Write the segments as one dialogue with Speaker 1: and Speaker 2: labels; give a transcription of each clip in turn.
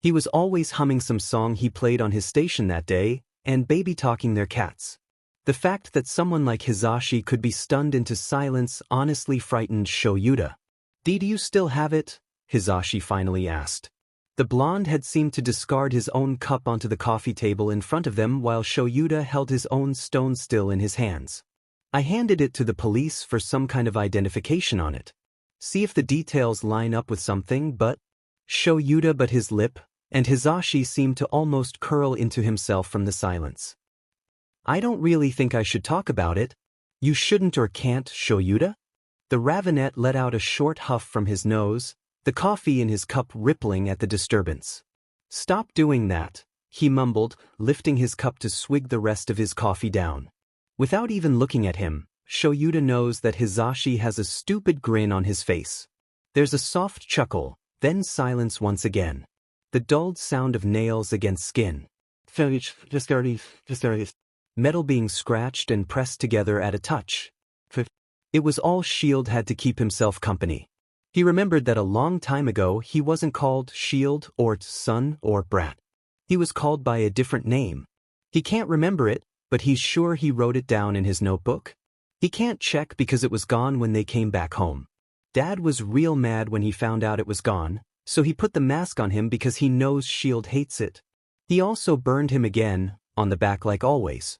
Speaker 1: He was always humming some song he played on his station that day, and baby-talking their cats. The fact that someone like Hisashi could be stunned into silence honestly frightened Shoyuta. "Do you still have it?" Hisashi finally asked. The blonde had seemed to discard his own cup onto the coffee table in front of them while Shoyuta held his own stone still in his hands. "I handed it to the police for some kind of identification on it. See if the details line up with something, but..." Shoyuta bit his lip, and Hisashi seemed to almost curl into himself from the silence. "I don't really think I should talk about it." "You shouldn't or can't, Shoyuta?" The Ravenet let out a short huff from his nose, the coffee in his cup rippling at the disturbance. "Stop doing that," he mumbled, lifting his cup to swig the rest of his coffee down. Without even looking at him, Shoyuta knows that Hisashi has a stupid grin on his face. There's a soft chuckle, then silence once again. The dulled sound of nails against skin. Metal being scratched and pressed together at a touch. It was all Shield had to keep himself company. He remembered that a long time ago he wasn't called Shield or Son or Brat. He was called by a different name. He can't remember it, but he's sure he wrote it down in his notebook. He can't check because it was gone when they came back home. Dad was real mad when he found out it was gone, so he put the mask on him because he knows Shield hates it. He also burned him again, on the back like always.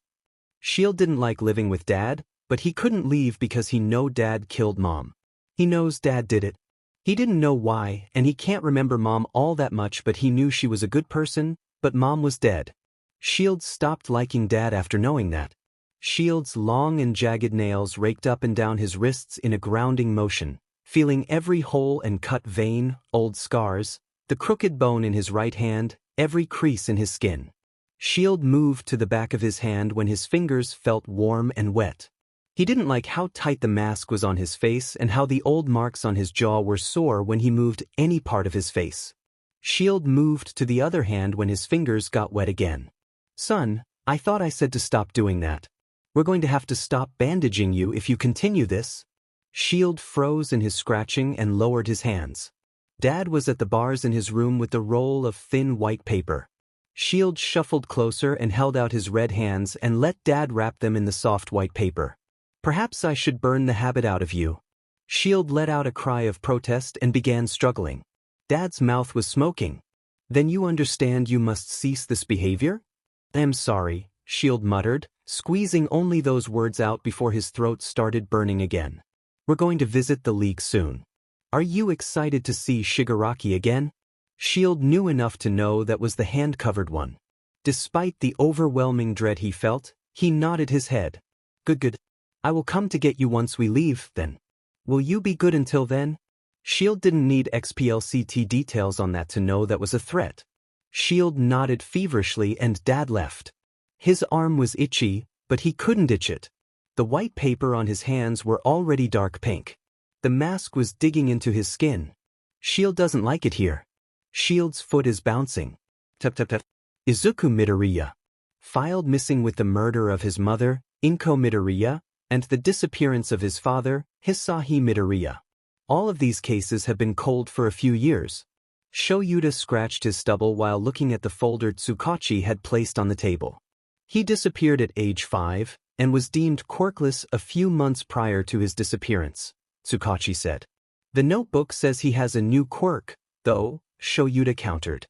Speaker 1: Shield didn't like living with Dad, but he couldn't leave because he know Dad killed Mom. He knows Dad did it. He didn't know why, and he can't remember Mom all that much, but he knew she was a good person, but Mom was dead. Shield stopped liking Dad after knowing that. Shield's long and jagged nails raked up and down his wrists in a grounding motion, feeling every hole and cut vein, old scars, the crooked bone in his right hand, every crease in his skin. Shield moved to the back of his hand when his fingers felt warm and wet. He didn't like how tight the mask was on his face and how the old marks on his jaw were sore when he moved any part of his face. Shield moved to the other hand when his fingers got wet again. "Son, I thought I said to stop doing that. We're going to have to stop bandaging you if you continue this." Shield froze in his scratching and lowered his hands. Dad was at the bars in his room with the roll of thin white paper. Shield shuffled closer and held out his red hands and let Dad wrap them in the soft white paper. "Perhaps I should burn the habit out of you." Shield let out a cry of protest and began struggling. Dad's mouth was smoking. "Then you understand you must cease this behavior?" "I'm sorry," Shield muttered, squeezing only those words out before his throat started burning again. "We're going to visit the League soon. Are you excited to see Shigaraki again?" Shield knew enough to know that was the hand-covered one. Despite the overwhelming dread he felt, he nodded his head. Good. I will come to get you once we leave, then. Will you be good until then?" Shield didn't need XPLCT details on that to know that was a threat. Shield nodded feverishly and Dad left. His arm was itchy, but he couldn't itch it. The white paper on his hands were already dark pink. The mask was digging into his skin. Shield doesn't like it here. Shield's foot is bouncing. Tap. Izuku Midoriya. Filed missing with the murder of his mother, Inko Midoriya, and the disappearance of his father, Hisahi Midoriya. All of these cases have been cold for a few years. Shoyuta scratched his stubble while looking at the folder Tsukachi had placed on the table. He disappeared at age 5, and was deemed quirkless a few months prior to his disappearance, Tsukachi said. "The notebook says he has a new quirk, though," Shoyuta countered.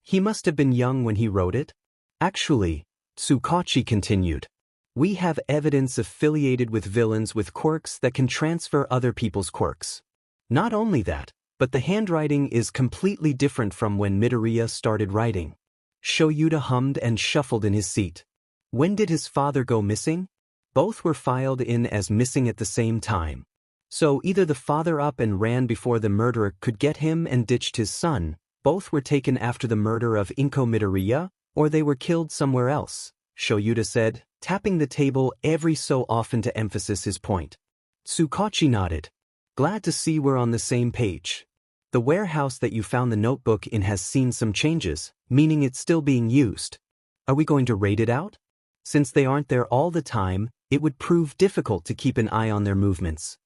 Speaker 1: "He must have been young when he wrote it." "Actually," Tsukachi continued, "we have evidence affiliated with villains with quirks that can transfer other people's quirks. Not only that, but the handwriting is completely different from when Midoriya started writing." Shoyuta hummed and shuffled in his seat. When did his father go missing? Both were filed in as missing at the same time. So either the father up and ran before the murderer could get him and ditched his son, both were taken after the murder of Inko Midoriya, or they were killed somewhere else, Shoyuta said, tapping the table every so often to emphasize his point. Tsukachi nodded. "Glad to see we're on the same page. The warehouse that you found the notebook in has seen some changes, meaning it's still being used. Are we going to raid it out? Since they aren't there all the time, it would prove difficult to keep an eye on their movements."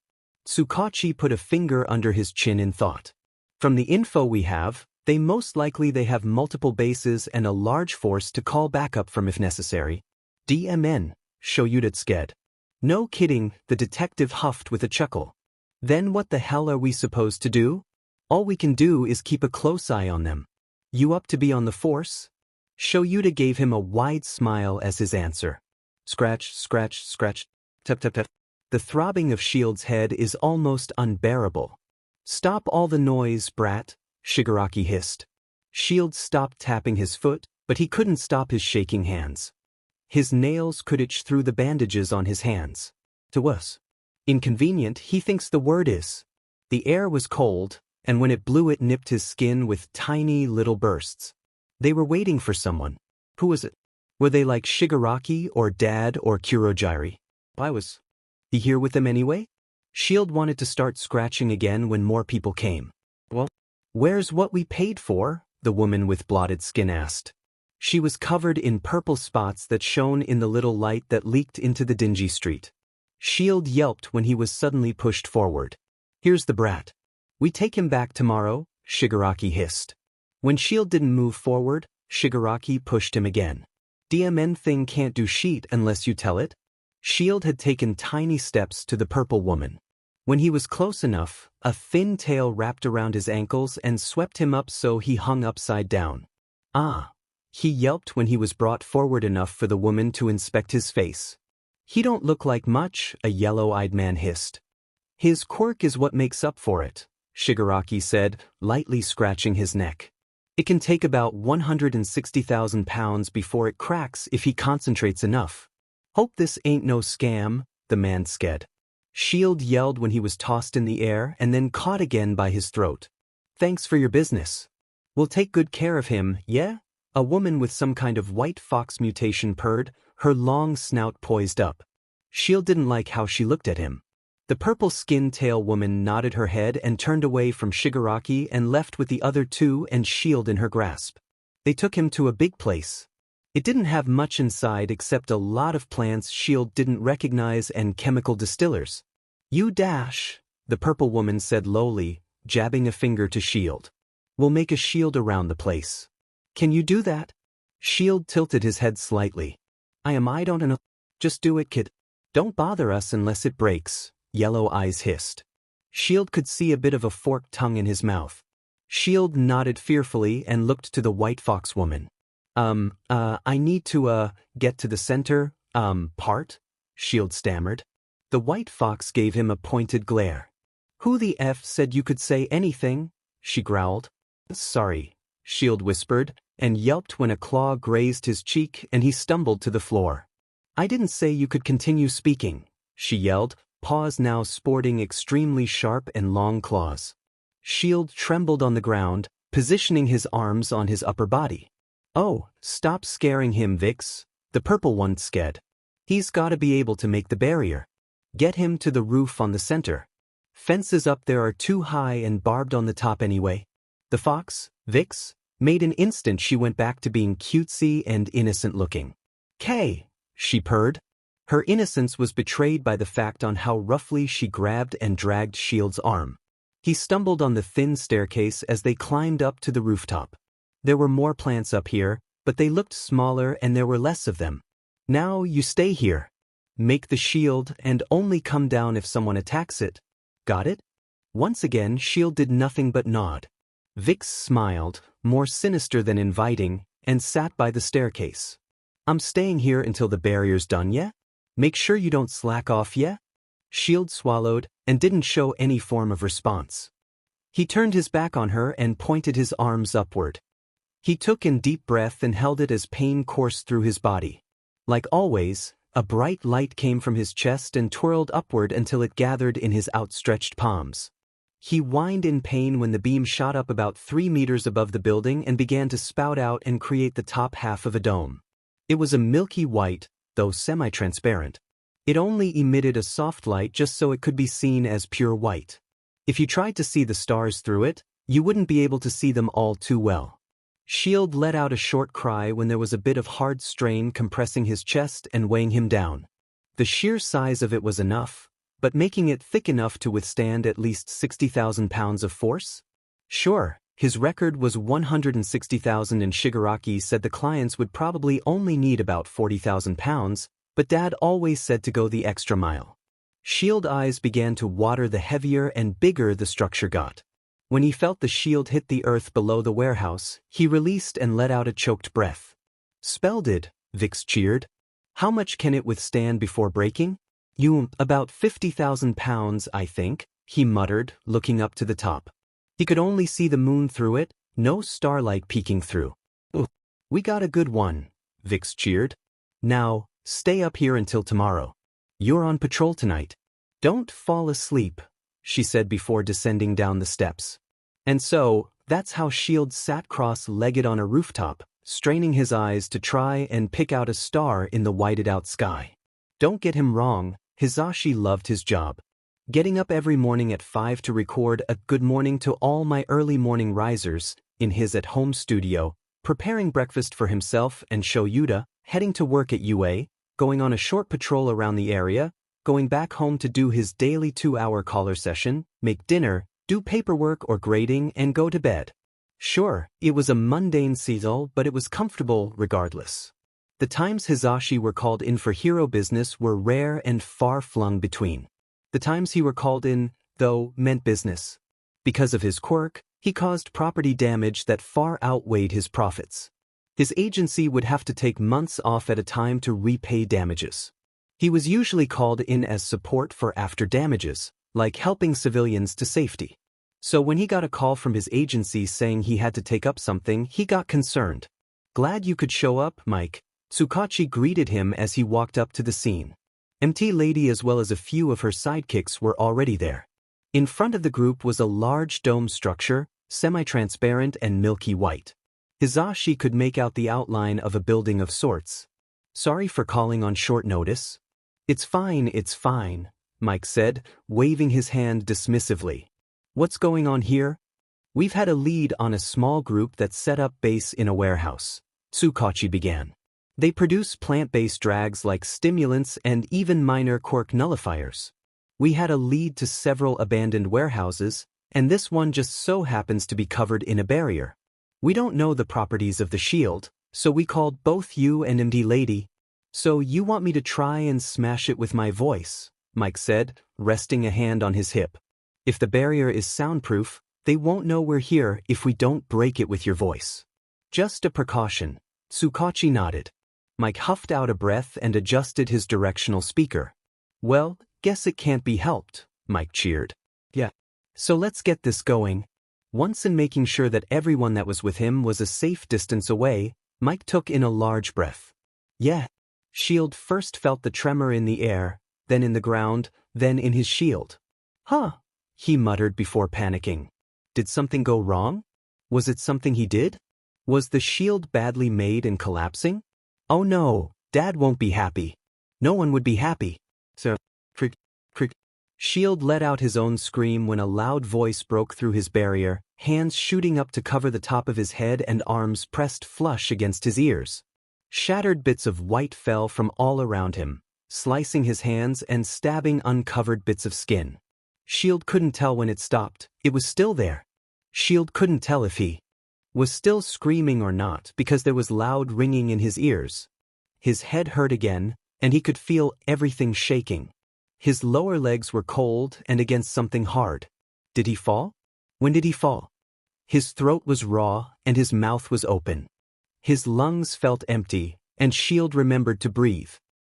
Speaker 1: Tsukachi put a finger under his chin in thought. "From the info we have, They have multiple bases and a large force to call backup from if necessary. DMN, Shoyudatsked. No kidding, the detective huffed with a chuckle. Then what the hell are we supposed to do? All we can do is keep a close eye on them. You up to be on the force? Shoyuda gave him a wide smile as his answer. Scratch, scratch, scratch, tap tap tap. The throbbing of Shield's head is almost unbearable. Stop all the noise, brat, Shigaraki hissed. Shield stopped tapping his foot, but he couldn't stop his shaking hands. His nails could itch through the bandages on his hands. To us. Inconvenient, he thinks the word is. The air was cold, and when it blew it nipped his skin with tiny little bursts. They were waiting for someone. Who was it? Were they like Shigaraki or Dad or Kurojiri? I was. He here with them anyway? Shield wanted to start scratching again when more people came. Well, where's what we paid for? The woman with blotted skin asked. She was covered in purple spots that shone in the little light that leaked into the dingy street. Shield yelped when he was suddenly pushed forward. Here's the brat. We take him back tomorrow, Shigaraki hissed. When Shield didn't move forward, Shigaraki pushed him again. DMN thing can't do shit unless you tell it. Shield had taken tiny steps to the purple woman. When he was close enough, a thin tail wrapped around his ankles and swept him up so he hung upside down. Ah! He yelped when he was brought forward enough for the woman to inspect his face. He don't look like much, a yellow-eyed man hissed. His quirk is what makes up for it, Shigaraki said, lightly scratching his neck. It can take about 160,000 pounds before it cracks if he concentrates enough. Hope this ain't no scam, the man sked. Shield yelled when he was tossed in the air and then caught again by his throat. Thanks for your business. We'll take good care of him, yeah? A woman with some kind of white fox mutation purred, her long snout poised up. Shield didn't like how she looked at him. The purple-skinned tail woman nodded her head and turned away from Shigaraki and left with the other two and Shield in her grasp. They took him to a big place. It didn't have much inside except a lot of plants Shield didn't recognize and chemical distillers. You dash, the purple woman said lowly, jabbing a finger to Shield. We'll make a shield around the place. Can you do that? Shield tilted his head slightly. I don't know. Just do it, kid. Don't bother us unless it breaks, Yellow Eyes hissed. Shield could see a bit of a forked tongue in his mouth. Shield nodded fearfully and looked to the white fox woman. I need to, get to the center, part? Shield stammered. The white fox gave him a pointed glare. Who the F said you could say anything? She growled. Sorry, Shield whispered, and yelped when a claw grazed his cheek and he stumbled to the floor. I didn't say you could continue speaking, she yelled, paws now sporting extremely sharp and long claws. Shield trembled on the ground, positioning his arms on his upper body. Oh, stop scaring him, Vix, the purple one sked. He's gotta be able to make the barrier. Get him to the roof on the center. Fences up there are too high and barbed on the top anyway. The fox, Vix, made an instant she went back to being cutesy and innocent looking. Kay, she purred. Her innocence was betrayed by the fact on how roughly she grabbed and dragged Shield's arm. He stumbled on the thin staircase as they climbed up to the rooftop. There were more plants up here, but they looked smaller and there were less of them. Now you stay here. Make the shield and only come down if someone attacks it. Got it? Once again, Shield did nothing but nod. Vix smiled, more sinister than inviting, and sat by the staircase. I'm staying here until the barrier's done, yeah? Make sure you don't slack off, yeah? Shield swallowed and didn't show any form of response. He turned his back on her and pointed his arms upward. He took in deep breath and held it as pain coursed through his body. Like always, a bright light came from his chest and twirled upward until it gathered in his outstretched palms. He whined in pain when the beam shot up about 3 meters above the building and began to spout out and create the top half of a dome. It was a milky white, though semi-transparent. It only emitted a soft light just so it could be seen as pure white. If you tried to see the stars through it, you wouldn't be able to see them all too well. Shield let out a short cry when there was a bit of hard strain compressing his chest and weighing him down. The sheer size of it was enough, but making it thick enough to withstand at least 60,000 pounds of force? Sure, His record was 160,000 and Shigaraki said the clients would probably only need about 40,000 pounds, but Dad always said to go the extra mile. Shield eyes began to water the heavier and bigger the structure got. When he felt the shield hit the earth below the warehouse, he released and let out a choked breath. Splendid, Vix cheered. How much can it withstand before breaking? About 50,000 pounds, I think, he muttered, looking up to the top. He could only see the moon through it, no starlight peeking through. We got a good one, Vix cheered. Now, stay up here until tomorrow. You're on patrol tonight. Don't fall asleep, she said before descending down the steps. And so, that's how Shield sat cross-legged on a rooftop, straining his eyes to try and pick out a star in the whited-out sky. Don't get him wrong, Hisashi loved his job. Getting up every morning at 5 to record a good morning to all my early morning risers, in his at-home studio, preparing breakfast for himself and Shoyuta, heading to work at UA, going on a short patrol around the area, going back home to do his daily 2-hour caller session, make dinner, do paperwork or grading and go to bed. Sure, it was a mundane schedule, but it was comfortable regardless. The times Hisashi were called in for hero business were rare and far-flung between. The times he were called in, though, meant business. Because of his quirk, he caused property damage that far outweighed his profits. His agency would have to take months off at a time to repay damages. He was usually called in as support for after damages, like helping civilians to safety. So when he got a call from his agency saying he had to take up something, he got concerned. Glad you could show up, Mike. Tsukachi greeted him as he walked up to the scene. MT Lady as well as a few of her sidekicks were already there. In front of the group was a large dome structure, semi-transparent and milky white. Hisashi could make out the outline of a building of sorts. Sorry for calling on short notice. It's fine, Mike said, waving his hand dismissively. What's going on here? We've had a lead on a small group that set up base in a warehouse, Tsukachi began. They produce plant-based drugs like stimulants and even minor quirk nullifiers. We had a lead to several abandoned warehouses, and this one just so happens to be covered in a barrier. We don't know the properties of the shield, so we called both you and MD Lady. So you want me to try and smash it with my voice, Mike said, resting a hand on his hip. If the barrier is soundproof, they won't know we're here if we don't break it with your voice. Just a precaution. Tsukachi nodded. Mike huffed out a breath and adjusted his directional speaker. Well, guess it can't be helped, Mike cheered. Yeah. So let's get this going. Once in making sure that everyone that was with him was a safe distance away, Mike took in a large breath. Yeah. Shield first felt the tremor in the air, then in the ground, then in his shield. Huh, he muttered before panicking. Did something go wrong? Was it something he did? Was the shield badly made and collapsing? Oh no, Dad won't be happy. No one would be happy. So, crick. Shield let out his own scream when a loud voice broke through his barrier, hands shooting up to cover the top of his head and arms pressed flush against his ears. Shattered bits of white fell from all around him, slicing his hands and stabbing uncovered bits of skin. Shield couldn't tell when it stopped, it was still there. Shield couldn't tell if he was still screaming or not because there was loud ringing in his ears. His head hurt again, and he could feel everything shaking. His lower legs were cold and against something hard. Did he fall? When did he fall? His throat was raw and his mouth was open. His lungs felt empty, and Shield remembered to breathe.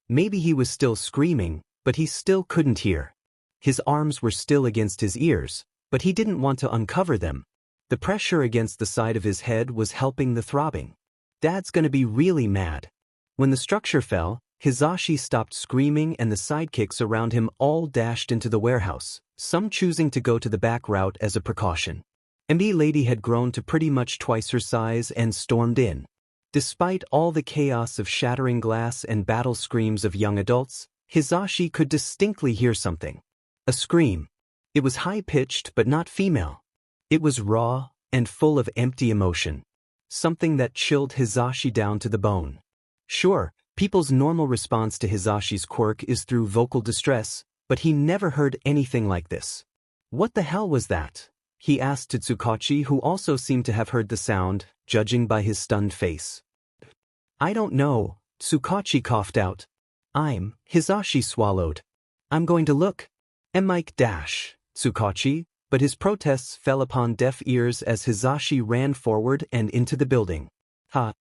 Speaker 1: Maybe he was still screaming, but he still couldn't hear. His arms were still against his ears, but he didn't want to uncover them. The pressure against the side of his head was helping the throbbing. Dad's gonna be really mad. When the structure fell, Hisashi stopped screaming and the sidekicks around him all dashed into the warehouse, some choosing to go to the back route as a precaution. MD Lady had grown to pretty much twice her size and stormed in. Despite all the chaos of shattering glass and battle screams of young adults, Hisashi could distinctly hear something. A scream. It was high-pitched but not female. It was raw and full of empty emotion. Something that chilled Hisashi down to the bone. Sure, people's normal response to Hisashi's quirk is through vocal distress, but he never heard anything like this. What the hell was that? he asked Tsukachi, who also seemed to have heard the sound, judging by his stunned face. I don't know, Tsukachi coughed out. Hisashi swallowed. I'm going to look. Mike dash, Tsukachi, but his protests fell upon deaf ears as Hisashi ran forward and into the building. Ha.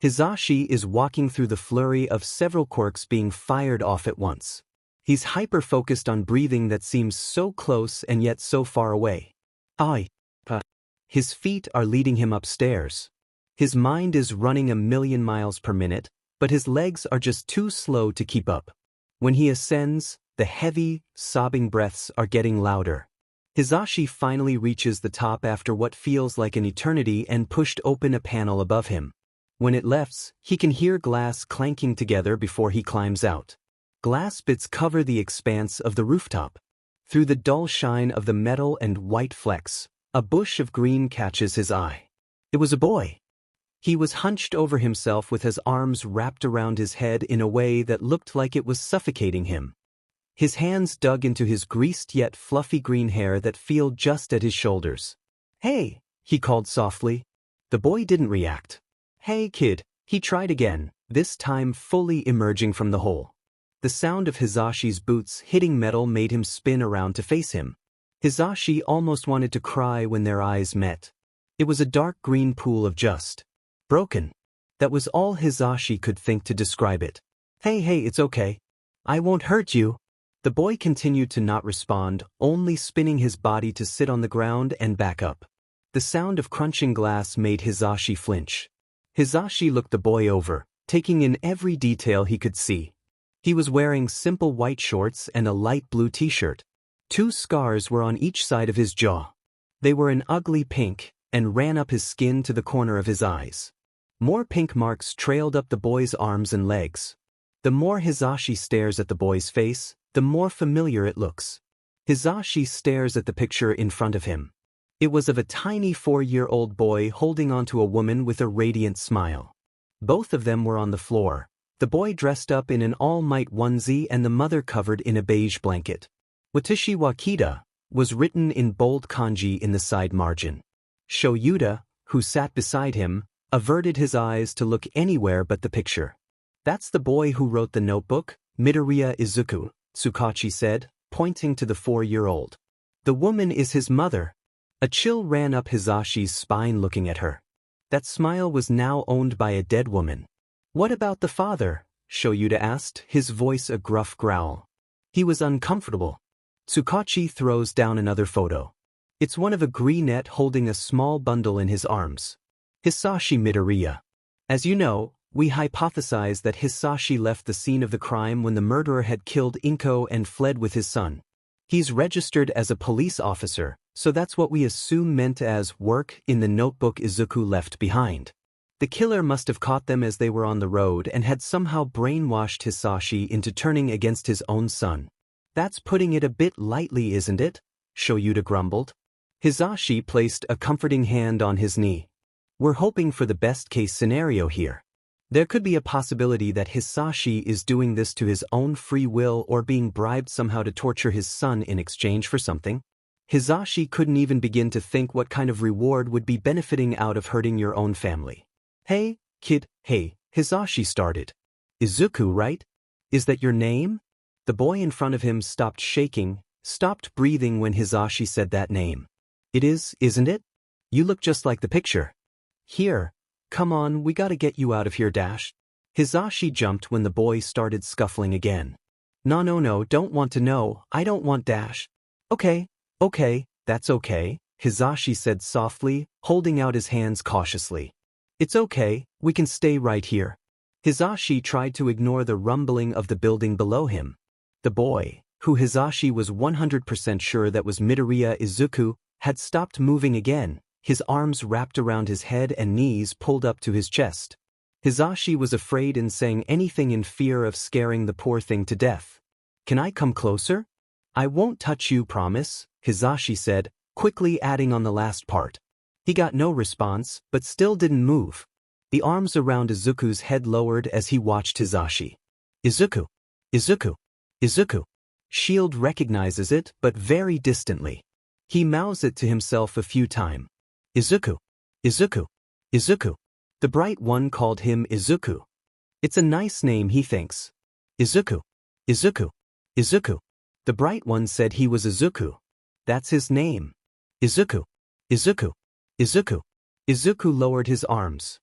Speaker 1: Hisashi is walking through the flurry of several quirks being fired off at once. He's hyper-focused on breathing that seems so close and yet so far away. His feet are leading him upstairs. His mind is running 1,000,000 miles per minute, but his legs are just too slow to keep up. When he ascends, the heavy, sobbing breaths are getting louder. Hisashi finally reaches the top after what feels like an eternity and pushed open a panel above him. When it lifts, he can hear glass clanking together before he climbs out. Glass bits cover the expanse of the rooftop. Through the dull shine of the metal and white flecks, a bush of green catches his eye. It was a boy. He was hunched over himself with his arms wrapped around his head in a way that looked like it was suffocating him. His hands dug into his greased yet fluffy green hair that fell just at his shoulders. Hey, he called softly. The boy didn't react. Hey kid, he tried again, this time fully emerging from the hole. The sound of Hisashi's boots hitting metal made him spin around to face him. Hisashi almost wanted to cry when their eyes met. It was a dark green pool of just broken. That was all Hisashi could think to describe it. Hey, it's okay. I won't hurt you. The boy continued to not respond, only spinning his body to sit on the ground and back up. The sound of crunching glass made Hisashi flinch. Hisashi looked the boy over, taking in every detail he could see. He was wearing simple white shorts and a light blue t-shirt. 2 scars were on each side of his jaw. They were an ugly pink and ran up his skin to the corner of his eyes. More pink marks trailed up the boy's arms and legs. The more Hisashi stares at the boy's face, the more familiar it looks. Hisashi stares at the picture in front of him. It was of a tiny 4-year-old boy holding onto a woman with a radiant smile. Both of them were on the floor, the boy dressed up in an all-might onesie and the mother covered in a beige blanket. Watashi wa Kita was written in bold kanji in the side margin. Shoyuta, who sat beside him, averted his eyes to look anywhere but the picture. That's the boy who wrote the notebook, Midoriya Izuku, Tsukachi said, pointing to the 4-year-old. The woman is his mother. A chill ran up Hisashi's spine looking at her. That smile was now owned by a dead woman. What about the father? Shoyuta asked, his voice a gruff growl. He was uncomfortable. Tsukachi throws down another photo. It's one of a greenette holding a small bundle in his arms. Hisashi Midoriya. As you know, we hypothesize that Hisashi left the scene of the crime when the murderer had killed Inko and fled with his son. He's registered as a police officer, so that's what we assume meant as work in the notebook Izuku left behind. The killer must have caught them as they were on the road and had somehow brainwashed Hisashi into turning against his own son. That's putting it a bit lightly, isn't it? Shoyuta grumbled. Hisashi placed a comforting hand on his knee. We're hoping for the best-case scenario here. There could be a possibility that Hisashi is doing this to his own free will or being bribed somehow to torture his son in exchange for something. Hisashi couldn't even begin to think what kind of reward would be benefiting out of hurting your own family. Hey, kid, hey, Hisashi started. Izuku, right? Is that your name? The boy in front of him stopped shaking, stopped breathing when Hisashi said that name. It is, isn't it? You look just like the picture. Here. Come on, we gotta get you out of here, dash. Hisashi jumped when the boy started scuffling again. No, don't want to know, I don't want dash. Okay, that's okay, Hisashi said softly, holding out his hands cautiously. It's okay, we can stay right here. Hisashi tried to ignore the rumbling of the building below him. The boy, who Hisashi was 100% sure that was Midoriya Izuku, had stopped moving again, his arms wrapped around his head and knees pulled up to his chest. Hisashi was afraid and saying anything in fear of scaring the poor thing to death. Can I come closer? I won't touch you, promise, Hisashi said, quickly adding on the last part. He got no response, but still didn't move. The arms around Izuku's head lowered as he watched Hisashi. Izuku. Shield recognizes it, but very distantly. He mouths it to himself a few times. Izuku. Izuku. Izuku. The bright one called him Izuku. It's a nice name, he thinks. Izuku. Izuku. Izuku. The bright one said he was Izuku. That's his name. Izuku. Izuku. Izuku. Izuku lowered his arms.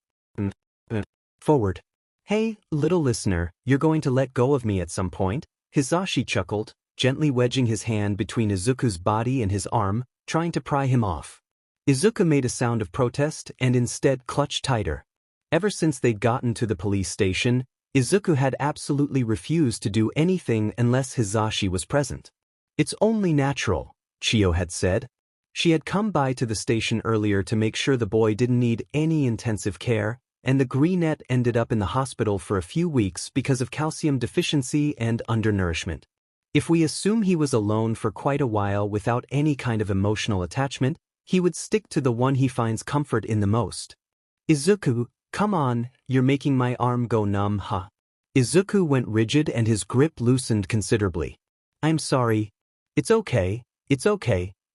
Speaker 1: Forward. Hey, little listener, you're going to let go of me at some point? Hizashi chuckled, gently wedging his hand between Izuku's body and his arm, trying to pry him off. Izuku made a sound of protest and instead clutched tighter. Ever since they'd gotten to the police station, Izuku had absolutely refused to do anything unless Hizashi was present. It's only natural, Chiyo had said. She had come by to the station earlier to make sure the boy didn't need any intensive care, and the greenette ended up in the hospital for a few weeks because of calcium deficiency and undernourishment. If we assume he was alone for quite a while without any kind of emotional attachment, he would stick to the one he finds comfort in the most. Izuku, come on, you're making my arm go numb, huh? Izuku went rigid and his grip loosened considerably. I'm sorry. It's okay,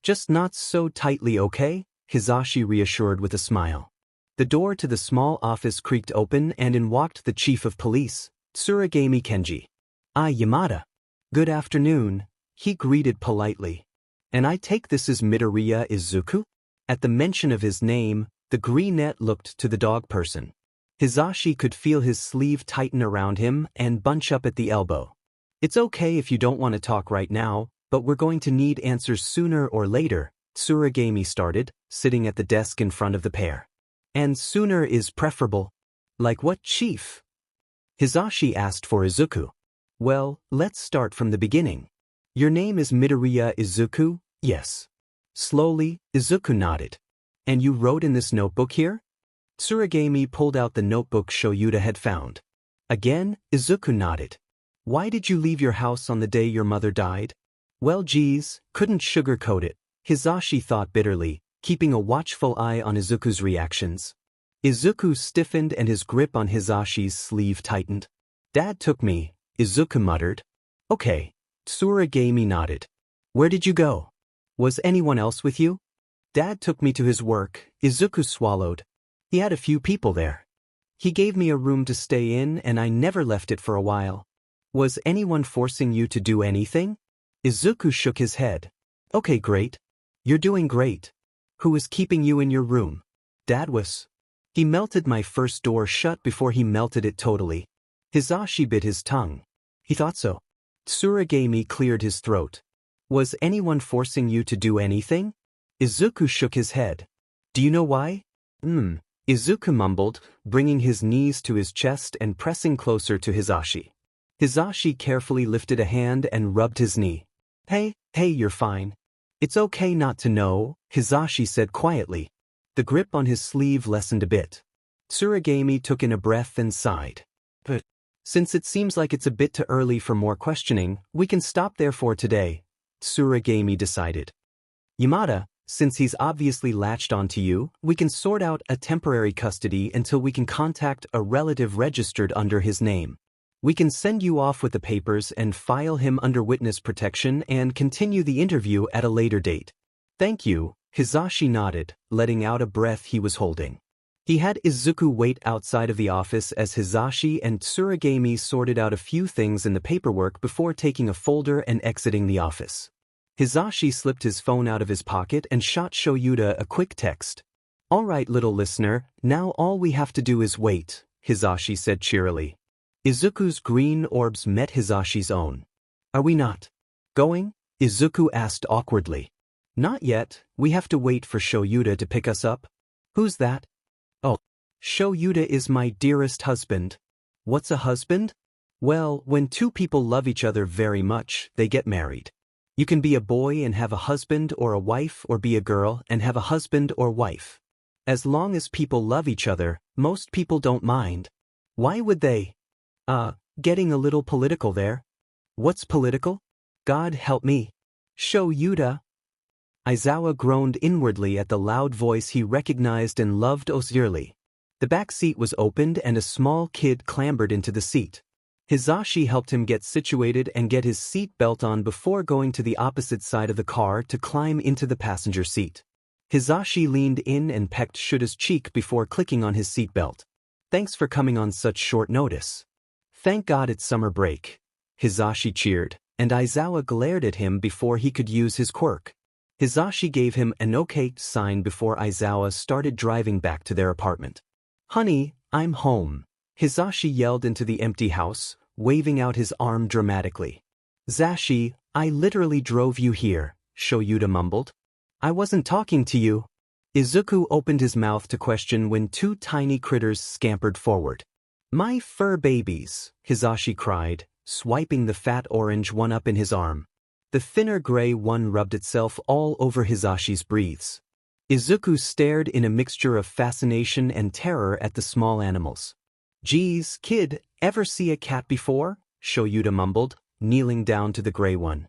Speaker 1: just not so tightly, okay? Hizashi reassured with a smile. The door to the small office creaked open and in walked the chief of police, Tsuragami Kenji. Yamada. Good afternoon, he greeted politely. And I take this as Midoriya Izuku? At the mention of his name, the greenette looked to the dog person. Hizashi could feel his sleeve tighten around him and bunch up at the elbow. It's okay if you don't want to talk right now, but we're going to need answers sooner or later, Tsuragami started, sitting at the desk in front of the pair. And sooner is preferable. Like what, chief? Hizashi asked for Izuku. Well, let's start from the beginning. Your name is Midoriya Izuku, yes. Slowly, Izuku nodded. And you wrote in this notebook here? Tsuragami pulled out the notebook Shoyuta had found. Again, Izuku nodded. Why did you leave your house on the day your mother died? Well, geez, couldn't sugarcoat it, Hizashi thought bitterly, keeping a watchful eye on Izuku's reactions. Izuku stiffened and his grip on Hizashi's sleeve tightened. Dad took me, Izuku muttered. Okay, Tsuragami nodded. Where did you go? Was anyone else with you? Dad took me to his work, Izuku swallowed. He had a few people there. He gave me a room to stay in and I never left it for a while. Was anyone forcing you to do anything? Izuku shook his head. Okay, great. You're doing great. Who was keeping you in your room? Dad was. He melted my first door shut before he melted it totally. Hizashi bit his tongue. He thought so. Tsuragami cleared his throat. Was anyone forcing you to do anything? Izuku shook his head. Do you know why? Izuku mumbled, bringing his knees to his chest and pressing closer to Hizashi. Hizashi carefully lifted a hand and rubbed his knee. Hey, you're fine. It's okay not to know, Hizashi said quietly. The grip on his sleeve lessened a bit. Tsuragami took in a breath and sighed. But since it seems like it's a bit too early for more questioning, we can stop there for today, Tsuragami decided. Yamada, since he's obviously latched onto you, we can sort out a temporary custody until we can contact a relative registered under his name. We can send you off with the papers and file him under witness protection and continue the interview at a later date. Thank you, Hizashi nodded, letting out a breath he was holding. He had Izuku wait outside of the office as Hizashi and Tsuragami sorted out a few things in the paperwork before taking a folder and exiting the office. Hizashi slipped his phone out of his pocket and shot Shoyuta a quick text. All right, little listener, now all we have to do is wait, Hizashi said cheerily. Izuku's green orbs met Hizashi's own. Are we not going? Izuku asked awkwardly. Not yet, we have to wait for Shoyuta to pick us up. Who's that? Oh, Shoyuta is my dearest husband. What's a husband? Well, when two people love each other very much, they get married. You can be a boy and have a husband or a wife, or be a girl and have a husband or wife. As long as people love each other, most people don't mind. Why would they? Getting a little political there. What's political? God help me. Shoyuta. Aizawa groaned inwardly at the loud voice he recognized and loved dearly. The back seat was opened and a small kid clambered into the seat. Hisashi helped him get situated and get his seat belt on before going to the opposite side of the car to climb into the passenger seat. Hisashi leaned in and pecked Shuta's cheek before clicking on his seatbelt. "Thanks for coming on such short notice." "Thank God it's summer break," Hisashi cheered, and Aizawa glared at him before he could use his quirk. Hisashi gave him an okay sign before Aizawa started driving back to their apartment. "Honey, I'm home," Hisashi yelled into the empty house, waving out his arm dramatically. "Zashi, I literally drove you here," Shoyuta mumbled. "I wasn't talking to you." Izuku opened his mouth to question when two tiny critters scampered forward. "My fur babies," Hisashi cried, swiping the fat orange one up in his arm. The thinner gray one rubbed itself all over Hisashi's breathes. Izuku stared in a mixture of fascination and terror at the small animals. "Geez, kid, ever see a cat before?" Shoyuta mumbled, kneeling down to the gray one.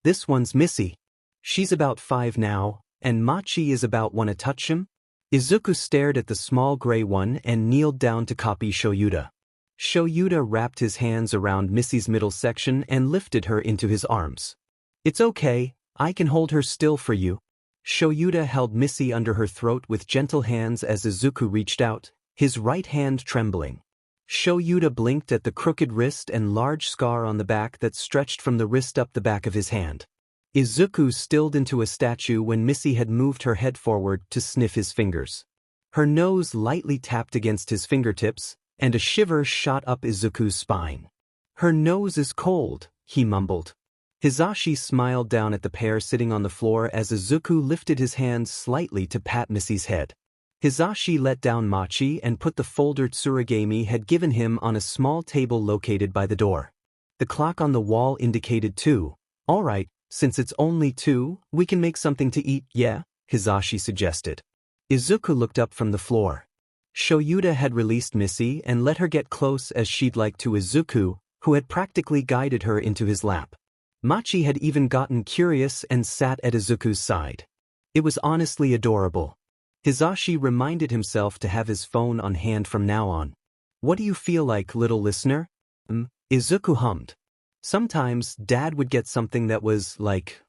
Speaker 1: "This one's Missy. She's about 5 now, and Machi is about wanna touch him?" Izuku stared at the small gray one and kneeled down to copy Shoyuta. Shoyuta wrapped his hands around Missy's middle section and lifted her into his arms. "It's okay, I can hold her still for you." Shoyuta held Missy under her throat with gentle hands as Izuku reached out, his right hand trembling. Shoyuta blinked at the crooked wrist and large scar on the back that stretched from the wrist up the back of his hand. Izuku stilled into a statue when Missy had moved her head forward to sniff his fingers. Her nose lightly tapped against his fingertips, and a shiver shot up Izuku's spine. "Her nose is cold," he mumbled. Hisashi smiled down at the pair sitting on the floor as Izuku lifted his hands slightly to pat Missy's head. Hisashi let down Machi and put the folder Tsuragami had given him on a small table located by the door. The clock on the wall indicated 2. "All right, since it's only 2, we can make something to eat, yeah?" Hisashi suggested. Izuku looked up from the floor. Shoyuta had released Missy and let her get close as she'd like to Izuku, who had practically guided her into his lap. Machi had even gotten curious and sat at Izuku's side. It was honestly adorable. Hisashi reminded himself to have his phone on hand from now on. "What do you feel like, little listener?" Izuku hummed. "Sometimes Dad would get something that was like,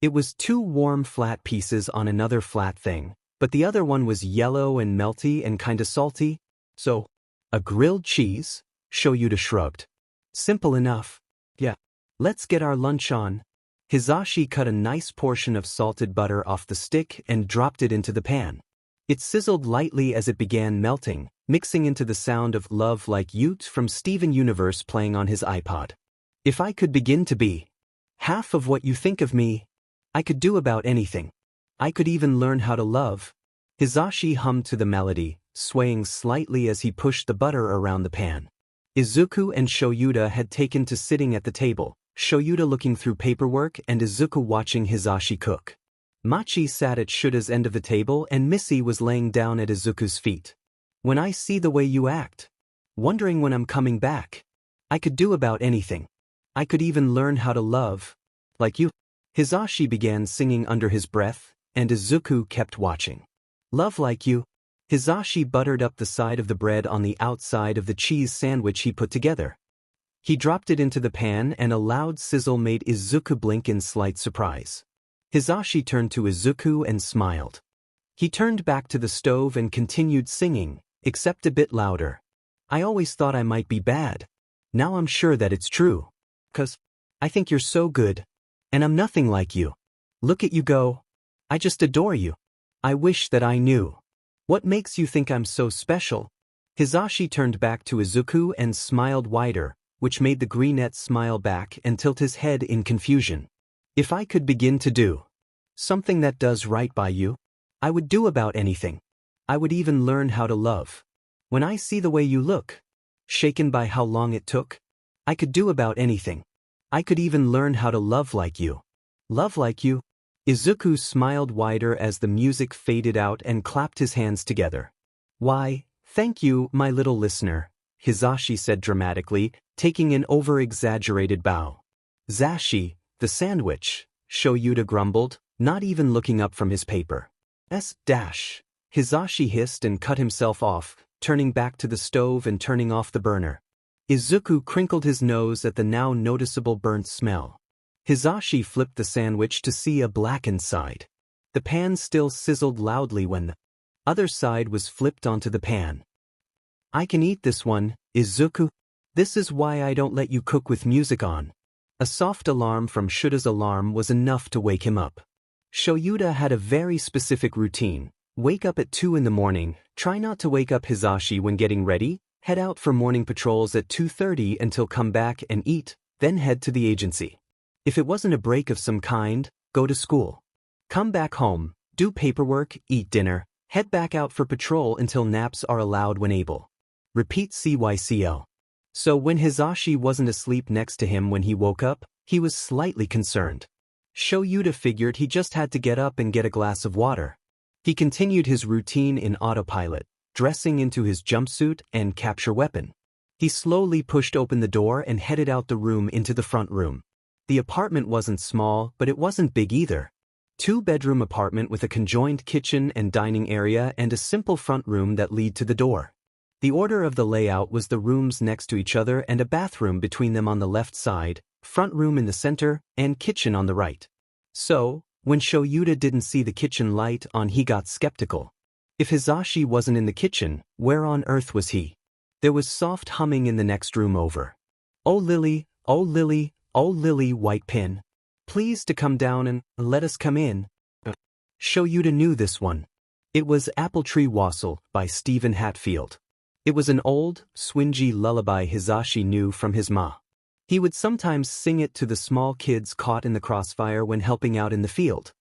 Speaker 1: It was 2 warm flat pieces on another flat thing, but the other one was yellow and melty and kinda salty. So, a grilled cheese?" Shoyuta shrugged. "Simple enough. Yeah. Let's get our lunch on." Hisashi cut a nice portion of salted butter off the stick and dropped it into the pan. It sizzled lightly as it began melting, mixing into the sound of Love Like You from Steven Universe playing on his iPod. "If I could begin to be half of what you think of me, I could do about anything. I could even learn how to love." Hisashi hummed to the melody, swaying slightly as he pushed the butter around the pan. Izuku and Shoyuta had taken to sitting at the table, Shoyuta looking through paperwork and Izuku watching Hisashi cook. Machi sat at Shuta's end of the table and Missy was laying down at Izuku's feet. "When I see the way you act, wondering when I'm coming back, I could do about anything. I could even learn how to love like you." Hisashi began singing under his breath, and Izuku kept watching. "Love like you." Hisashi buttered up the side of the bread on the outside of the cheese sandwich he put together. He dropped it into the pan and a loud sizzle made Izuku blink in slight surprise. Hisashi turned to Izuku and smiled. He turned back to the stove and continued singing, except a bit louder. "I always thought I might be bad. Now I'm sure that it's true. 'Cause I think you're so good. And I'm nothing like you. Look at you go. I just adore you. I wish that I knew. What makes you think I'm so special?" Hisashi turned back to Izuku and smiled wider, which made the greenette smile back and tilt his head in confusion. "If I could begin to do something that does right by you, I would do about anything. I would even learn how to love. When I see the way you look, shaken by how long it took, I could do about anything. I could even learn how to love like you." "Love like you?" Izuku smiled wider as the music faded out and clapped his hands together. "Why, thank you, my little listener," Hisashi said dramatically, taking an over-exaggerated bow. "Zashi, the sandwich," Shoyuta grumbled, not even looking up from his paper. Hisashi hissed and cut himself off, turning back to the stove and turning off the burner. Izuku crinkled his nose at the now noticeable burnt smell. Hisashi flipped the sandwich to see a blackened side. The pan still sizzled loudly when the other side was flipped onto the pan. I can eat this one, Izuku. This is why I don't let you cook with music on. A soft alarm from Shuta's alarm was enough to wake him up. Shoyuta had a very specific routine. Wake up at 2 in the morning, try not to wake up Hisashi when getting ready, head out for morning patrols at 2:30 until come back and eat, then head to the agency. If it wasn't a break of some kind, go to school. Come back home, do paperwork, eat dinner, head back out for patrol until naps are allowed when able. Repeat CYCL. So when Hisashi wasn't asleep next to him when he woke up, he was slightly concerned. Shoyuta figured he just had to get up and get a glass of water. He continued his routine in autopilot, dressing into his jumpsuit and capture weapon. He slowly pushed open the door and headed out the room into the front room. The apartment wasn't small, but it wasn't big either. 2-bedroom apartment with a conjoined kitchen and dining area and a simple front room that lead to the door. The order of the layout was the rooms next to each other and a bathroom between them on the left side, front room in the center, and kitchen on the right. So, when Shoyuta didn't see the kitchen light on, he got skeptical. If Hisashi wasn't in the kitchen, where on earth was he? There was soft humming in the next room over. Oh Lily, oh Lily, oh Lily, white pin. Please to come down and let us come in. Shoyuta knew this one. It was Apple Tree Wassail by Stephen Hatfield. It was an old, swingy lullaby Hisashi knew from his ma. He would sometimes sing it to the small kids caught in the crossfire when helping out in the field.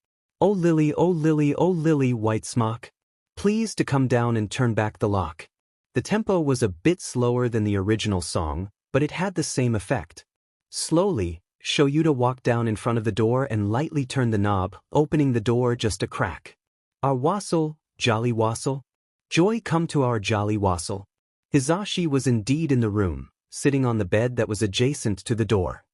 Speaker 1: Oh Lily, oh Lily, oh Lily, white smock. Please to come down and turn back the lock. The tempo was a bit slower than the original song, but it had the same effect. Slowly, Shoyuta walked down in front of the door and lightly turned the knob, opening the door just a crack. Our wassail, jolly wassail. Joy come to our jolly wassail. Hisashi was indeed in the room, sitting on the bed that was adjacent to the door.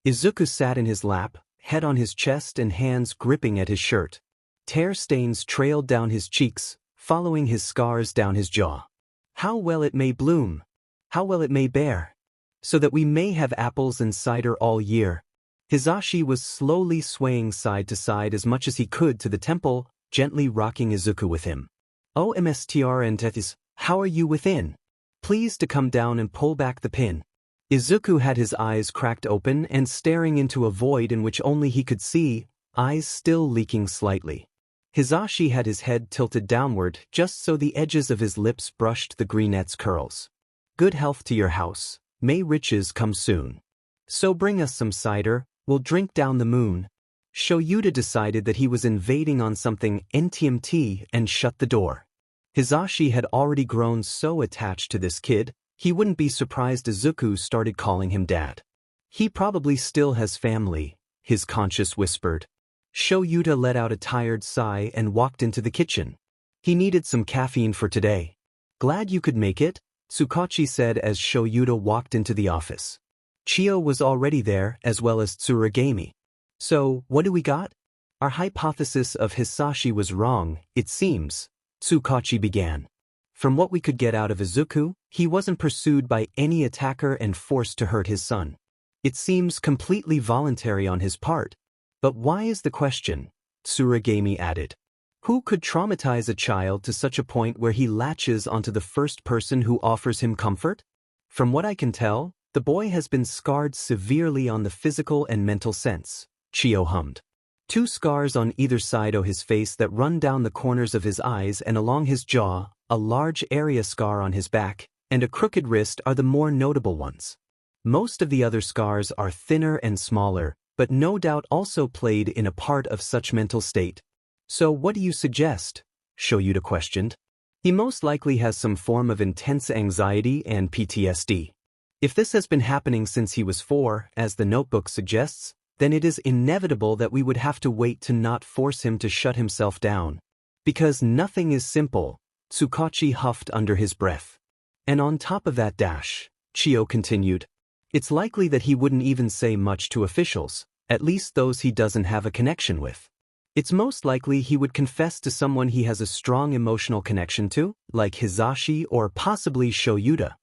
Speaker 1: Izuku sat in his lap, head on his chest and hands gripping at his shirt. Tear stains trailed down his cheeks, following his scars down his jaw. How well it may bloom, how well it may bear, so that we may have apples and cider all year. Hisashi was slowly swaying side to side as much as he could to the temple, gently rocking Izuku with him. Oh Mstr and Tethys, how are you within? Please to come down and pull back the pin. Izuku had his eyes cracked open and staring into a void in which only he could see, eyes still leaking slightly. Hisashi had his head tilted downward just so the edges of his lips brushed the greenette's curls. Good health to your house, may riches come soon. So bring us some cider, we'll drink down the moon. Shoyuta decided that he was invading on something NTMT and shut the door. Hisashi had already grown so attached to this kid, he wouldn't be surprised Izuku started calling him dad. He probably still has family, his conscience whispered. Shoyuta let out a tired sigh and walked into the kitchen. He needed some caffeine for today. Glad you could make it, Tsukachi said as Shoyuta walked into the office. Chiyo was already there, as well as Tsuragami. So, what do we got? Our hypothesis of Hisashi was wrong, it seems, Tsukachi began. From what we could get out of Izuku, he wasn't pursued by any attacker and forced to hurt his son. It seems completely voluntary on his part. But why is the question? Tsuragami added. Who could traumatize a child to such a point where he latches onto the first person who offers him comfort? From what I can tell, the boy has been scarred severely on the physical and mental sense, Chiyo hummed. 2 scars on either side of his face that run down the corners of his eyes and along his jaw, a large area scar on his back, and a crooked wrist are the more notable ones. Most of the other scars are thinner and smaller, but no doubt also played in a part of such mental state. So what do you suggest? Shoyuta questioned. He most likely has some form of intense anxiety and PTSD. If this has been happening since he was 4, as the notebook suggests, then it is inevitable that we would have to wait to not force him to shut himself down. Because nothing is simple, Tsukachi huffed under his breath. And on top of that Chiyo continued, it's likely that he wouldn't even say much to officials, at least those he doesn't have a connection with. It's most likely he would confess to someone he has a strong emotional connection to, like Hisashi or possibly Shoyuta.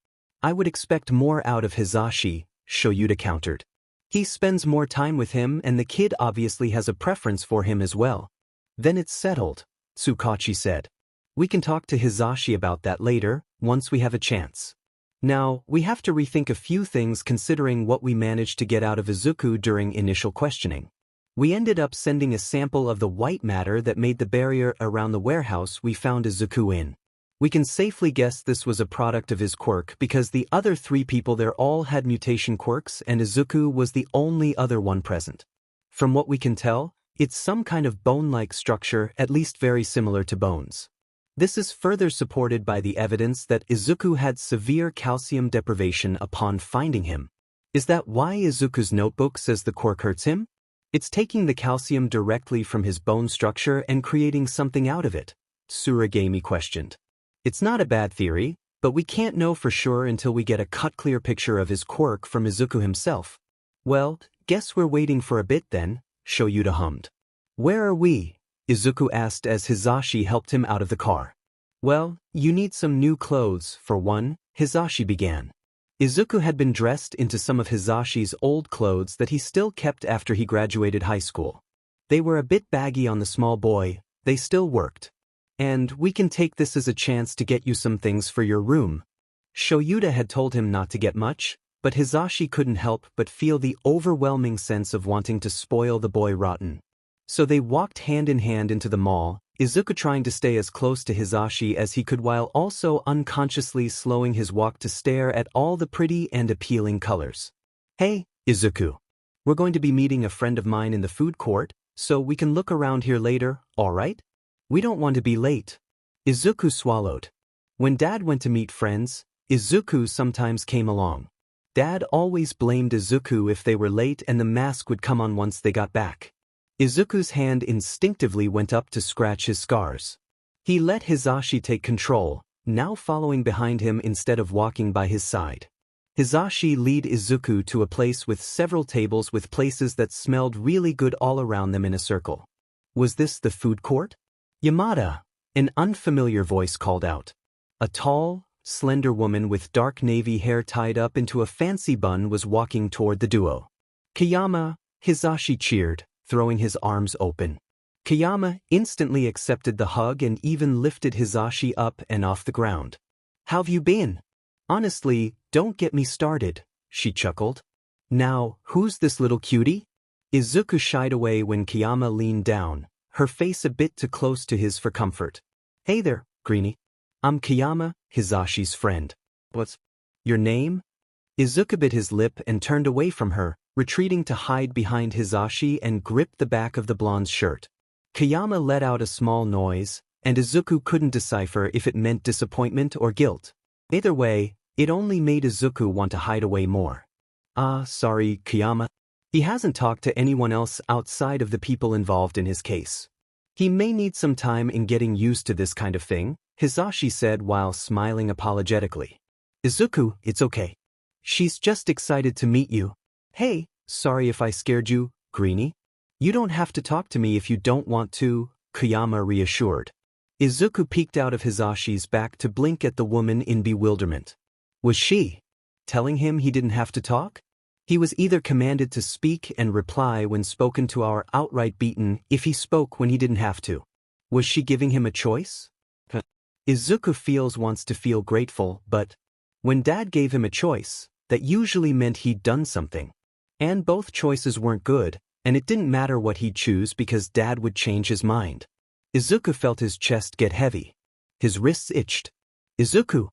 Speaker 1: I would expect more out of Hisashi, Shoyuta countered. He spends more time with him and the kid obviously has a preference for him as well. Then it's settled, Tsukachi said. We can talk to Hisashi about that later, once we have a chance. Now, we have to rethink a few things considering what we managed to get out of Izuku during initial questioning. We ended up sending a sample of the white matter that made the barrier around the warehouse we found Izuku in. We can safely guess this was a product of his quirk because the other 3 people there all had mutation quirks and Izuku was the only other one present. From what we can tell, it's some kind of bone-like structure, at least very similar to bones. This is further supported by the evidence that Izuku had severe calcium deprivation upon finding him. Is that why Izuku's notebook says the quirk hurts him? It's taking the calcium directly from his bone structure and creating something out of it, Tsuragami questioned. It's not a bad theory, but we can't know for sure until we get a cut-clear picture of his quirk from Izuku himself. Well, guess we're waiting for a bit then, Shoyuta hummed. Where are we? Izuku asked as Hisashi helped him out of the car. Well, you need some new clothes, for one, Hisashi began. Izuku had been dressed into some of Hisashi's old clothes that he still kept after he graduated high school. They were a bit baggy on the small boy, they still worked. And we can take this as a chance to get you some things for your room. Shoyuta had told him not to get much, but Hisashi couldn't help but feel the overwhelming sense of wanting to spoil the boy rotten. So they walked hand in hand into the mall, Izuku trying to stay as close to Hisashi as he could while also unconsciously slowing his walk to stare at all the pretty and appealing colors. Hey, Izuku. We're going to be meeting a friend of mine in the food court, so we can look around here later, alright? We don't want to be late. Izuku swallowed. When Dad went to meet friends, Izuku sometimes came along. Dad always blamed Izuku if they were late and the mask would come on once they got back. Izuku's hand instinctively went up to scratch his scars. He let Hisashi take control, now following behind him instead of walking by his side. Hisashi led Izuku to a place with several tables with places that smelled really good all around them in a circle. Was this the food court? Yamada, an unfamiliar voice called out. A tall, slender woman with dark navy hair tied up into a fancy bun was walking toward the duo. Kayama, Hisashi cheered, throwing his arms open. Kayama instantly accepted the hug and even lifted Hisashi up and off the ground. How've you been? Honestly, don't get me started, she chuckled. Now, who's this little cutie? Izuku shied away when Kayama leaned down, her face a bit too close to his for comfort. Hey there, Greenie. I'm Kayama, Hisashi's friend. What's your name? Izuku bit his lip and turned away from her, retreating to hide behind Hisashi and gripped the back of the blonde's shirt. Kayama let out a small noise, and Izuku couldn't decipher if it meant disappointment or guilt. Either way, it only made Izuku want to hide away more. Sorry, Kayama. He hasn't talked to anyone else outside of the people involved in his case. He may need some time in getting used to this kind of thing, Hisashi said while smiling apologetically. Izuku, it's okay. She's just excited to meet you. Hey, sorry if I scared you, Greenie. You don't have to talk to me if you don't want to, Kayama reassured. Izuku peeked out of Hisashi's back to blink at the woman in bewilderment. Was she telling him he didn't have to talk? He was either commanded to speak and reply when spoken to or outright beaten if he spoke when he didn't have to. Was she giving him a choice? Izuku wants to feel grateful, but when Dad gave him a choice, that usually meant he'd done something. And both choices weren't good, and it didn't matter what he'd choose because Dad would change his mind. Izuku felt his chest get heavy. His wrists itched. Izuku!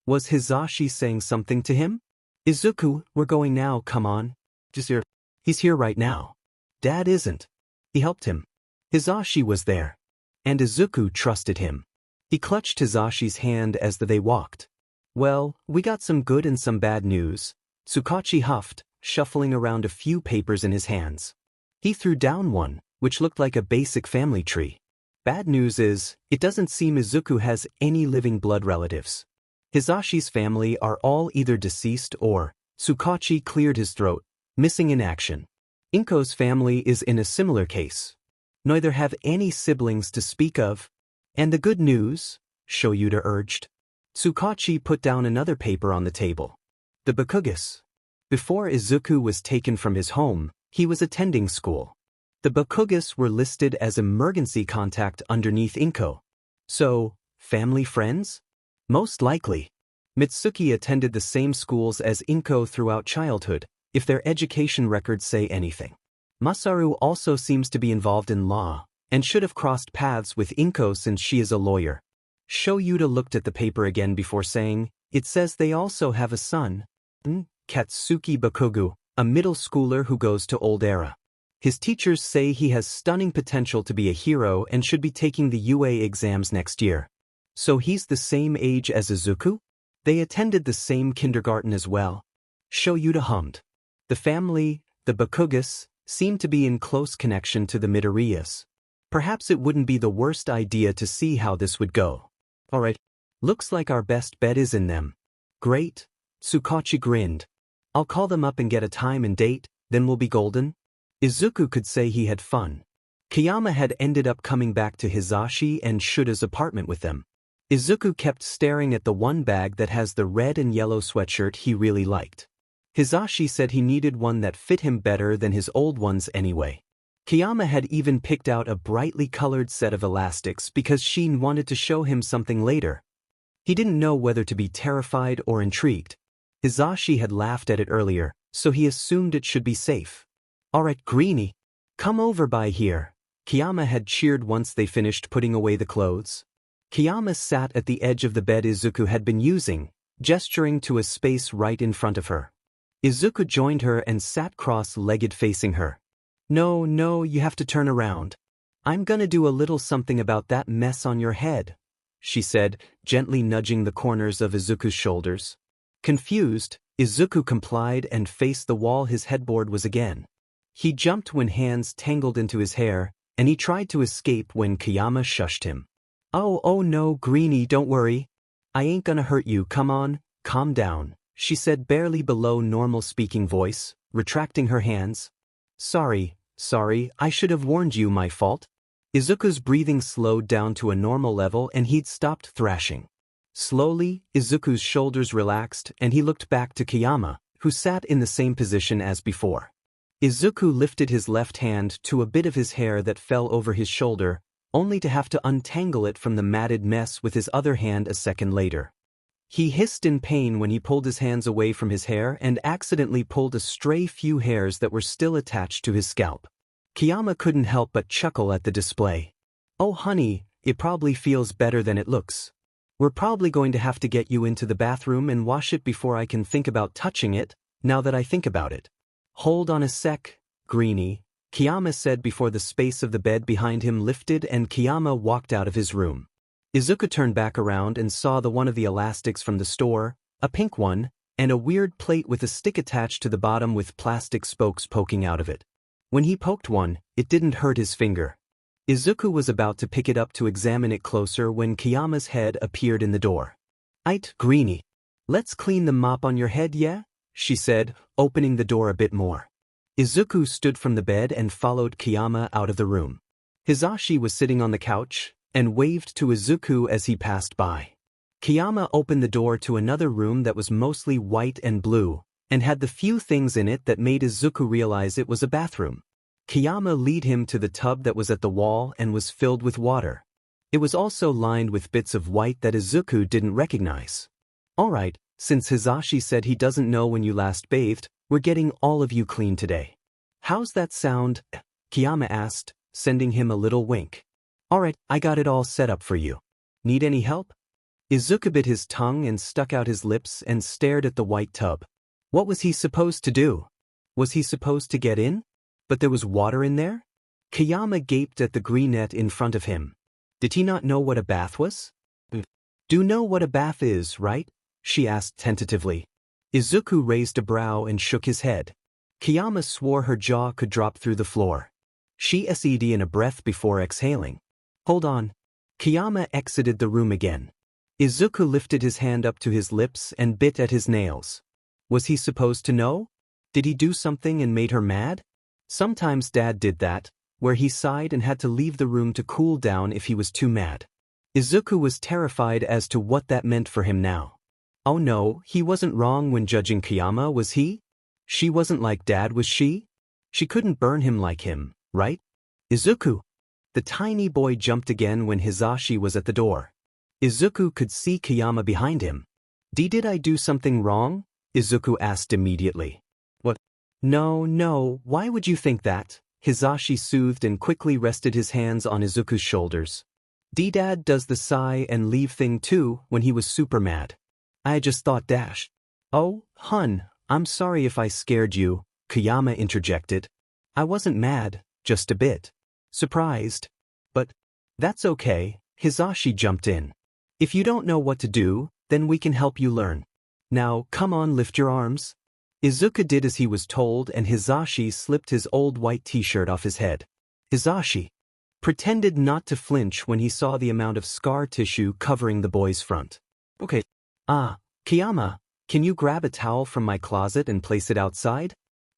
Speaker 1: Was Hisashi saying something to him? Izuku, we're going now, come on. Just here. He's here right now. Dad isn't. He helped him. Hisashi was there. And Izuku trusted him. He clutched Hisashi's hand as they walked. Well, we got some good and some bad news. Tsukachi huffed, shuffling around a few papers in his hands. He threw down one, which looked like a basic family tree. Bad news is, it doesn't seem Izuku has any living blood relatives. Hisashi's family are all either deceased or, Tsukachi cleared his throat, missing in action. Inko's family is in a similar case. Neither have any siblings to speak of. And the good news, Shoyuta urged. Tsukachi put down another paper on the table. The Bakugous. Before Izuku was taken from his home, he was attending school. The Bakugous were listed as emergency contact underneath Inko. So, family friends? Most likely. Mitsuki attended the same schools as Inko throughout childhood, if their education records say anything. Masaru also seems to be involved in law, and should have crossed paths with Inko since she is a lawyer. Shoyuta looked at the paper again before saying, "It says they also have a son. Katsuki Bakugou, a middle schooler who goes to Old Era. His teachers say he has stunning potential to be a hero and should be taking the UA exams next year. So he's the same age as Izuku? They attended the same kindergarten as well." Shoyuta hummed. The family, the Bakugous, seemed to be in close connection to the Midoriyas. Perhaps it wouldn't be the worst idea to see how this would go. Alright, looks like our best bet is in them. Great, Tsukachi grinned. I'll call them up and get a time and date, then we'll be golden. Izuku could say he had fun. Kiyama had ended up coming back to Hisashi and Shuta's apartment with them. Izuku kept staring at the one bag that has the red and yellow sweatshirt he really liked. Hisashi said he needed one that fit him better than his old ones anyway. Kiyama had even picked out a brightly colored set of elastics because she wanted to show him something later. He didn't know whether to be terrified or intrigued. Hisashi had laughed at it earlier, so he assumed it should be safe. Alright, Greenie, come over by here. Kiyama had cheered once they finished putting away the clothes. Kiyama sat at the edge of the bed Izuku had been using, gesturing to a space right in front of her. Izuku joined her and sat cross-legged facing her. No, you have to turn around. I'm gonna do a little something about that mess on your head," she said, gently nudging the corners of Izuku's shoulders. Confused, Izuku complied and faced the wall his headboard was again. He jumped when hands tangled into his hair, and he tried to escape when Kiyama shushed him. Oh no, Greenie, don't worry. I ain't gonna hurt you, come on, calm down, she said barely below normal speaking voice, retracting her hands. Sorry, I should have warned you, my fault. Izuku's breathing slowed down to a normal level and he'd stopped thrashing. Slowly, Izuku's shoulders relaxed and he looked back to Kiyama, who sat in the same position as before. Izuku lifted his left hand to a bit of his hair that fell over his shoulder, only to have to untangle it from the matted mess with his other hand a second later. He hissed in pain when he pulled his hands away from his hair and accidentally pulled a stray few hairs that were still attached to his scalp. Kiyama couldn't help but chuckle at the display. Oh honey, it probably feels better than it looks. We're probably going to have to get you into the bathroom and wash it before I can think about touching it, now that I think about it. Hold on a sec, Greenie, Kiyama said before the space of the bed behind him lifted and Kiyama walked out of his room. Izuku turned back around and saw the one of the elastics from the store, a pink one, and a weird plate with a stick attached to the bottom with plastic spokes poking out of it. When he poked one, it didn't hurt his finger. Izuku was about to pick it up to examine it closer when Kiyama's head appeared in the door. "Aight, Greenie. Let's clean the mop on your head, yeah?" she said, opening the door a bit more. Izuku stood from the bed and followed Kiyama out of the room. Hisashi was sitting on the couch and waved to Izuku as he passed by. Kiyama opened the door to another room that was mostly white and blue, and had the few things in it that made Izuku realize it was a bathroom. Kiyama led him to the tub that was at the wall and was filled with water. It was also lined with bits of white that Izuku didn't recognize. Alright, since Hisashi said he doesn't know when you last bathed, we're getting all of you clean today. How's that sound? Kiyama asked, sending him a little wink. Alright, I got it all set up for you. Need any help? Izuku bit his tongue and stuck out his lips and stared at the white tub. What was he supposed to do? Was he supposed to get in? But there was water in there? Kiyama gaped at the greenette in front of him. Did he not know what a bath was? Do know what a bath is, right? She asked tentatively. Izuku raised a brow and shook his head. Kiyama swore her jaw could drop through the floor. She said in a breath before exhaling. Hold on. Kiyama exited the room again. Izuku lifted his hand up to his lips and bit at his nails. Was he supposed to know? Did he do something and made her mad? Sometimes Dad did that, where he sighed and had to leave the room to cool down if he was too mad. Izuku was terrified as to what that meant for him now. Oh no, he wasn't wrong when judging Kiyama, was he? She wasn't like Dad, was she? She couldn't burn him like him, right? Izuku! The tiny boy jumped again when Hisashi was at the door. Izuku could see Kiyama behind him. Did I do something wrong? Izuku asked immediately. What? No, why would you think that? Hisashi soothed and quickly rested his hands on Izuku's shoulders. Dad does the sigh and leave thing too when he was super mad. I just thought dash. Oh, hun, I'm sorry if I scared you, Kiyama interjected. I wasn't mad, just a bit surprised. But that's okay, Hisashi jumped in. If you don't know what to do, then we can help you learn. Now, come on, lift your arms. Izuku did as he was told and Hisashi slipped his old white t-shirt off his head. Hisashi pretended not to flinch when he saw the amount of scar tissue covering the boy's front. Okay. Kiyama, can you grab a towel from my closet and place it outside?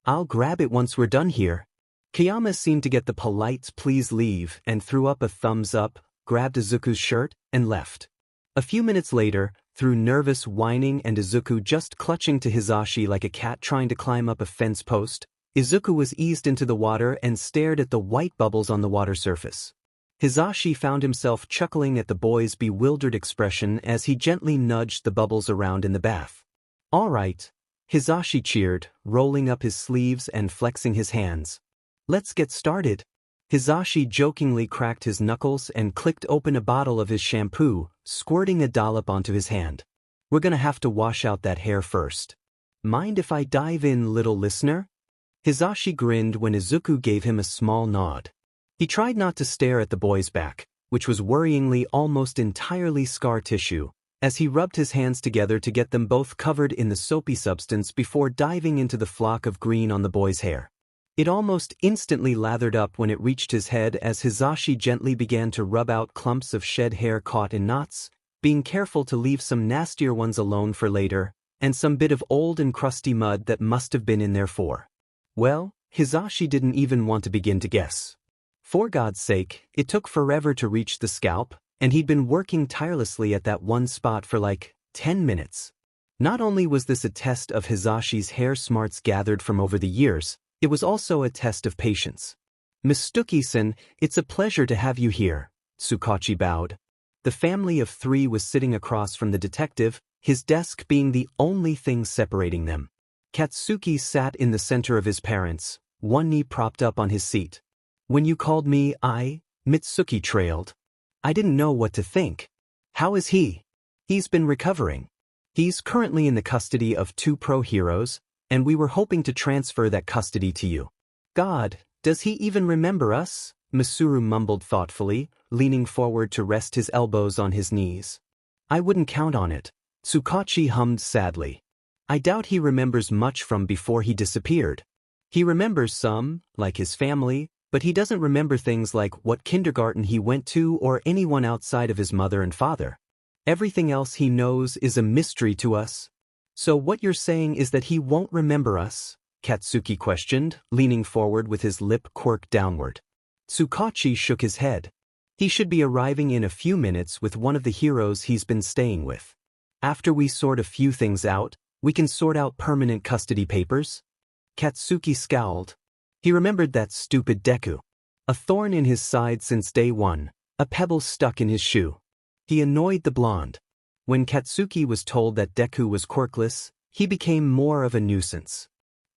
Speaker 1: I'll grab it once we're done here. Kiyama seemed to get the polite please leave and threw up a thumbs up, grabbed Izuku's shirt, and left. A few minutes later, through nervous whining and Izuku just clutching to Hisashi like a cat trying to climb up a fence post, Izuku was eased into the water and stared at the white bubbles on the water surface. Hisashi found himself chuckling at the boy's bewildered expression as he gently nudged the bubbles around in the bath. All right, Hisashi cheered, rolling up his sleeves and flexing his hands. Let's get started. Hisashi jokingly cracked his knuckles and clicked open a bottle of his shampoo, squirting a dollop onto his hand. We're gonna have to wash out that hair first. Mind if I dive in, little listener? Hisashi grinned when Izuku gave him a small nod. He tried not to stare at the boy's back, which was worryingly almost entirely scar tissue, as he rubbed his hands together to get them both covered in the soapy substance before diving into the flock of green on the boy's hair. It almost instantly lathered up when it reached his head as Hisashi gently began to rub out clumps of shed hair caught in knots, being careful to leave some nastier ones alone for later, and some bit of old and crusty mud that must have been in there for. Well, Hisashi didn't even want to begin to guess. For God's sake, it took forever to reach the scalp, and he'd been working tirelessly at that one spot for like 10 minutes. Not only was this a test of Hisashi's hair smarts gathered from over the years, it was also a test of patience. Mistuki-san, it's a pleasure to have you here, Tsukachi bowed. The family of three was sitting across from the detective, his desk being the only thing separating them. Katsuki sat in the center of his parents, one knee propped up on his seat. When you called me, Mitsuki trailed. I didn't know what to think. How is he? He's been recovering. He's currently in the custody of 2 pro heroes, and we were hoping to transfer that custody to you. God, does he even remember us? Misuru mumbled thoughtfully, leaning forward to rest his elbows on his knees. I wouldn't count on it. Tsukachi hummed sadly. I doubt he remembers much from before he disappeared. He remembers some, like his family, but he doesn't remember things like what kindergarten he went to or anyone outside of his mother and father. Everything else he knows is a mystery to us. So what you're saying is that he won't remember us? Katsuki questioned, leaning forward with his lip quirked downward. Tsukachi shook his head. He should be arriving in a few minutes with one of the heroes he's been staying with. After we sort a few things out, we can sort out permanent custody papers? Katsuki scowled. He remembered that stupid Deku. A thorn in his side since day one, a pebble stuck in his shoe. He annoyed the blonde. When Katsuki was told that Deku was quirkless, he became more of a nuisance.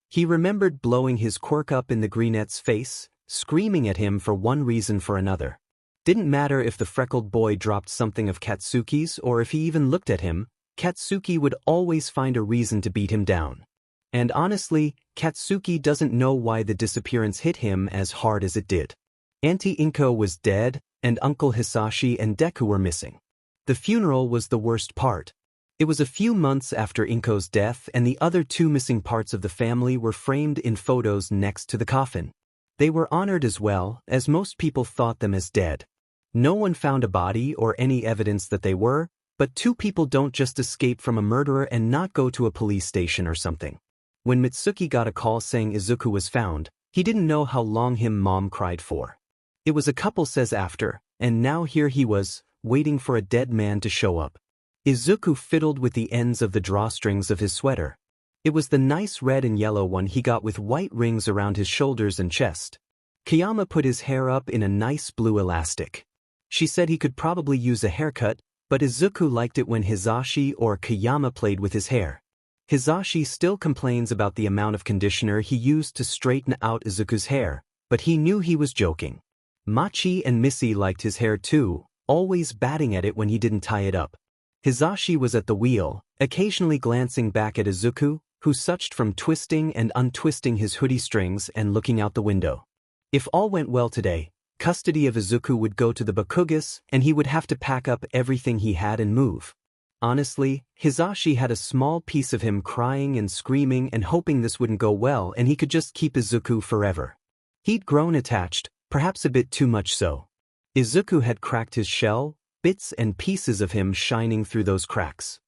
Speaker 1: He remembered blowing his quirk up in the greenette's face, screaming at him for one reason for another. Didn't matter if the freckled boy dropped something of Katsuki's or if he even looked at him, Katsuki would always find a reason to beat him down. And honestly, Katsuki doesn't know why the disappearance hit him as hard as it did. Auntie Inko was dead, and Uncle Hisashi and Deku were missing. The funeral was the worst part. It was a few months after Inko's death and the other 2 missing parts of the family were framed in photos next to the coffin. They were honored as well, as most people thought them as dead. No one found a body or any evidence that they were, but 2 people don't just escape from a murderer and not go to a police station or something. When Mitsuki got a call saying Izuku was found, he didn't know how long him mom cried for. It was a couple says after, and now here he was, waiting for a dead man to show up. Izuku fiddled with the ends of the drawstrings of his sweater. It was the nice red and yellow one he got with white rings around his shoulders and chest. Kiyama put his hair up in a nice blue elastic. She said he could probably use a haircut, but Izuku liked it when Hisashi or Kiyama played with his hair. Hisashi still complains about the amount of conditioner he used to straighten out Izuku's hair, but he knew he was joking. Machi and Missy liked his hair too, always batting at it when he didn't tie it up. Hisashi was at the wheel, occasionally glancing back at Izuku, who suched from twisting and untwisting his hoodie strings and looking out the window. If all went well today, custody of Izuku would go to the Bakugous and he would have to pack up everything he had and move. Honestly, Hisashi had a small piece of him crying and screaming and hoping this wouldn't go well and he could just keep Izuku forever. He'd grown attached, perhaps a bit too much so. Izuku had cracked his shell, bits and pieces of him shining through those cracks.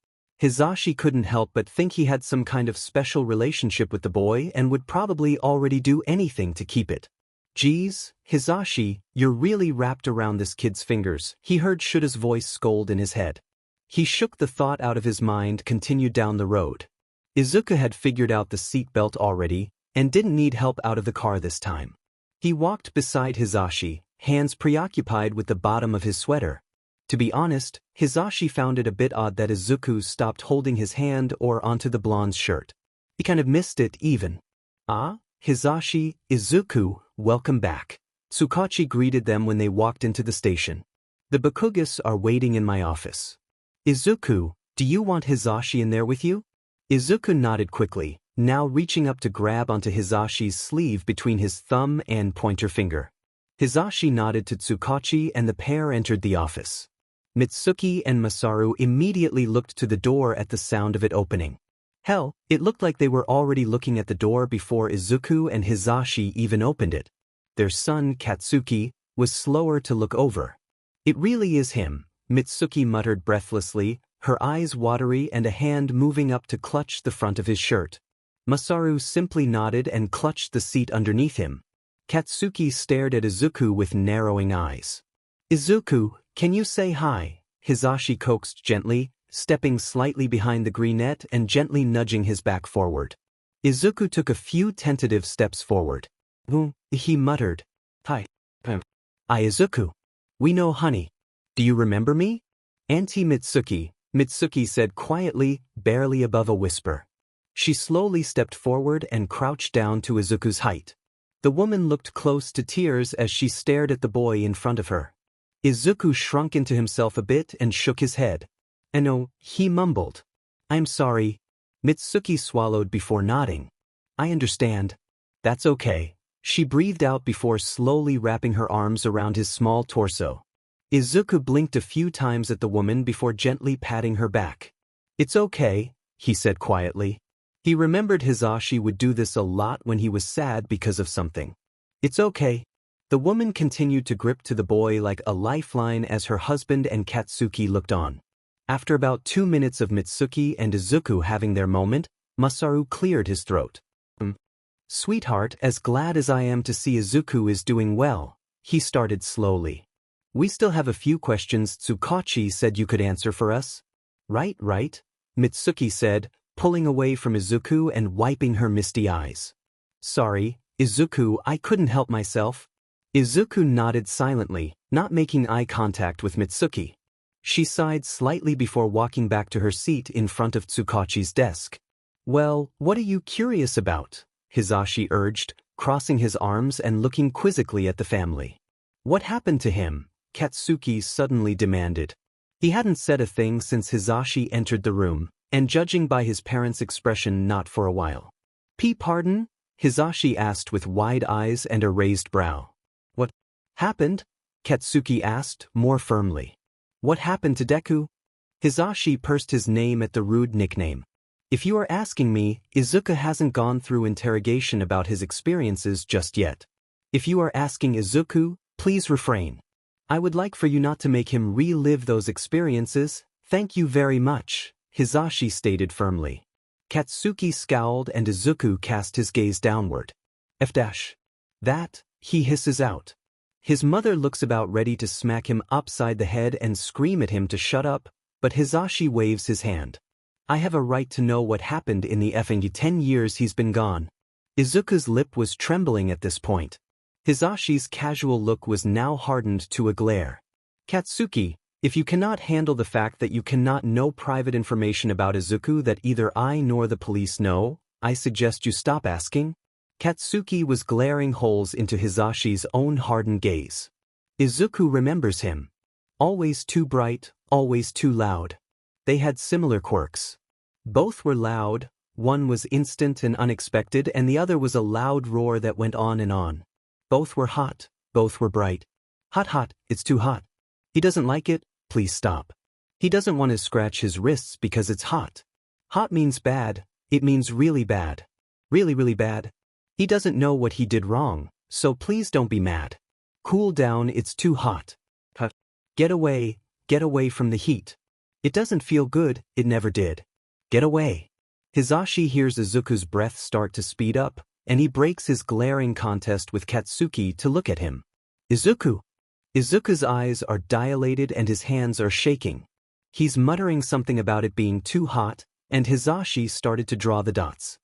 Speaker 1: Hisashi couldn't help but think he had some kind of special relationship with the boy and would probably already do anything to keep it. "Geez, Hisashi, you're really wrapped around this kid's fingers," he heard Shuta's voice scold in his head. He shook the thought out of his mind, continued down the road. Izuku had figured out the seatbelt already and didn't need help out of the car this time. He walked beside Hisashi, hands preoccupied with the bottom of his sweater. To be honest, Hisashi found it a bit odd that Izuku stopped holding his hand or onto the blonde's shirt. He kind of missed it even. "Ah, Hisashi, Izuku, welcome back." Tsukachi greeted them when they walked into the station. "The Bakugous are waiting in my office." "Izuku, do you want Hisashi in there with you?" Izuku nodded quickly, now reaching up to grab onto Hisashi's sleeve between his thumb and pointer finger. Hisashi nodded to Tsukachi and the pair entered the office. Mitsuki and Masaru immediately looked to the door at the sound of it opening. Hell, it looked like they were already looking at the door before Izuku and Hisashi even opened it. Their son, Katsuki, was slower to look over. "It really is him," Mitsuki muttered breathlessly, her eyes watery and a hand moving up to clutch the front of his shirt. Masaru simply nodded and clutched the seat underneath him. Katsuki stared at Izuku with narrowing eyes. "Izuku, can you say hi?" Hisashi coaxed gently, stepping slightly behind the greenette and gently nudging his back forward. Izuku took a few tentative steps forward. He muttered. "Hi. Izuku. We know, honey. Do you remember me?" "Auntie Mitsuki," Mitsuki said quietly, barely above a whisper. She slowly stepped forward and crouched down to Izuku's height. The woman looked close to tears as she stared at the boy in front of her. Izuku shrunk into himself a bit and shook his head. "No," he mumbled. "I'm sorry." Mitsuki swallowed before nodding. "I understand. That's okay." She breathed out before slowly wrapping her arms around his small torso. Izuku blinked a few times at the woman before gently patting her back. "It's okay," he said quietly. He remembered Hisashi would do this a lot when he was sad because of something. "It's okay." The woman continued to grip to the boy like a lifeline as her husband and Katsuki looked on. After about 2 minutes of Mitsuki and Izuku having their moment, Masaru cleared his throat. "Sweetheart, as glad as I am to see Izuku is doing well," he started slowly. "We still have a few questions Tsukachi said you could answer for us." Right, Mitsuki said, pulling away from Izuku and wiping her misty eyes. "Sorry, Izuku, I couldn't help myself." Izuku nodded silently, not making eye contact with Mitsuki. She sighed slightly before walking back to her seat in front of Tsukachi's desk. "Well, what are you curious about?" Hisashi urged, crossing his arms and looking quizzically at the family. "What happened to him?" Katsuki suddenly demanded. He hadn't said a thing since Hisashi entered the room, and judging by his parents' expression, not for a while. Pardon?" Hisashi asked with wide eyes and a raised brow. "What happened?" Katsuki asked, more firmly. "What happened to Deku?" Hisashi pursed his name at the rude nickname. "If you are asking me, Izuku hasn't gone through interrogation about his experiences just yet. If you are asking Izuku, please refrain. I would like for you not to make him relive those experiences, thank you very much," Hisashi stated firmly. Katsuki scowled and Izuku cast his gaze downward. That, he hisses out. His mother looks about ready to smack him upside the head and scream at him to shut up, but Hizashi waves his hand. I have a right to know what happened in the effing 10 years he's been gone. Izuku's lip was trembling at this point. Hizashi's casual look was now hardened to a glare. Katsuki, if you cannot handle the fact that you cannot know private information about Izuku that either I nor the police know, I suggest you stop asking. Katsuki was glaring holes into Hizashi's own hardened gaze. Izuku remembers him. Always too bright, always too loud. They had similar quirks. Both were loud, one was instant and unexpected and the other was a loud roar that went on and on. Both were hot, both were bright. Hot hot, it's too hot. He doesn't like it, please stop. He doesn't want to scratch his wrists because it's hot. Hot means bad, it means really bad. Really, really bad. He doesn't know what he did wrong, so please don't be mad. Cool down, it's too hot. Get away from the heat. It doesn't feel good, it never did. Get away. Hizashi hears Izuku's breath start to speed up, and he breaks his glaring contest with Katsuki to look at him. Izuku. Izuku's eyes are dilated and his hands are shaking. He's muttering something about it being too hot, and Hizashi started to draw the dots.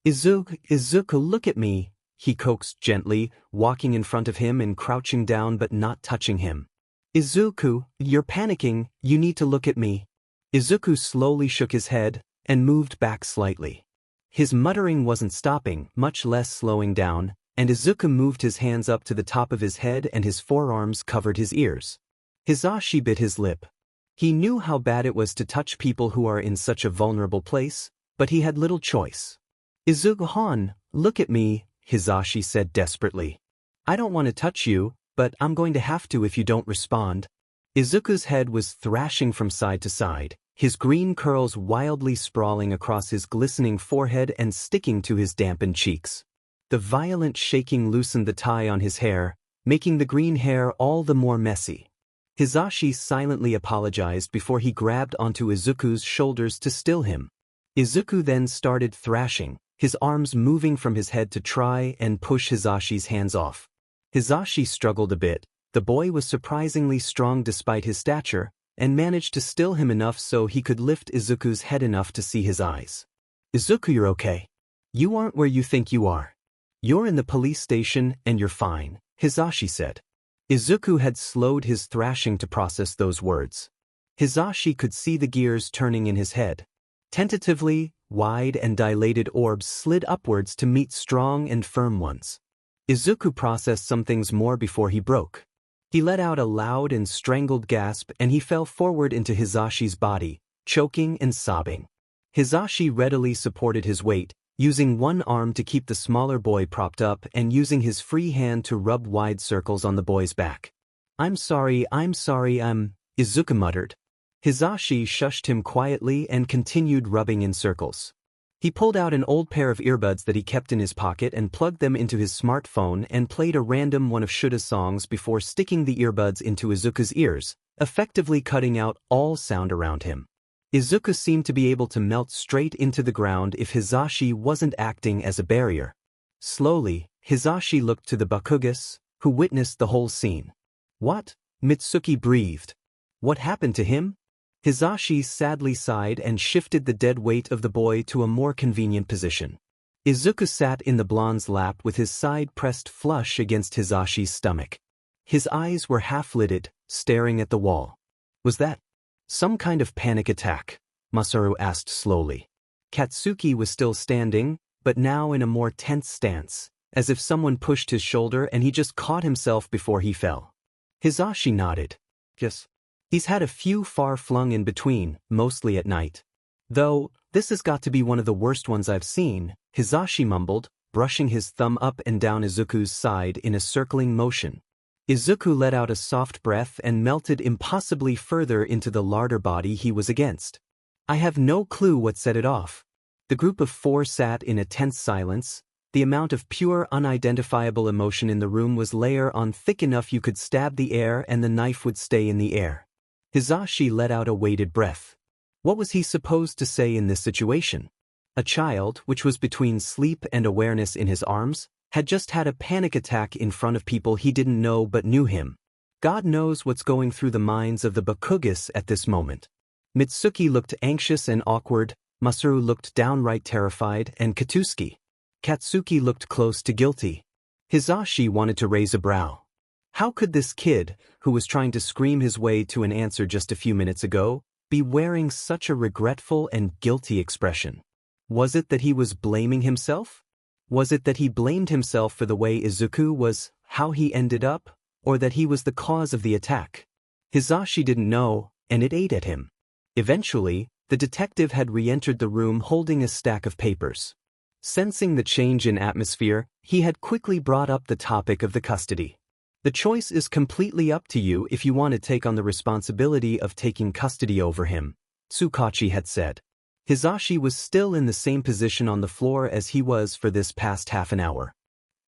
Speaker 1: Izuku, look at me, he coaxed gently, walking in front of him and crouching down but not touching him. Izuku, you're panicking, you need to look at me. Izuku slowly shook his head and moved back slightly. His muttering wasn't stopping, much less slowing down, and Izuku moved his hands up to the top of his head and his forearms covered his ears. Hizashi bit his lip. He knew how bad it was to touch people who are in such a vulnerable place, but he had little choice. Izuku-han, look at me, Hizashi said desperately. I don't want to touch you, but I'm going to have to if you don't respond. Izuku's head was thrashing from side to side, his green curls wildly sprawling across his glistening forehead and sticking to his dampened cheeks. The violent shaking loosened the tie on his hair, making the green hair all the more messy. Hizashi silently apologized before he grabbed onto Izuku's shoulders to still him. Izuku then started thrashing, his arms moving from his head to try and push Hizashi's hands off. Hizashi struggled a bit. The boy was surprisingly strong despite his stature, and managed to still him enough so he could lift Izuku's head enough to see his eyes. Izuku, you're okay. You aren't where you think you are. You're in the police station and you're fine, Hizashi said. Izuku had slowed his thrashing to process those words. Hizashi could see the gears turning in his head. Tentatively, wide and dilated orbs slid upwards to meet strong and firm ones. Izuku processed some things more before he broke. He let out a loud and strangled gasp and he fell forward into Hizashi's body, choking and sobbing. Hizashi readily supported his weight, using one arm to keep the smaller boy propped up and using his free hand to rub wide circles on the boy's back. I'm sorry, Izuku muttered. Hizashi shushed him quietly and continued rubbing in circles. He pulled out an old pair of earbuds that he kept in his pocket and plugged them into his smartphone and played a random one of Shuta's songs before sticking the earbuds into Izuku's ears, effectively cutting out all sound around him. Izuku seemed to be able to melt straight into the ground if Hizashi wasn't acting as a barrier. Slowly, Hizashi looked to the Bakugous, who witnessed the whole scene. What? Mitsuki breathed. What happened to him? Hizashi sadly sighed and shifted the dead weight of the boy to a more convenient position. Izuku sat in the blonde's lap with his side pressed flush against Hizashi's stomach. His eyes were half-lidded, staring at the wall. Was that some kind of panic attack? Masaru asked slowly. Katsuki was still standing, but now in a more tense stance, as if someone pushed his shoulder and he just caught himself before he fell. Hizashi nodded. Yes. He's had a few far-flung in between, mostly at night. Though, this has got to be one of the worst ones I've seen, Hizashi mumbled, brushing his thumb up and down Izuku's side in a circling motion. Izuku let out a soft breath and melted impossibly further into the larder body he was against. I have no clue what set it off. The group of four sat in a tense silence. The amount of pure unidentifiable emotion in the room was layer on thick enough you could stab the air and the knife would stay in the air. Hizashi let out a weighted breath. What was he supposed to say in this situation? A child, which was between sleep and awareness in his arms, had just had a panic attack in front of people he didn't know but knew him. God knows what's going through the minds of the Bakugous at this moment. Mitsuki looked anxious and awkward, Masaru looked downright terrified, and Katsuki looked close to guilty. Hisashi wanted to raise a brow. How could this kid, who was trying to scream his way to an answer just a few minutes ago, be wearing such a regretful and guilty expression? Was it that he was blaming himself? Was it that he blamed himself for the way Izuku was, how he ended up, or that he was the cause of the attack? Hisashi didn't know, and it ate at him. Eventually, the detective had re-entered the room holding a stack of papers. Sensing the change in atmosphere, he had quickly brought up the topic of the custody. The choice is completely up to you if you want to take on the responsibility of taking custody over him, Tsukachi had said. Hisashi was still in the same position on the floor as he was for this past half an hour.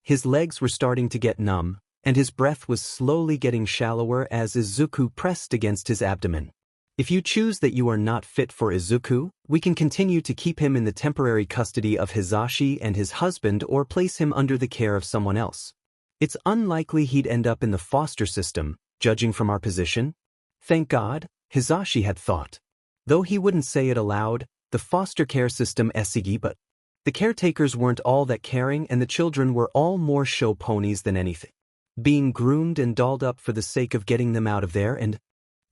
Speaker 1: His legs were starting to get numb, and his breath was slowly getting shallower as Izuku pressed against his abdomen. If you choose that you are not fit for Izuku, we can continue to keep him in the temporary custody of Hisashi and his husband or place him under the care of someone else. It's unlikely he'd end up in the foster system, judging from our position. Thank God, Hisashi had thought. Though he wouldn't say it aloud, the foster care system esigi, but the caretakers weren't all that caring and the children were all more show ponies than anything. Being groomed and dolled up for the sake of getting them out of there and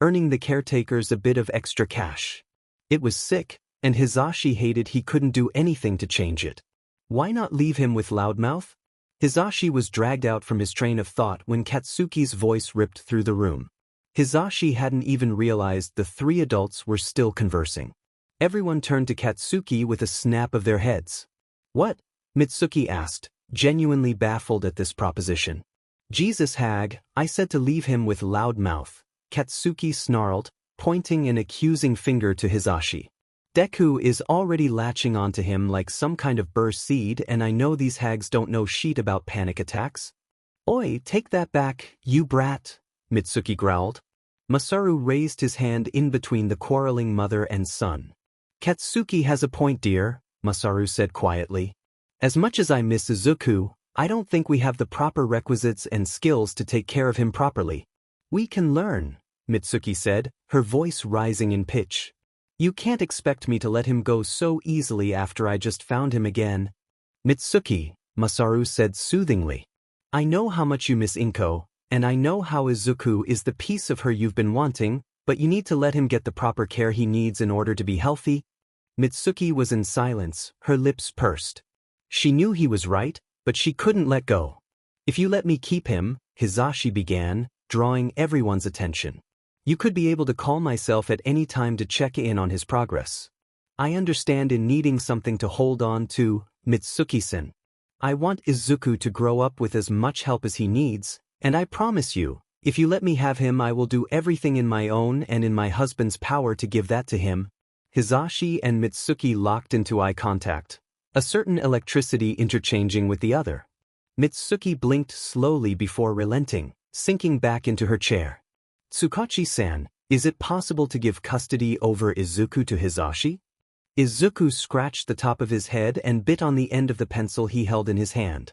Speaker 1: earning the caretakers a bit of extra cash. It was sick, and Hisashi hated he couldn't do anything to change it. Why not leave him with Loudmouth? Hisashi was dragged out from his train of thought when Katsuki's voice ripped through the room. Hisashi hadn't even realized the three adults were still conversing. Everyone turned to Katsuki with a snap of their heads. What? Mitsuki asked, genuinely baffled at this proposition. Jesus hag, I said to leave him with Loudmouth, Katsuki snarled, pointing an accusing finger to Hisashi. Deku is already latching onto him like some kind of burr seed, and I know these hags don't know shit about panic attacks. Oi, take that back, you brat, Mitsuki growled. Masaru raised his hand in between the quarreling mother and son. Katsuki has a point, dear, Masaru said quietly. As much as I miss Izuku, I don't think we have the proper requisites and skills to take care of him properly. We can learn, Mitsuki said, her voice rising in pitch. You can't expect me to let him go so easily after I just found him again. Mitsuki, Masaru said soothingly. I know how much you miss Inko, and I know how Izuku is the piece of her you've been wanting, but you need to let him get the proper care he needs in order to be healthy. Mitsuki was in silence, her lips pursed. She knew he was right, but she couldn't let go. If you let me keep him, Hisashi began, drawing everyone's attention. You could be able to call myself at any time to check in on his progress. I understand in needing something to hold on to, Mitsuki-san. I want Izuku to grow up with as much help as he needs, and I promise you, if you let me have him I will do everything in my own and in my husband's power to give that to him. Hisashi and Mitsuki locked into eye contact, a certain electricity interchanging with the other. Mitsuki blinked slowly before relenting, sinking back into her chair. Tsukachi-san, is it possible to give custody over Izuku to Hisashi? Izuku scratched the top of his head and bit on the end of the pencil he held in his hand.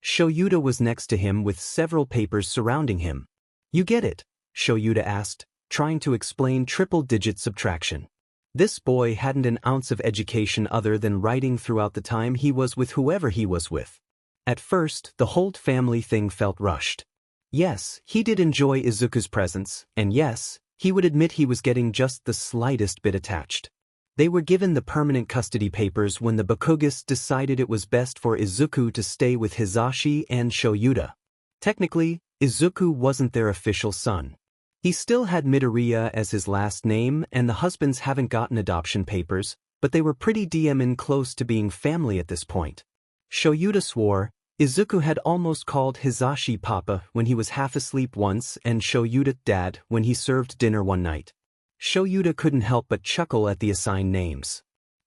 Speaker 1: Shoyuda was next to him with several papers surrounding him. You get it? Shoyuda asked, trying to explain triple-digit subtraction. This boy hadn't an ounce of education other than writing throughout the time he was with whoever he was with. At first, the Holt family thing felt rushed. Yes, he did enjoy Izuku's presence, and yes, he would admit he was getting just the slightest bit attached. They were given the permanent custody papers when the Bakugous decided it was best for Izuku to stay with Hisashi and Shoyuda. Technically, Izuku wasn't their official son. He still had Midoriya as his last name, and the husbands haven't gotten adoption papers, but they were pretty damn close to being family at this point. Shoyuda swore, Izuku had almost called Hisashi Papa when he was half asleep once and Shoyuda Dad when he served dinner one night. Shoyuda couldn't help but chuckle at the assigned names.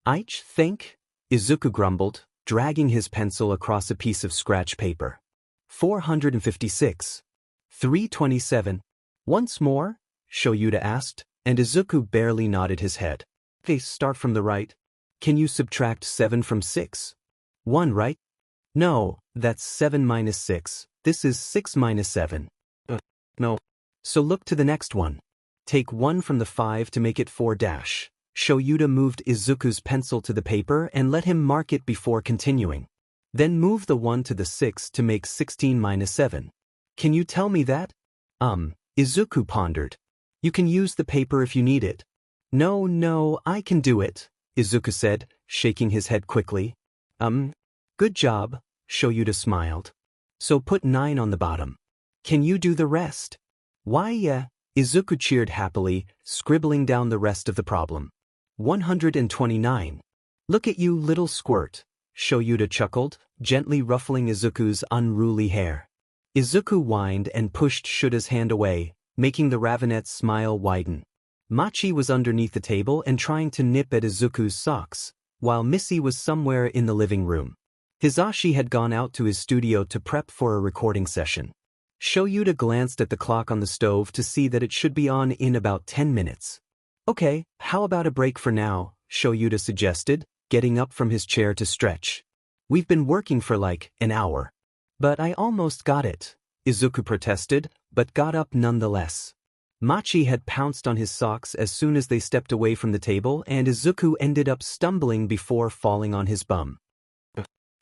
Speaker 1: "Ich think?" Izuku grumbled, dragging his pencil across a piece of scratch paper. 456. 327. Once more? Shoyuda asked, and Izuku barely nodded his head. They start from the right. Can you subtract 7 from 6? 1, right? No, that's 7 minus 6. This is 6 minus 7. No. So look to the next one. Take 1 from the 5 to make it 4 dash. Shoyuta moved Izuku's pencil to the paper and let him mark it before continuing. Then move the 1 to the 6 to make 16 minus 7. Can you tell me that? Izuku pondered. You can use the paper if you need it. No, I can do it, Izuku said, shaking his head quickly. Good job, Shoyuta smiled. So put 9 on the bottom. Can you do the rest? Why, yeah, Izuku cheered happily, scribbling down the rest of the problem. 129. Look at you, little squirt, Shoyuta chuckled, gently ruffling Izuku's unruly hair. Izuku whined and pushed Shuta's hand away, making the Ravenette's smile widen. Machi was underneath the table and trying to nip at Izuku's socks, while Missy was somewhere in the living room. Hisashi had gone out to his studio to prep for a recording session. Shoyuta glanced at the clock on the stove to see that it should be on in about 10 minutes. Okay, how about a break for now, Shoyuta suggested, getting up from his chair to stretch. We've been working for like an hour. But I almost got it, Izuku protested, but got up nonetheless. Machi had pounced on his socks as soon as they stepped away from the table, and Izuku ended up stumbling before falling on his bum.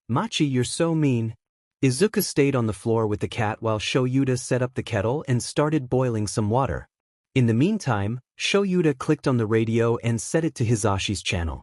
Speaker 1: Machi, you're so mean. Izuku stayed on the floor with the cat while Shoyuta set up the kettle and started boiling some water. In the meantime, Shoyuta clicked on the radio and set it to Hisashi's channel.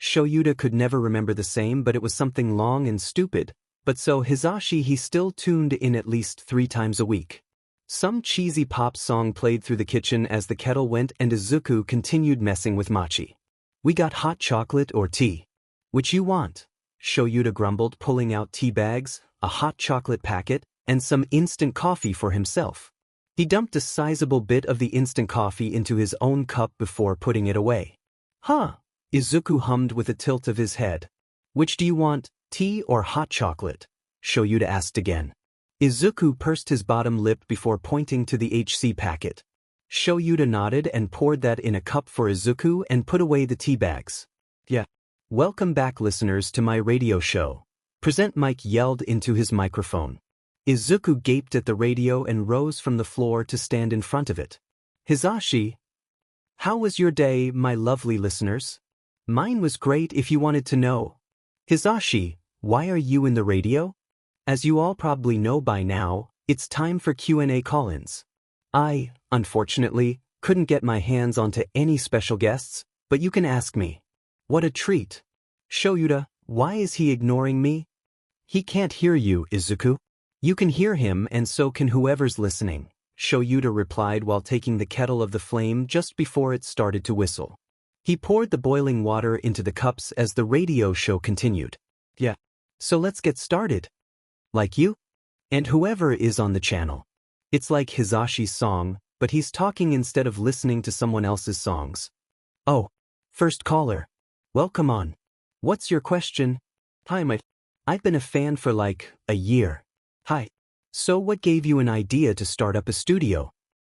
Speaker 1: Shoyuta could never remember the same, but it was something long and stupid, but so Hisashi he still tuned in at least 3 times a week. Some cheesy pop song played through the kitchen as the kettle went and Izuku continued messing with Machi. We got hot chocolate or tea. Which you want? Shoyuta grumbled, pulling out tea bags, a hot chocolate packet, and some instant coffee for himself. He dumped a sizable bit of the instant coffee into his own cup before putting it away. Huh, Izuku hummed with a tilt of his head. Which do you want, tea or hot chocolate? Shoyuta asked again. Izuku pursed his bottom lip before pointing to the HC packet. Shoyuta nodded and poured that in a cup for Izuku and put away the tea bags. Yeah. Welcome back, listeners, to my radio show. Present Mike yelled into his microphone. Izuku gaped at the radio and rose from the floor to stand in front of it. Hisashi, how was your day, my lovely listeners? Mine was great if you wanted to know. Hisashi, why are you in the radio? As you all probably know by now, it's time for Q&A call-ins. I, unfortunately, couldn't get my hands onto any special guests, but you can ask me. What a treat. Shoyuta, why is he ignoring me? He can't hear you, Izuku. You can hear him and so can whoever's listening, Shoyuta replied while taking the kettle of the flame just before it started to whistle. He poured the boiling water into the cups as the radio show continued. Yeah. So let's get started. Like you? And whoever is on the channel. It's like Hisashi's song, but he's talking instead of listening to someone else's songs. Oh, first caller. Welcome on. What's your question? Hi, I've been a fan for like a year. Hi. So what gave you an idea to start up a studio?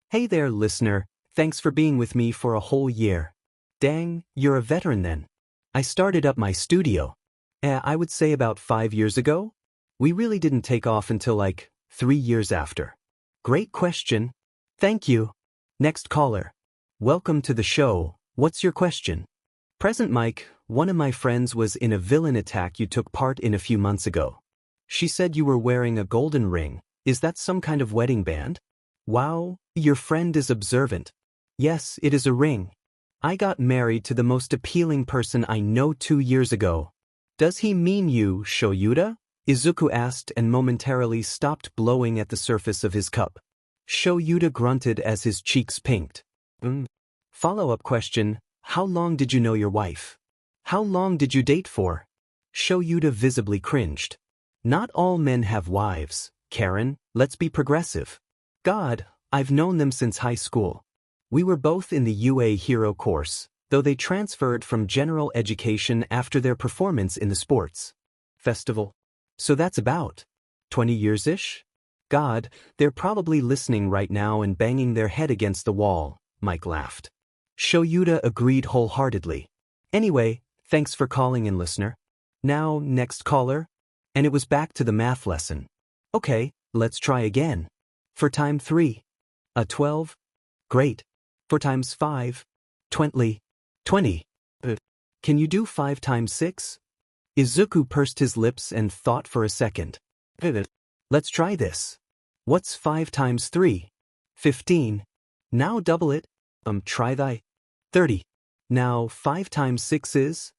Speaker 1: Hey there, listener. Thanks for being with me for a whole year. Dang, you're a veteran then. I started up my studio. I would say about 5 years ago. We really didn't take off until like 3 years after. Great question. Thank you. Next caller. Welcome to the show. What's your question? Present Mike, one of my friends was in a villain attack you took part in a few months ago. She said you were wearing a golden ring. Is that some kind of wedding band? Wow, your friend is observant. Yes, it is a ring. I got married to the most appealing person I know 2 years ago. Does he mean you, Shoyuta? Izuku asked and momentarily stopped blowing at the surface of his cup. Shoyuta grunted as his cheeks pinked. Follow-up question, how long did you know your wife? How long did you date for? Shoyuta visibly cringed. Not all men have wives, Karen, let's be progressive. God, I've known them since high school. We were both in the UA Hero course, though they transferred from general education after their performance in the sports festival. So that's about 20 years-ish? God, they're probably listening right now and banging their head against the wall, Mike laughed. Shoyuta agreed wholeheartedly. Anyway, thanks for calling in, listener. Now, next caller. And it was back to the math lesson. Okay, let's try again. For time 3. 12. Great. For times 5. 20. 20. Can you do 5 times 6? Izuku pursed his lips and thought for a second. Let's try this. What's 5 times 3? 15. Now double it. Try thy. 30. Now 5 times 6 is?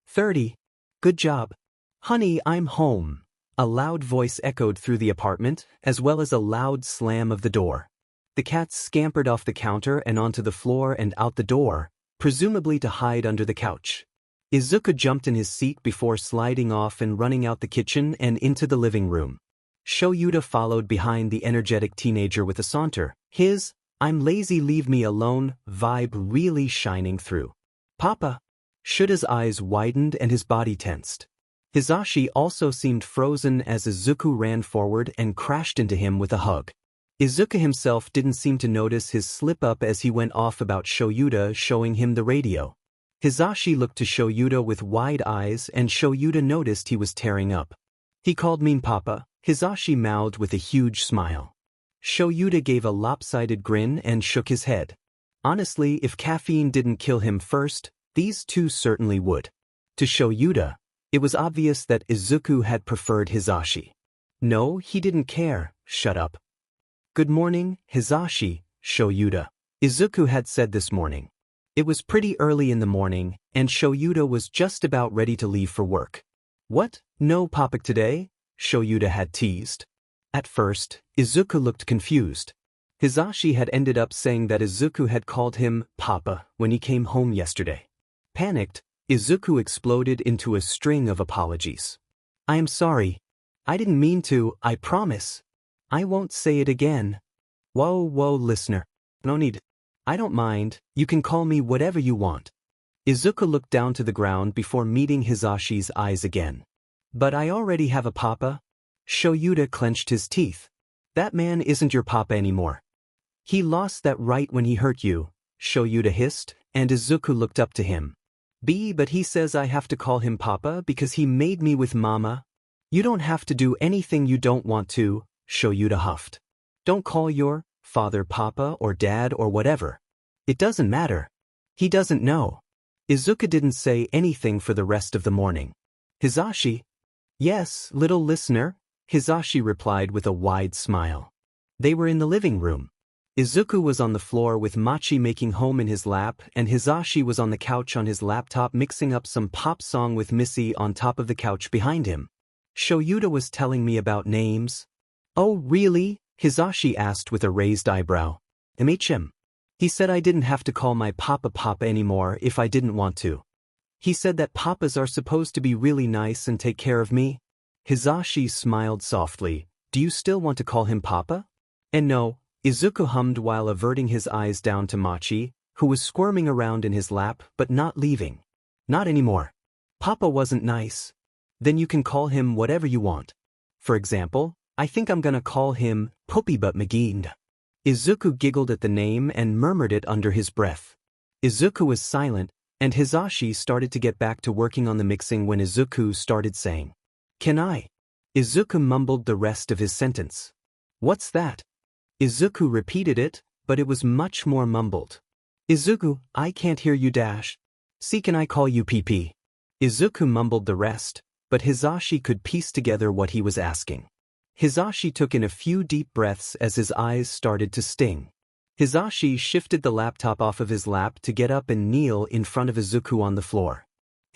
Speaker 1: 30. Good job. Honey, I'm home. A loud voice echoed through the apartment, as well as a loud slam of the door. The cats scampered off the counter and onto the floor and out the door, presumably to hide under the couch. Izuku jumped in his seat before sliding off and running out the kitchen and into the living room. Shoyuta followed behind the energetic teenager with a saunter, his "I'm lazy, leave me alone" vibe really shining through. Papa! Shuta's eyes widened and his body tensed. Hisashi also seemed frozen as Izuku ran forward and crashed into him with a hug. Izuku himself didn't seem to notice his slip-up as he went off about Shoyuta showing him the radio. Hisashi looked to Shoyuta with wide eyes and Shoyuta noticed he was tearing up. He called me Papa, Hisashi mouthed with a huge smile. Shoyuta gave a lopsided grin and shook his head. Honestly, if caffeine didn't kill him first, these two certainly would. To Shoyuta, it was obvious that Izuku had preferred Hisashi. No, he didn't care, shut up. Good morning, Hisashi, Shoyuta. Izuku had said this morning. It was pretty early in the morning, and Shoyuta was just about ready to leave for work. What? No Papa today? Shoyuta had teased. At first, Izuku looked confused. Hisashi had ended up saying that Izuku had called him Papa when he came home yesterday. Panicked, Izuku exploded into a string of apologies. I am sorry. I didn't mean to, I promise. I won't say it again. Whoa, listener. No need. I don't mind, you can call me whatever you want. Izuku looked down to the ground before meeting Hisashi's eyes again. But I already have a papa. Shoyuta clenched his teeth. That man isn't your papa anymore. He lost that right when he hurt you, Shoyuta hissed, and Izuku looked up to him. But he says I have to call him papa because he made me with mama. You don't have to do anything you don't want to, Shoyuta huffed. Don't call your father papa or dad or whatever. It doesn't matter. He doesn't know. Izuku didn't say anything for the rest of the morning. Hisashi? Yes, little listener, Hisashi replied with a wide smile. They were in the living room. Izuku was on the floor with Machi making home in his lap and Hisashi was on the couch on his laptop mixing up some pop song with Missy on top of the couch behind him. Shoyuta was telling me about names. Oh really? Hisashi asked with a raised eyebrow. MHM. He said I didn't have to call my papa anymore if I didn't want to. He said that papas are supposed to be really nice and take care of me. Hisashi smiled softly. Do you still want to call him papa? And no, Izuku hummed while averting his eyes down to Machi, who was squirming around in his lap but not leaving. Not anymore. Papa wasn't nice. Then you can call him whatever you want. For example, I think I'm gonna call him Puppy Butt McGee. Izuku giggled at the name and murmured it under his breath. Izuku was silent, and Hisashi started to get back to working on the mixing when Izuku started saying, Can I? Izuku mumbled the rest of his sentence. What's that? Izuku repeated it, but it was much more mumbled. Izuku, I can't hear you dash. See, can I call you PP? Izuku mumbled the rest, but Hisashi could piece together what he was asking. Hisashi took in a few deep breaths as his eyes started to sting. Hisashi shifted the laptop off of his lap to get up and kneel in front of Izuku on the floor.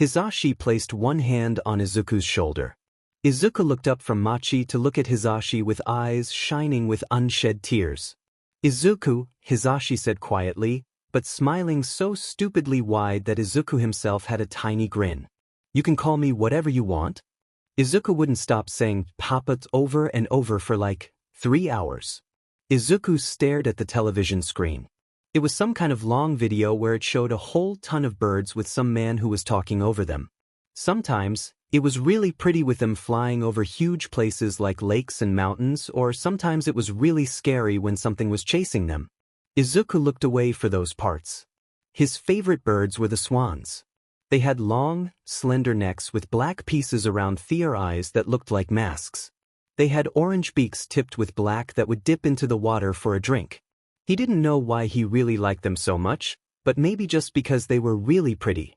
Speaker 1: Hisashi placed one hand on Izuku's shoulder. Izuku looked up from Machi to look at Hisashi with eyes shining with unshed tears. Izuku, Hisashi said quietly, but smiling so stupidly wide that Izuku himself had a tiny grin. You can call me whatever you want? Izuku wouldn't stop saying Papa over and over for like 3 hours. Izuku stared at the television screen. It was some kind of long video where it showed a whole ton of birds with some man who was talking over them. Sometimes, it was really pretty with them flying over huge places like lakes and mountains, or sometimes it was really scary when something was chasing them. Izuku looked away for those parts. His favorite birds were the swans. They had long, slender necks with black pieces around their eyes that looked like masks. They had orange beaks tipped with black that would dip into the water for a drink. He didn't know why he really liked them so much, but maybe just because they were really pretty.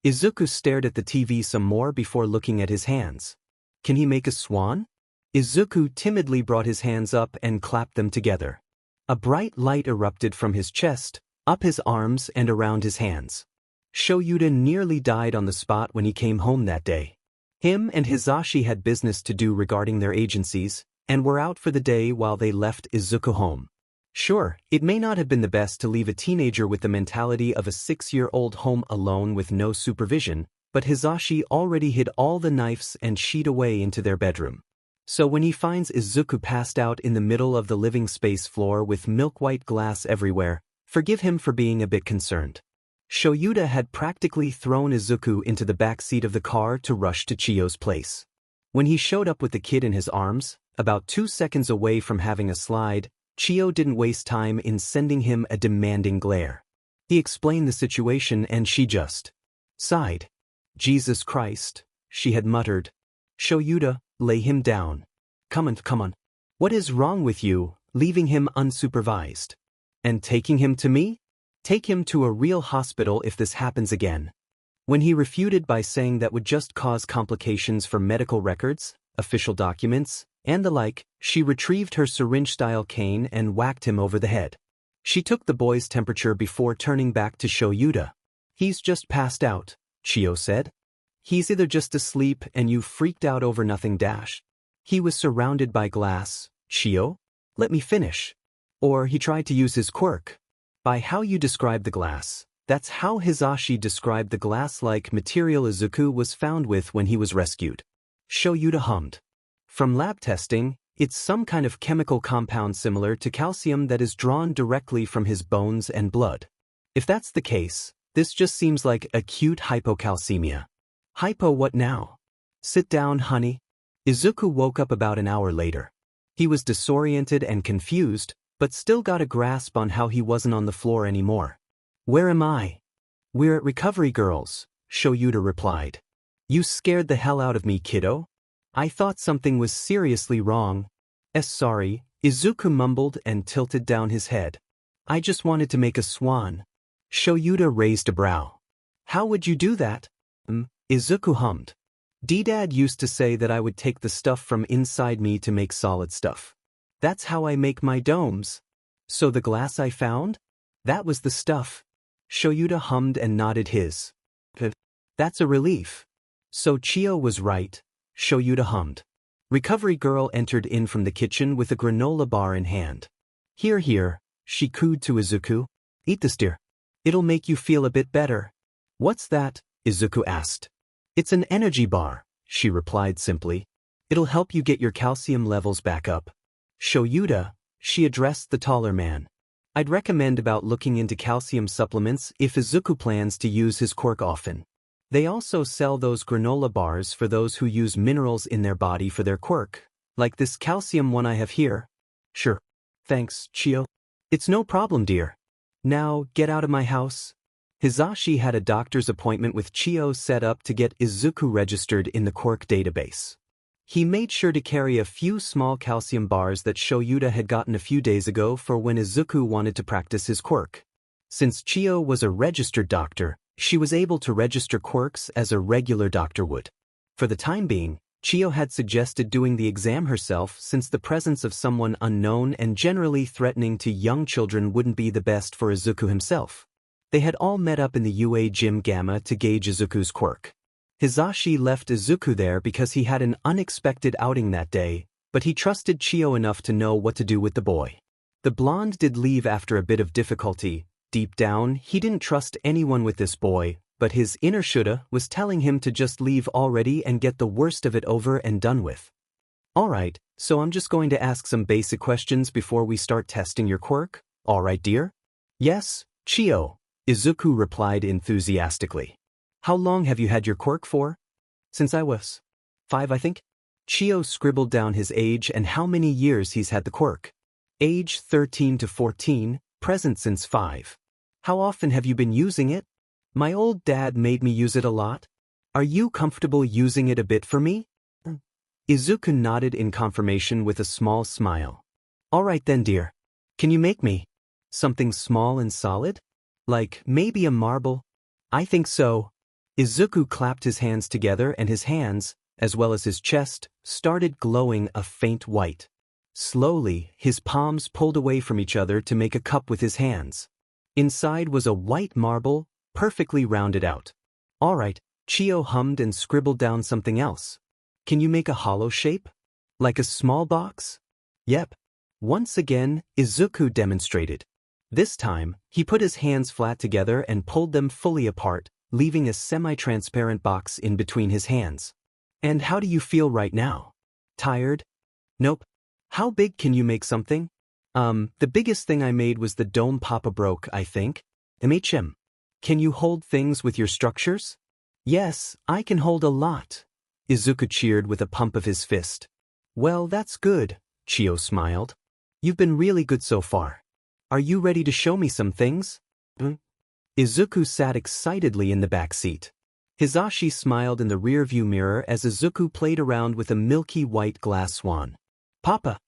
Speaker 1: Izuku stared at the TV some more before looking at his hands. Can he make a swan? Izuku timidly brought his hands up and clapped them together. A bright light erupted from his chest, up his arms and around his hands. Shoyuda nearly died on the spot when he came home that day. Him and Hisashi had business to do regarding their agencies, and were out for the day while they left Izuku home. Sure, it may not have been the best to leave a teenager with the mentality of a 6-year-old home alone with no supervision, but Hisashi already hid all the knives and sheet away into their bedroom. So when he finds Izuku passed out in the middle of the living space floor with milk-white glass everywhere, forgive him for being a bit concerned. Shoyuda had practically thrown Izuku into the back seat of the car to rush to Chiyo's place. When he showed up with the kid in his arms, about 2 seconds away from having a slide, Chiyo didn't waste time in sending him a demanding glare. He explained the situation and she just sighed. Jesus Christ, she had muttered. Shoyuda, lay him down. Come on. What is wrong with you, leaving him unsupervised? And taking him to me? Take him to a real hospital if this happens again. When he refuted by saying that would just cause complications for medical records, official documents, and the like, she retrieved her syringe-style cane and whacked him over the head. She took the boy's temperature before turning back to Shoyuda. He's just passed out, Chiyo said. He's either just asleep and you freaked out over nothing dash. He was surrounded by glass, Chiyo. Let me finish. Or he tried to use his quirk. By how you describe the glass, that's how Hisashi described the glass-like material Izuku was found with when he was rescued. Shoyuda hummed. From lab testing, it's some kind of chemical compound similar to calcium that is drawn directly from his bones and blood. If that's the case, this just seems like acute hypocalcemia. Hypo what now? Sit down, honey. Izuku woke up about an hour later. He was disoriented and confused, but still got a grasp on how he wasn't on the floor anymore. Where am I? We're at Recovery Girls, Shoyuda replied. You scared the hell out of me, kiddo. I thought something was seriously wrong. Sorry, Izuku mumbled and tilted down his head. I just wanted to make a swan. Shoyuda raised a brow. How would you do that? Izuku hummed. D-Dad used to say that I would take the stuff from inside me to make solid stuff. That's how I make my domes. So the glass I found? That was the stuff. Shoyuda hummed and nodded his. That's a relief. So Chiyo was right, Shoyuda hummed. Recovery Girl entered in from the kitchen with a granola bar in hand. Here, she cooed to Izuku. Eat this, dear. It'll make you feel a bit better. What's that? Izuku asked. It's an energy bar, she replied simply. It'll help you get your calcium levels back up. Shoyuda, she addressed the taller man. I'd recommend about looking into calcium supplements if Izuku plans to use his quirk often. They also sell those granola bars for those who use minerals in their body for their quirk, like this calcium one I have here. Sure. Thanks, Chiyo. It's no problem, dear. Now, get out of my house. Hisashi had a doctor's appointment with Chiyo set up to get Izuku registered in the quirk database. He made sure to carry a few small calcium bars that Shoyuda had gotten a few days ago for when Izuku wanted to practice his quirk. Since Chiyo was a registered doctor, she was able to register quirks as a regular doctor would. For the time being, Chiyo had suggested doing the exam herself since the presence of someone unknown and generally threatening to young children wouldn't be the best for Izuku himself. They had all met up in the UA Gym Gamma to gauge Izuku's quirk. Hisashi left Izuku there because he had an unexpected outing that day, but he trusted Chiyo enough to know what to do with the boy. The blonde did leave after a bit of difficulty. Deep down, he didn't trust anyone with this boy, but his inner shoulda was telling him to just leave already and get the worst of it over and done with. Alright, so I'm just going to ask some basic questions before we start testing your quirk, alright dear? Yes, Chiyo, Izuku replied enthusiastically. How long have you had your quirk for? Since I was 5, I think. Chiyo scribbled down his age and how many years he's had the quirk. Age 13 to 14, present since 5. How often have you been using it? My old dad made me use it a lot. Are you comfortable using it a bit for me? Izuku nodded in confirmation with a small smile. All right then, dear. Can you make me something small and solid? Like maybe a marble? I think so. Izuku clapped his hands together and his hands, as well as his chest, started glowing a faint white. Slowly, his palms pulled away from each other to make a cup with his hands. Inside was a white marble, perfectly rounded out. All right, Chio hummed and scribbled down something else. Can you make a hollow shape? Like a small box? Yep. Once again, Izuku demonstrated. This time, he put his hands flat together and pulled them fully apart, leaving a semi-transparent box in between his hands. And how do you feel right now? Tired? Nope. How big can you make something? The biggest thing I made was the dome Papa broke, I think. Can you hold things with your structures? Yes, I can hold a lot. Izuku cheered with a pump of his fist. Well, that's good, Chio smiled. You've been really good so far. Are you ready to show me some things? Izuku sat excitedly in the back seat. Hisashi smiled in the rearview mirror as Izuku played around with a milky white glass swan. Papa,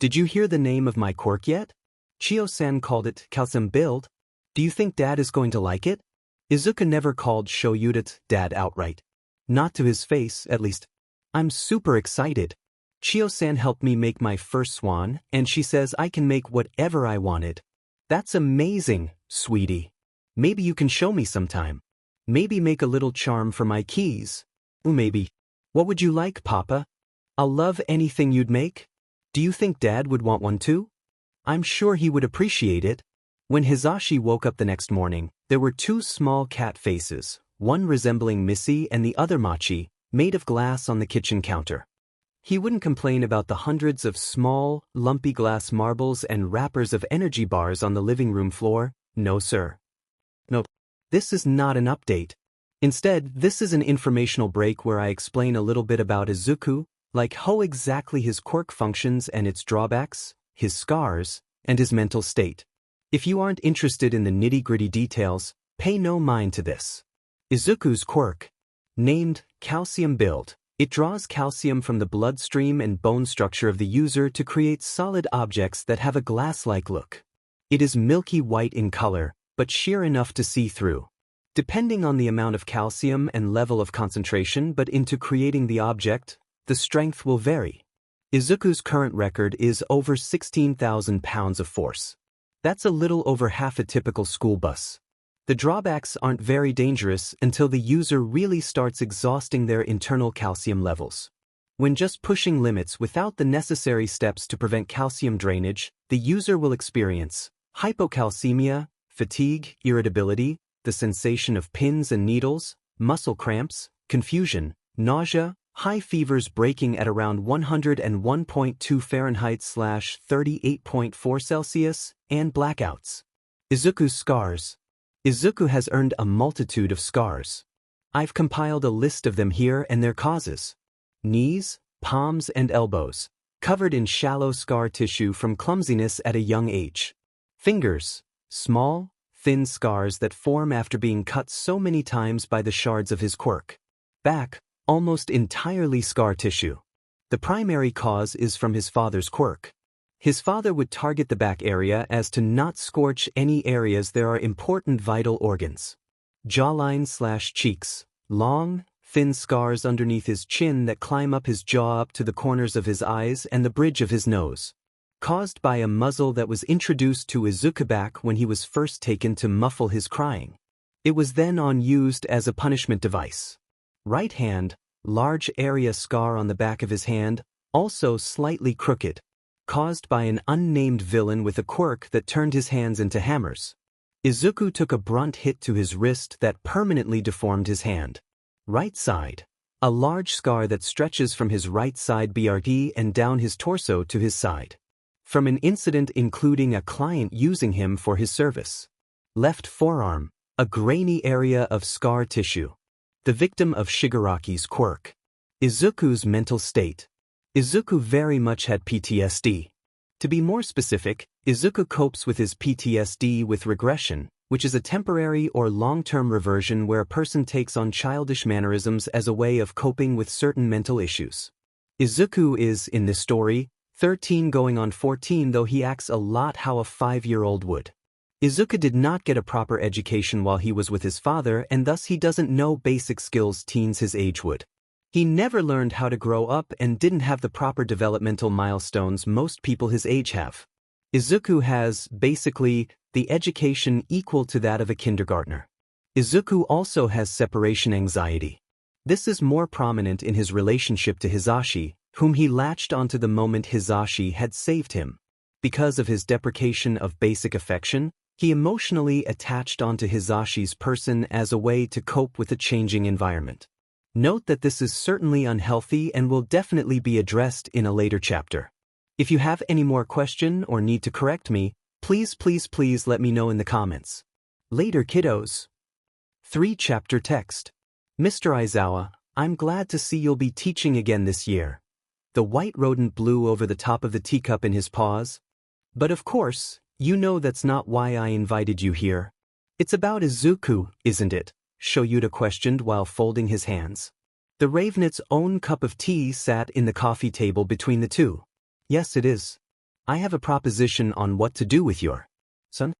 Speaker 1: did you hear the name of my quirk yet? Chio-san called it calcium build. Do you think Dad is going to like it? Izuku never called Shoyuta Dad outright. Not to his face, at least. I'm super excited. Chio-san helped me make my first swan, and she says I can make whatever I wanted. That's amazing, sweetie. Maybe you can show me sometime. Maybe make a little charm for my keys. Maybe. What would you like, Papa? I'll love anything you'd make. Do you think Dad would want one too? I'm sure he would appreciate it. When Hisashi woke up the next morning, there were two small cat faces, one resembling Missy and the other Machi, made of glass on the kitchen counter. He wouldn't complain about the hundreds of small, lumpy glass marbles and wrappers of energy bars on the living room floor. No, sir. Nope. This is not an update. Instead, this is an informational break where I explain a little bit about Izuku, like how exactly his quirk functions and its drawbacks, his scars, and his mental state. If you aren't interested in the nitty-gritty details, pay no mind to this. Izuku's quirk, named Calcium Build, it draws calcium from the bloodstream and bone structure of the user to create solid objects that have a glass-like look. It is milky white in color, but sheer enough to see through. Depending on the amount of calcium and level of concentration but into creating the object, the strength will vary. Izuku's current record is over 16,000 pounds of force. That's a little over half a typical school bus. The drawbacks aren't very dangerous until the user really starts exhausting their internal calcium levels. When just pushing limits without the necessary steps to prevent calcium drainage, the user will experience hypocalcemia, fatigue, irritability, the sensation of pins and needles, muscle cramps, confusion, nausea, high fevers breaking at around 101.2 Fahrenheit/38.4 Celsius, and blackouts. Izuku's scars. Izuku has earned a multitude of scars. I've compiled a list of them here and their causes. Knees, palms, and elbows, covered in shallow scar tissue from clumsiness at a young age. Fingers, small, thin scars that form after being cut so many times by the shards of his quirk. Back, almost entirely scar tissue. The primary cause is from his father's quirk. His father would target the back area as to not scorch any areas there are important vital organs. Jawline/cheeks, long, thin scars underneath his chin that climb up his jaw up to the corners of his eyes and the bridge of his nose. Caused by a muzzle that was introduced to Izuku back when he was first taken to muffle his crying. It was then used as a punishment device. Right hand, large area scar on the back of his hand, also slightly crooked. Caused by an unnamed villain with a quirk that turned his hands into hammers. Izuku took a brunt hit to his wrist that permanently deformed his hand. Right side. A large scar that stretches from his right side BRT and down his torso to his side. From an incident including a client using him for his service. Left forearm. A grainy area of scar tissue. The victim of Shigaraki's quirk. Izuku's mental state. Izuku very much had PTSD. To be more specific, Izuku copes with his PTSD with regression, which is a temporary or long-term reversion where a person takes on childish mannerisms as a way of coping with certain mental issues. Izuku is, in this story, 13 going on 14, though he acts a lot how a 5-year-old would. Izuku did not get a proper education while he was with his father, and thus he doesn't know basic skills teens his age would. He never learned how to grow up and didn't have the proper developmental milestones most people his age have. Izuku has, basically, the education equal to that of a kindergartner. Izuku also has separation anxiety. This is more prominent in his relationship to Hisashi, whom he latched onto the moment Hisashi had saved him. Because of his deprecation of basic affection, he emotionally attached onto Hisashi's person as a way to cope with a changing environment. Note that this is certainly unhealthy and will definitely be addressed in a later chapter. If you have any more question or need to correct me, please let me know in the comments. Later, kiddos. 3-chapter text. Mr. Aizawa, I'm glad to see you'll be teaching again this year. The white rodent blew over the top of the teacup in his paws. But of course, you know that's not why I invited you here. It's about Izuku, isn't it? Shoyuta questioned while folding his hands. The Ravenet's own cup of tea sat in the coffee table between the two. Yes, it is. I have a proposition on what to do with your son.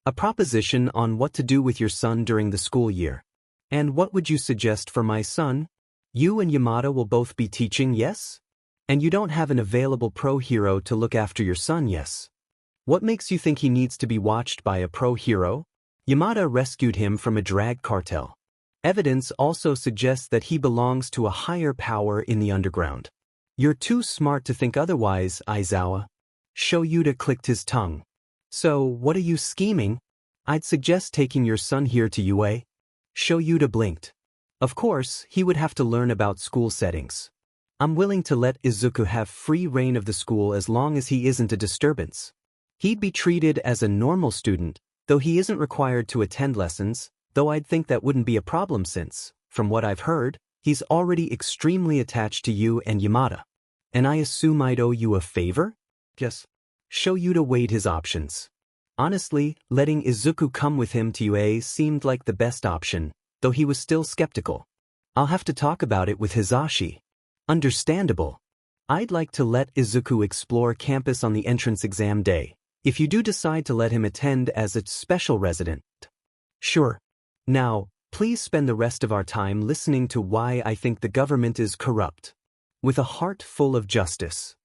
Speaker 1: A proposition on what to do with your son during the school year. And what would you suggest for my son? You and Yamada will both be teaching, yes? And you don't have an available pro hero to look after your son, yes? What makes you think he needs to be watched by a pro hero? Yamada rescued him from a drag cartel. Evidence also suggests that he belongs to a higher power in the underground. You're too smart to think otherwise, Aizawa. Shoyuta clicked his tongue. So, what are you scheming? I'd suggest taking your son here to UA. Shoyuta blinked. Of course, he would have to learn about school settings. I'm willing to let Izuku have free reign of the school as long as he isn't a disturbance. He'd be treated as a normal student, though he isn't required to attend lessons, though I'd think that wouldn't be a problem since, from what I've heard, he's already extremely attached to you and Yamada. And I assume I'd owe you a favor? Yes. Shoyuta weighed his options. Honestly, letting Izuku come with him to UA seemed like the best option, though he was still skeptical. I'll have to talk about it with Hisashi. Understandable. I'd like to let Izuku explore campus on the entrance exam day, if you do decide to let him attend as a special resident. Sure. Now, please spend the rest of our time listening to why I think the government is corrupt. With a heart full of justice.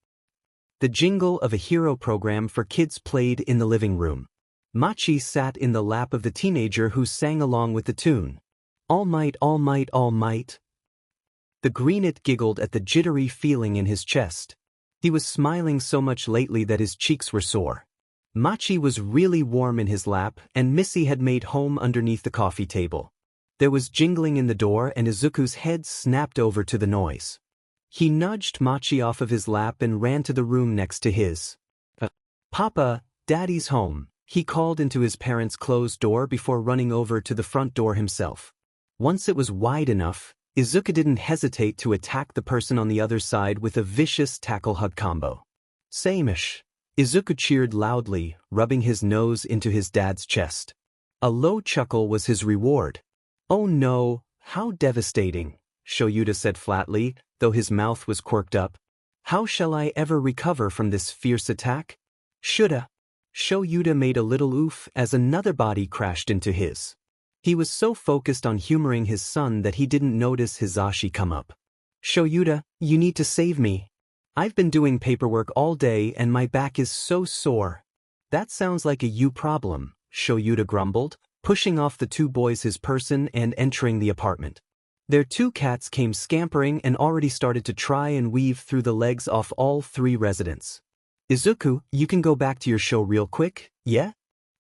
Speaker 1: The jingle of a hero program for kids played in the living room. Machi sat in the lap of the teenager who sang along with the tune. All might, all might, all might. The greenet giggled at the jittery feeling in his chest. He was smiling so much lately that his cheeks were sore. Machi was really warm in his lap, and Missy had made home underneath the coffee table. There was jingling in the door, and Izuku's head snapped over to the noise. He nudged Machi off of his lap and ran to the room next to his. Papa, Daddy's home, he called into his parents' closed door before running over to the front door himself. Once it was wide enough, Izuku didn't hesitate to attack the person on the other side with a vicious tackle-hug combo. Same-ish. Izuku cheered loudly, rubbing his nose into his dad's chest. A low chuckle was his reward. Oh no, how devastating, Shoyuta said flatly, though his mouth was quirked up. How shall I ever recover from this fierce attack? Shoulda. Shoyuta made a little oof as another body crashed into his. He was so focused on humoring his son that he didn't notice Hisashi come up. Shoyuta, you need to save me. I've been doing paperwork all day and my back is so sore. That sounds like a you problem, Shoyuta grumbled, pushing off the two boys his person and entering the apartment. Their two cats came scampering and already started to try and weave through the legs off all three residents. Izuku, you can go back to your show real quick, yeah?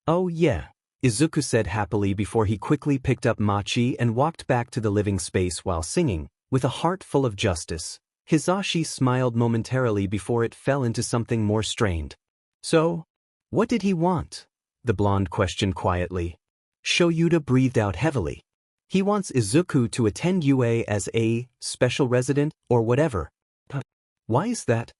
Speaker 1: Oh yeah, Izuku said happily before he quickly picked up Machi and walked back to the living space while singing, with a heart full of justice. Hisashi smiled momentarily before it fell into something more strained. So, what did he want? The blonde questioned quietly. Shoyuta breathed out heavily. He wants Izuku to attend UA as a special resident or whatever. Why is that?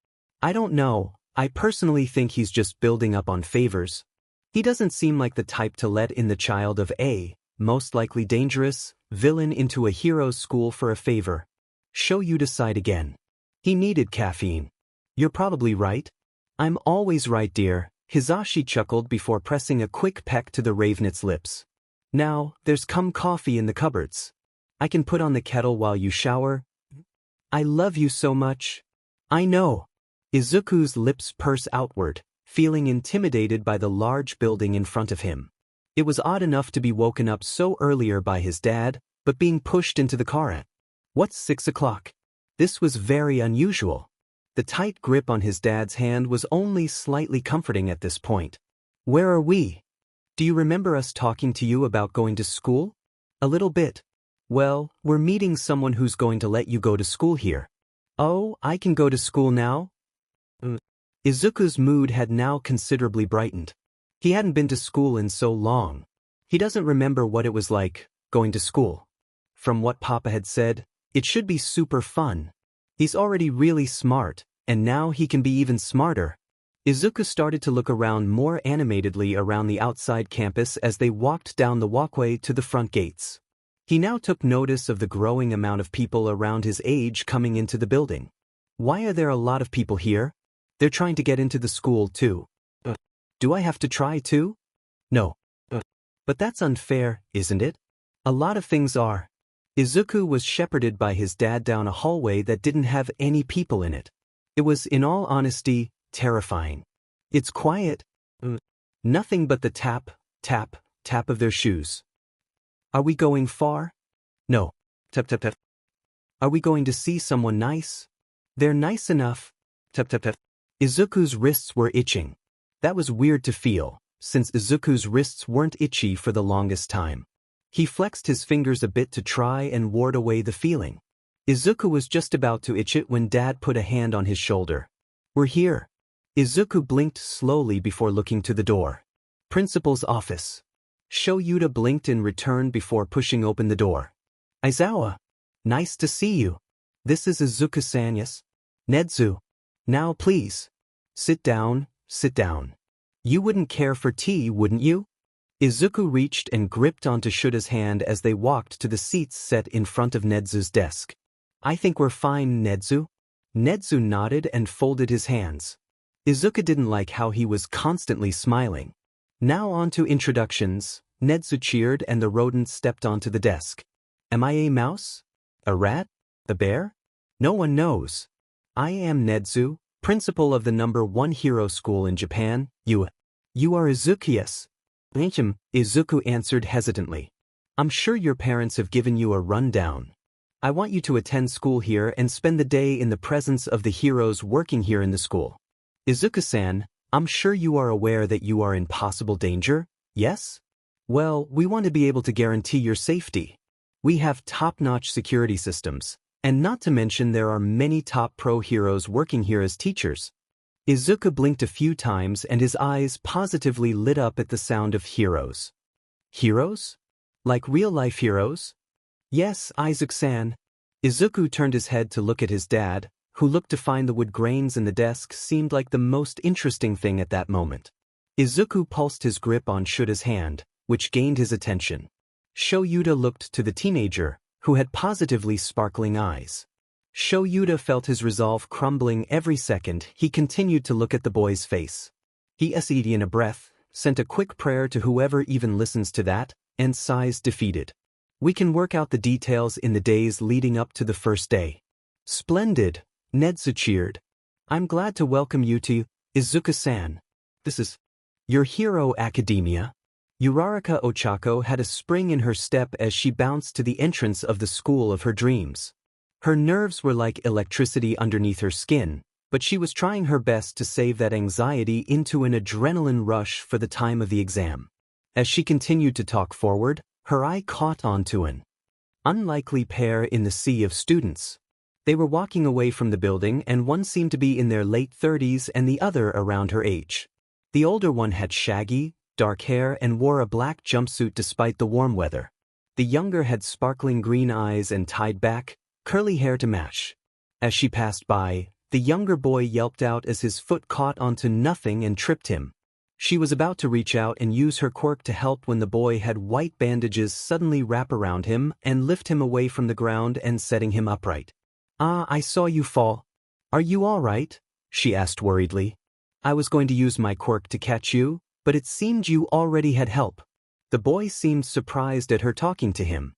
Speaker 1: I don't know. I personally think he's just building up on favors. He doesn't seem like the type to let in the child of a, most likely dangerous, villain into a hero's school for a favor. Show you decide again. He needed caffeine. You're probably right. I'm always right, dear, Hizashi chuckled before pressing a quick peck to the ravenet's lips. Now, there's coffee in the cupboards. I can put on the kettle while you shower. I love you so much. I know. Izuku's lips purse outward, feeling intimidated by the large building in front of him. It was odd enough to be woken up so earlier by his dad, but being pushed into the car at, what's 6 o'clock? This was very unusual. The tight grip on his dad's hand was only slightly comforting at this point. Where are we? Do you remember us talking to you about going to school? A little bit. Well, we're meeting someone who's going to let you go to school here. Oh, I can go to school now? Izuku's mood had now considerably brightened. He hadn't been to school in so long. He doesn't remember what it was like, going to school. From what Papa had said, it should be super fun. He's already really smart, and now he can be even smarter. Izuku started to look around more animatedly around the outside campus as they walked down the walkway to the front gates. He now took notice of the growing amount of people around his age coming into the building. Why are there a lot of people here? They're trying to get into the school too. Do I have to try too? No. But that's unfair, isn't it? A lot of things are. Izuku was shepherded by his dad down a hallway that didn't have any people in it. It was, in all honesty, terrifying. It's quiet. Nothing but the tap, tap, tap of their shoes. Are we going far? No. Tap, tap, tap. Are we going to see someone nice? They're nice enough. Tap, tap, tap. Izuku's wrists were itching. That was weird to feel, since Izuku's wrists weren't itchy for the longest time. He flexed his fingers a bit to try and ward away the feeling. Izuku was just about to itch it when Dad put a hand on his shoulder. We're here. Izuku blinked slowly before looking to the door. Principal's office. Shoyuta blinked in return before pushing open the door. Aizawa. Nice to see you. This is Izuku-san, yes? Nedzu. Now please. Sit down, sit down. You wouldn't care for tea, wouldn't you? Izuku reached and gripped onto Shuta's hand as they walked to the seats set in front of Nedzu's desk. I think we're fine, Nedzu. Nedzu nodded and folded his hands. Izuku didn't like how he was constantly smiling. Now on to introductions. Nedzu cheered and the rodent stepped onto the desk. Am I a mouse? A rat? A bear? No one knows. I am Nedzu, principal of the #1 hero school in Japan. You are Izuku, yes? Izuku answered hesitantly. I'm sure your parents have given you a rundown. I want you to attend school here and spend the day in the presence of the heroes working here in the school. Izuku-san, I'm sure you are aware that you are in possible danger, yes? Well, we want to be able to guarantee your safety. We have top-notch security systems, and not to mention there are many top pro heroes working here as teachers. Izuku blinked a few times and his eyes positively lit up at the sound of heroes. Heroes? Like real-life heroes? Yes, Isaac-san. Izuku turned his head to look at his dad, who looked to find the wood grains in the desk seemed like the most interesting thing at that moment. Izuku pulsed his grip on Shuta's hand, which gained his attention. Shoyuta looked to the teenager, who had positively sparkling eyes. Shoyuta felt his resolve crumbling every second. He continued to look at the boy's face. He essayed in a breath, sent a quick prayer to whoever even listens to that, and sighs defeated. We can work out the details in the days leading up to the first day. Splendid, Nedzu cheered. I'm glad to welcome you to Izuku-san. This is your hero academia. Uraraka Ochako had a spring in her step as she bounced to the entrance of the school of her dreams. Her nerves were like electricity underneath her skin, but she was trying her best to save that anxiety into an adrenaline rush for the time of the exam. As she continued to talk forward, her eye caught onto an unlikely pair in the sea of students. They were walking away from the building and one seemed to be in their late 30s and the other around her age. The older one had shaggy, dark hair and wore a black jumpsuit despite the warm weather. The younger had sparkling green eyes and tied back, curly hair to match. As she passed by, the younger boy yelped out as his foot caught onto nothing and tripped him. She was about to reach out and use her quirk to help when the boy had white bandages suddenly wrap around him and lift him away from the ground and setting him upright. "Ah, I saw you fall. Are you all right?" she asked worriedly. "I was going to use my quirk to catch you, but it seemed you already had help." The boy seemed surprised at her talking to him.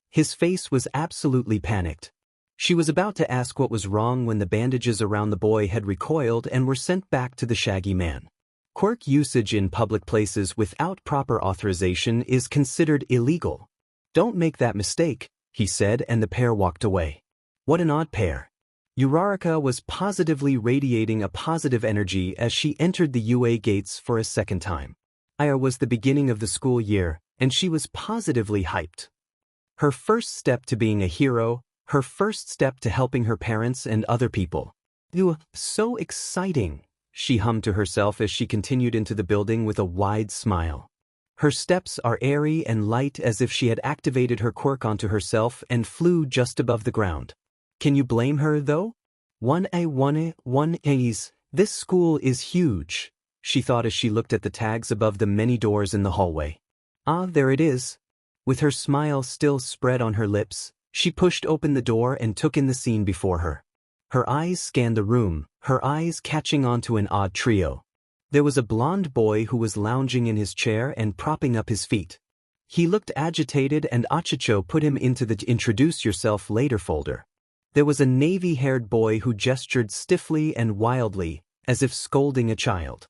Speaker 1: His face was absolutely panicked. She was about to ask what was wrong when the bandages around the boy had recoiled and were sent back to the Shaggy Man. Quirk usage in public places without proper authorization is considered illegal. "Don't make that mistake," he said, and the pair walked away. What an odd pair. Uraraka was positively radiating a positive energy as she entered the UA gates for a second time. It was the beginning of the school year, and she was positively hyped. Her first step to being a hero, her first step to helping her parents and other people. So exciting, she hummed to herself as she continued into the building with a wide smile. Her steps are airy and light as if she had activated her quirk onto herself and flew just above the ground. Can you blame her, though? One A's. This school is huge, she thought as she looked at the tags above the many doors in the hallway. Ah, there it is. With her smile still spread on her lips, she pushed open the door and took in the scene before her. Her eyes scanned the room, her eyes catching onto an odd trio. There was a blonde boy who was lounging in his chair and propping up his feet. He looked agitated and Achicho put him into the introduce yourself later folder. There was a navy-haired boy who gestured stiffly and wildly, as if scolding a child.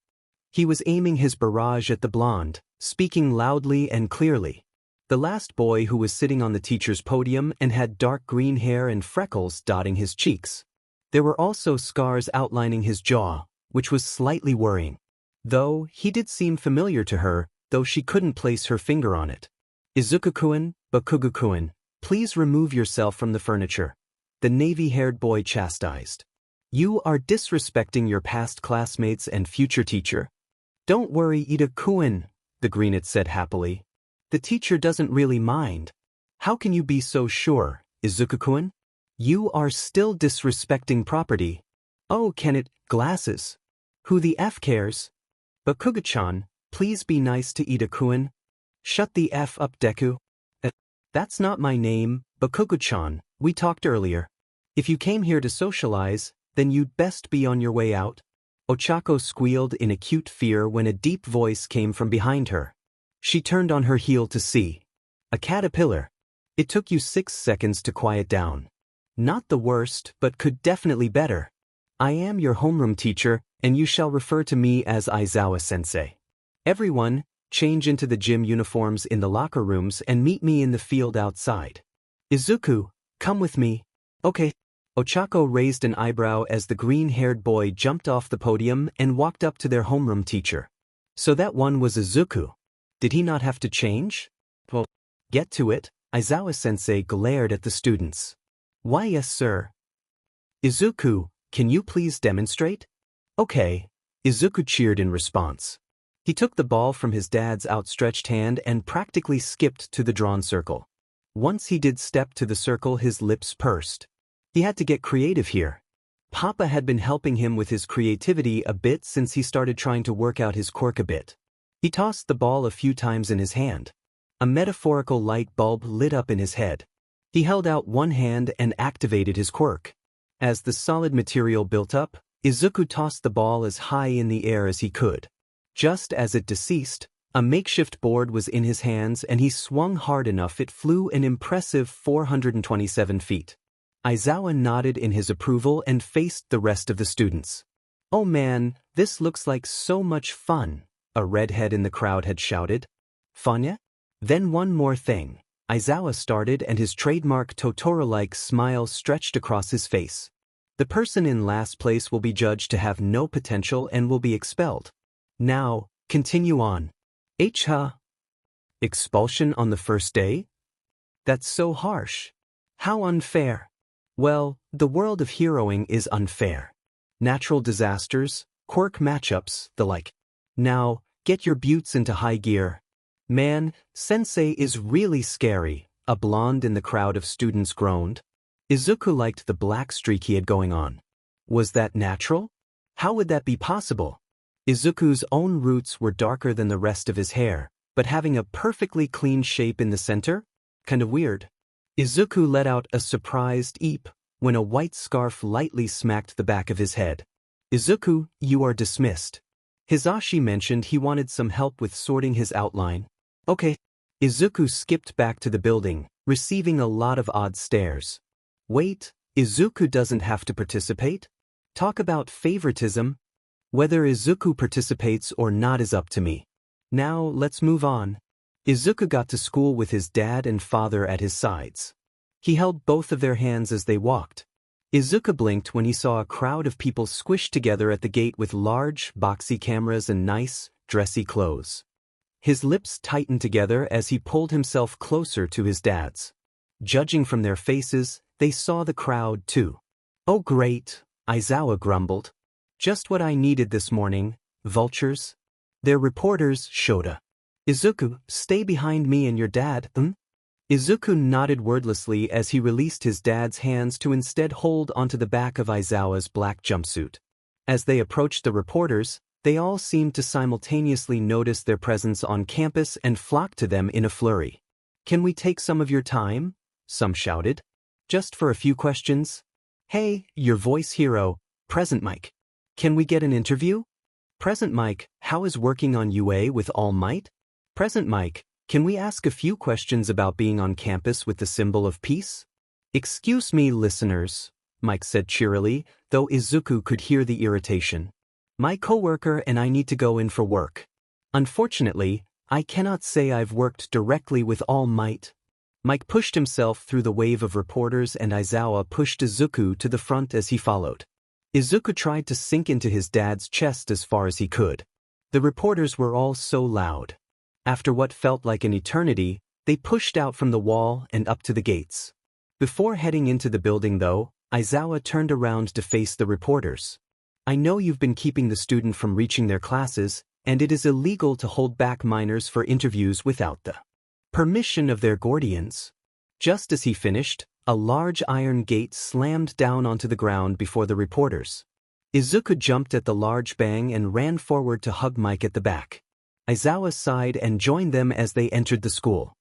Speaker 1: He was aiming his barrage at the blonde, speaking loudly and clearly. The last boy who was sitting on the teacher's podium and had dark green hair and freckles dotting his cheeks. There were also scars outlining his jaw, which was slightly worrying. Though, he did seem familiar to her, though she couldn't place her finger on it. "Izuku-kun, Bakugou-kun, please remove yourself from the furniture," the navy-haired boy chastised. "You are disrespecting your past classmates and future teacher." "Don't worry, Ida-kun," the greenet said happily. "The teacher doesn't really mind." "How can you be so sure, Izuku-kun? You are still disrespecting property." "Oh, can it, glasses? Who the F cares?" "Bakugou-chan, please be nice to Ida-kun." "Shut the F up, Deku." That's not my name, Bakugou-chan, we talked earlier. If you came here to socialize, then you'd best be on your way out." Ochako squealed in acute fear when a deep voice came from behind her. She turned on her heel to see. A caterpillar. "It took you 6 seconds to quiet down." "Not the worst, but could definitely better. I am your homeroom teacher, and you shall refer to me as Aizawa-sensei. Everyone, change into the gym uniforms in the locker rooms and meet me in the field outside. Izuku, come with me." "Okay." Ochako raised an eyebrow as the green-haired boy jumped off the podium and walked up to their homeroom teacher. So that one was Izuku. Did he not have to change? Well, get to it, Aizawa-sensei glared at the students. "Why, yes, sir." "Izuku, can you please demonstrate?" "Okay." Izuku cheered in response. He took the ball from his dad's outstretched hand and practically skipped to the drawn circle. Once he did step to the circle, his lips pursed. He had to get creative here. Papa had been helping him with his creativity a bit since he started trying to work out his quirk a bit. He tossed the ball a few times in his hand. A metaphorical light bulb lit up in his head. He held out one hand and activated his quirk. As the solid material built up, Izuku tossed the ball as high in the air as he could. Just as it deceased, a makeshift board was in his hands and he swung hard enough it flew an impressive 427 feet. Aizawa nodded in his approval and faced the rest of the students. "Oh man, this looks like so much fun," a redhead in the crowd had shouted. "Funya?" "Then one more thing," Aizawa started and his trademark Totoro-like smile stretched across his face. "The person in last place will be judged to have no potential and will be expelled. Now, continue on." Expulsion on the first day? That's so harsh. How unfair. Well, the world of heroing is unfair. Natural disasters, quirk matchups, the like. Now, get your buttes into high gear. "Man, sensei is really scary," a blonde in the crowd of students groaned. Izuku liked the black streak he had going on. Was that natural? How would that be possible? Izuku's own roots were darker than the rest of his hair, but having a perfectly clean shape in the center? Kinda weird. Izuku let out a surprised eep when a white scarf lightly smacked the back of his head. Izuku, you are dismissed. Hisashi mentioned he wanted some help with sorting his outline. Okay. Izuku skipped back to the building, receiving a lot of odd stares. Wait, Izuku doesn't have to participate? Talk about favoritism. Whether Izuku participates or not is up to me. Now, let's move on. Izuku got to school with his dad and father at his sides. He held both of their hands as they walked. Izuku blinked when he saw a crowd of people squished together at the gate with large, boxy cameras and nice, dressy clothes. His lips tightened together as he pulled himself closer to his dad's. Judging from their faces, they saw the crowd too. Oh great, Aizawa grumbled. Just what I needed this morning, vultures. They're reporters, Shota. Izuku, stay behind me and your dad, Izuku nodded wordlessly as he released his dad's hands to instead hold onto the back of Aizawa's black jumpsuit. As they approached the reporters, they all seemed to simultaneously notice their presence on campus and flock to them in a flurry. Can we take some of your time? Some shouted. Just for a few questions? Hey, your voice hero, Present Mike. Can we get an interview? Present Mike, how is working on UA with All Might? Present Mike, can we ask a few questions about being on campus with the symbol of peace? Excuse me, listeners, Mike said cheerily, though Izuku could hear the irritation. My coworker and I need to go in for work. Unfortunately, I cannot say I've worked directly with All Might. Mike pushed himself through the wave of reporters and Aizawa pushed Izuku to the front as he followed. Izuku tried to sink into his dad's chest as far as he could. The reporters were all so loud. After what felt like an eternity, they pushed out from the wall and up to the gates. Before heading into the building though, Aizawa turned around to face the reporters. I know you've been keeping the student from reaching their classes, and it is illegal to hold back minors for interviews without the permission of their guardians. Just as he finished, a large iron gate slammed down onto the ground before the reporters. Izuku jumped at the large bang and ran forward to hug Mike at the back. Aizawa sighed and joined them as they entered the school.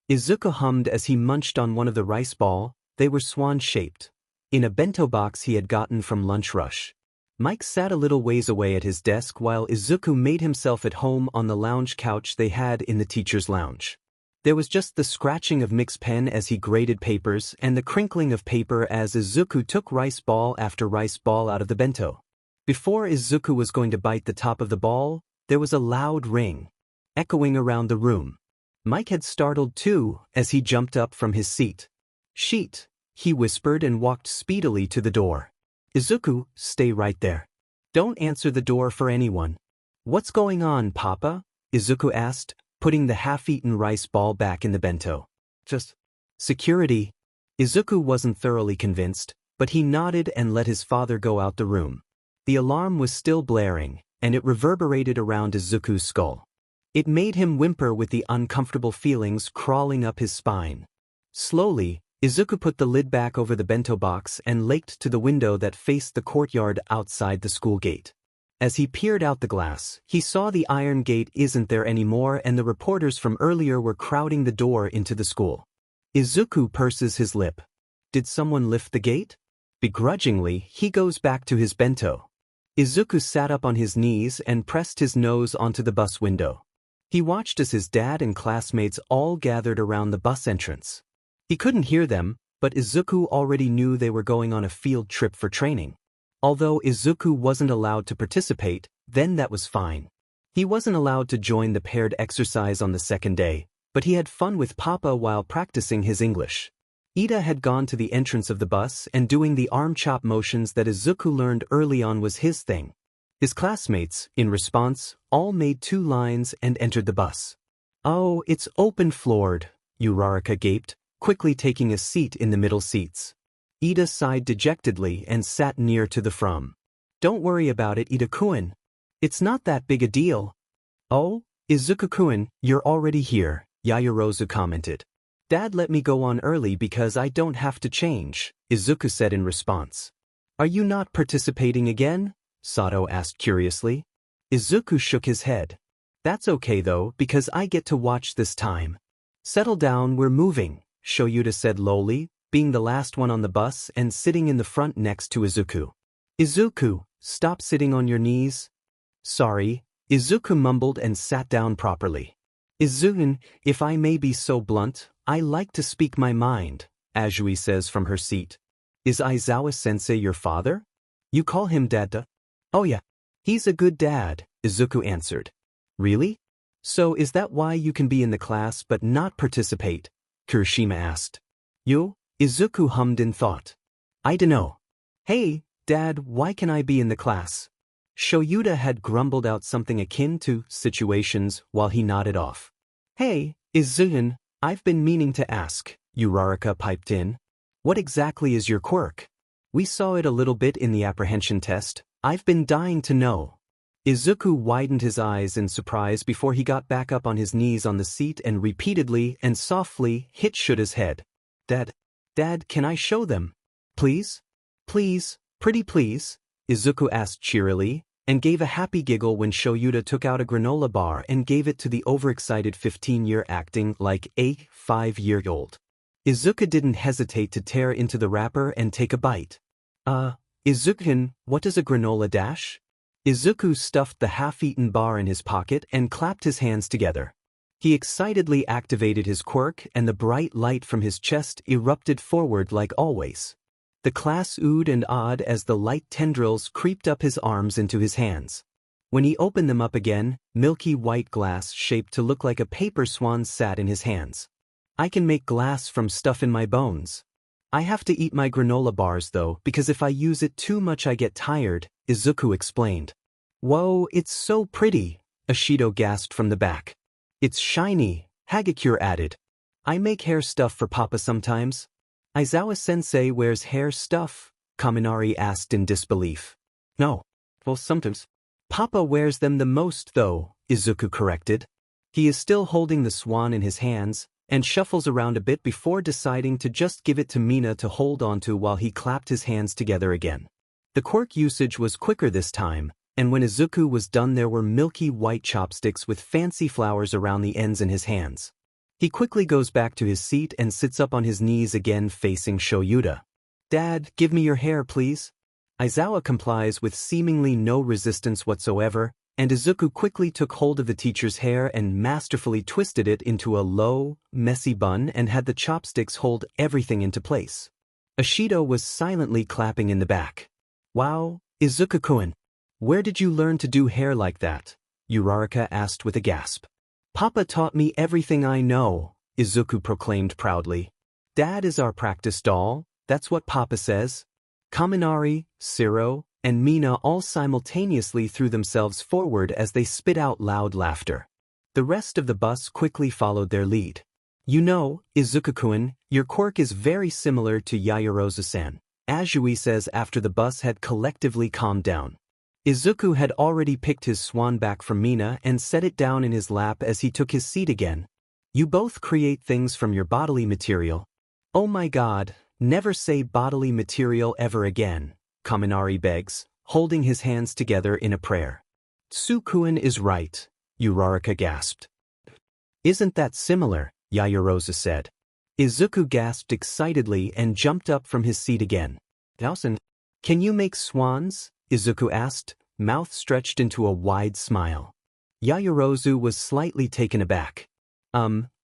Speaker 1: Izuku hummed as he munched on one of the rice ball. They were swan-shaped. In a bento box he had gotten from lunch rush. Mike sat a little ways away at his desk while Izuku made himself at home on the lounge couch they had in the teacher's lounge. There was just the scratching of Mick's pen as he graded papers and the crinkling of paper as Izuku took rice ball after rice ball out of the bento. Before Izuku was going to bite the top of the ball, there was a loud ring, echoing around the room. Mike had startled too as he jumped up from his seat. Sheet, he whispered and walked speedily to the door. Izuku, stay right there. Don't answer the door for anyone. What's going on, Papa? Izuku asked, putting the half-eaten rice ball back in the bento. Just security. Izuku wasn't thoroughly convinced, but he nodded and let his father go out the room. The alarm was still blaring, and it reverberated around Izuku's skull. It made him whimper with the uncomfortable feelings crawling up his spine. Slowly, Izuku put the lid back over the bento box and laked to the window that faced the courtyard outside the school gate. As he peered out the glass, he saw the iron gate isn't there anymore and the reporters from earlier were crowding the door into the school. Izuku purses his lip. Did someone lift the gate? Begrudgingly, he goes back to his bento. Izuku sat up on his knees and pressed his nose onto the bus window. He watched as his dad and classmates all gathered around the bus entrance. He couldn't hear them, but Izuku already knew they were going on a field trip for training. Although Izuku wasn't allowed to participate, then that was fine. He wasn't allowed to join the paired exercise on the second day, but he had fun with Papa while practicing his English. Ida had gone to the entrance of the bus and doing the arm chop motions that Izuku learned early on was his thing. His classmates, in response, all made 2 lines and entered the bus. Oh, it's open-floored, Uraraka gaped, quickly taking a seat in the middle seats. Ida sighed dejectedly and sat near to the from. Don't worry about it, Ida-kun. It's not that big a deal. Oh, Izuku-kun, you're already here, Yaoyorozu commented. Dad let me go on early because I don't have to change, Izuku said in response. Are you not participating again? Sato asked curiously. Izuku shook his head. That's okay though, because I get to watch this time. Settle down, we're moving, Shoyuta said lowly, being the last one on the bus and sitting in the front next to Izuku. Izuku, stop sitting on your knees. Sorry, Izuku mumbled and sat down properly. Izun, if I may be so blunt, I like to speak my mind, Azui says from her seat. Is Aizawa-sensei your father? You call him dad? Oh yeah. He's a good dad, Izuku answered. Really? So is that why you can be in the class but not participate? Kirishima asked. You? Izuku hummed in thought. I dunno. Hey, Dad, why can I be in the class? Shoyuta had grumbled out something akin to situations while he nodded off. Hey, Izun, I've been meaning to ask, Uraraka piped in. What exactly is your quirk? We saw it a little bit in the apprehension test. I've been dying to know. Izuku widened his eyes in surprise before he got back up on his knees on the seat and repeatedly and softly hit Shuta's head. Dad, can I show them? Please? Please, pretty please, Izuku asked cheerily, and gave a happy giggle when Shoyuta took out a granola bar and gave it to the overexcited 15-year acting like a 5-year-old. Izuku didn't hesitate to tear into the wrapper and take a bite. Izuku, what does a granola dash? Izuku stuffed the half-eaten bar in his pocket and clapped his hands together. He excitedly activated his quirk and the bright light from his chest erupted forward like always. The class oohed and awed as the light tendrils creeped up his arms into his hands. When he opened them up again, milky white glass shaped to look like a paper swan sat in his hands. I can make glass from stuff in my bones. I have to eat my granola bars though, because if I use it too much I get tired, Izuku explained. Whoa, it's so pretty, Ashido gasped from the back. It's shiny, Hagakure added. I make hair stuff for Papa sometimes. Aizawa-sensei wears hair stuff, Kaminari asked in disbelief. No. Well, sometimes. Papa wears them the most though, Izuku corrected. He is still holding the swan in his hands, and shuffles around a bit before deciding to just give it to Mina to hold onto while he clapped his hands together again. The quirk usage was quicker this time, and when Izuku was done there were milky white chopsticks with fancy flowers around the ends in his hands. He quickly goes back to his seat and sits up on his knees again facing Shoyuta. Dad, give me your hair please. Aizawa complies with seemingly no resistance whatsoever, and Izuku quickly took hold of the teacher's hair and masterfully twisted it into a low, messy bun and had the chopsticks hold everything into place. Ashido was silently clapping in the back. Wow, Izuku-kun. Where did you learn to do hair like that? Uraraka asked with a gasp. Papa taught me everything I know, Izuku proclaimed proudly. Dad is our practice doll, that's what Papa says. Kaminari, Siro, and Mina all simultaneously threw themselves forward as they spit out loud laughter. The rest of the bus quickly followed their lead. You know, Izuku-kun, your quirk is very similar to Yaoyorozu-san, Azui says after the bus had collectively calmed down. Izuku had already picked his swan back from Mina and set it down in his lap as he took his seat again. You both create things from your bodily material. Oh my god, never say bodily material ever again, Kaminari begs, holding his hands together in a prayer. Tsukuen is right, Uraraka gasped. Isn't that similar, Yaoyorozu said. Izuku gasped excitedly and jumped up from his seat again. Dowson, can you make swans? Izuku asked, mouth stretched into a wide smile. Yaoyorozu was slightly taken aback.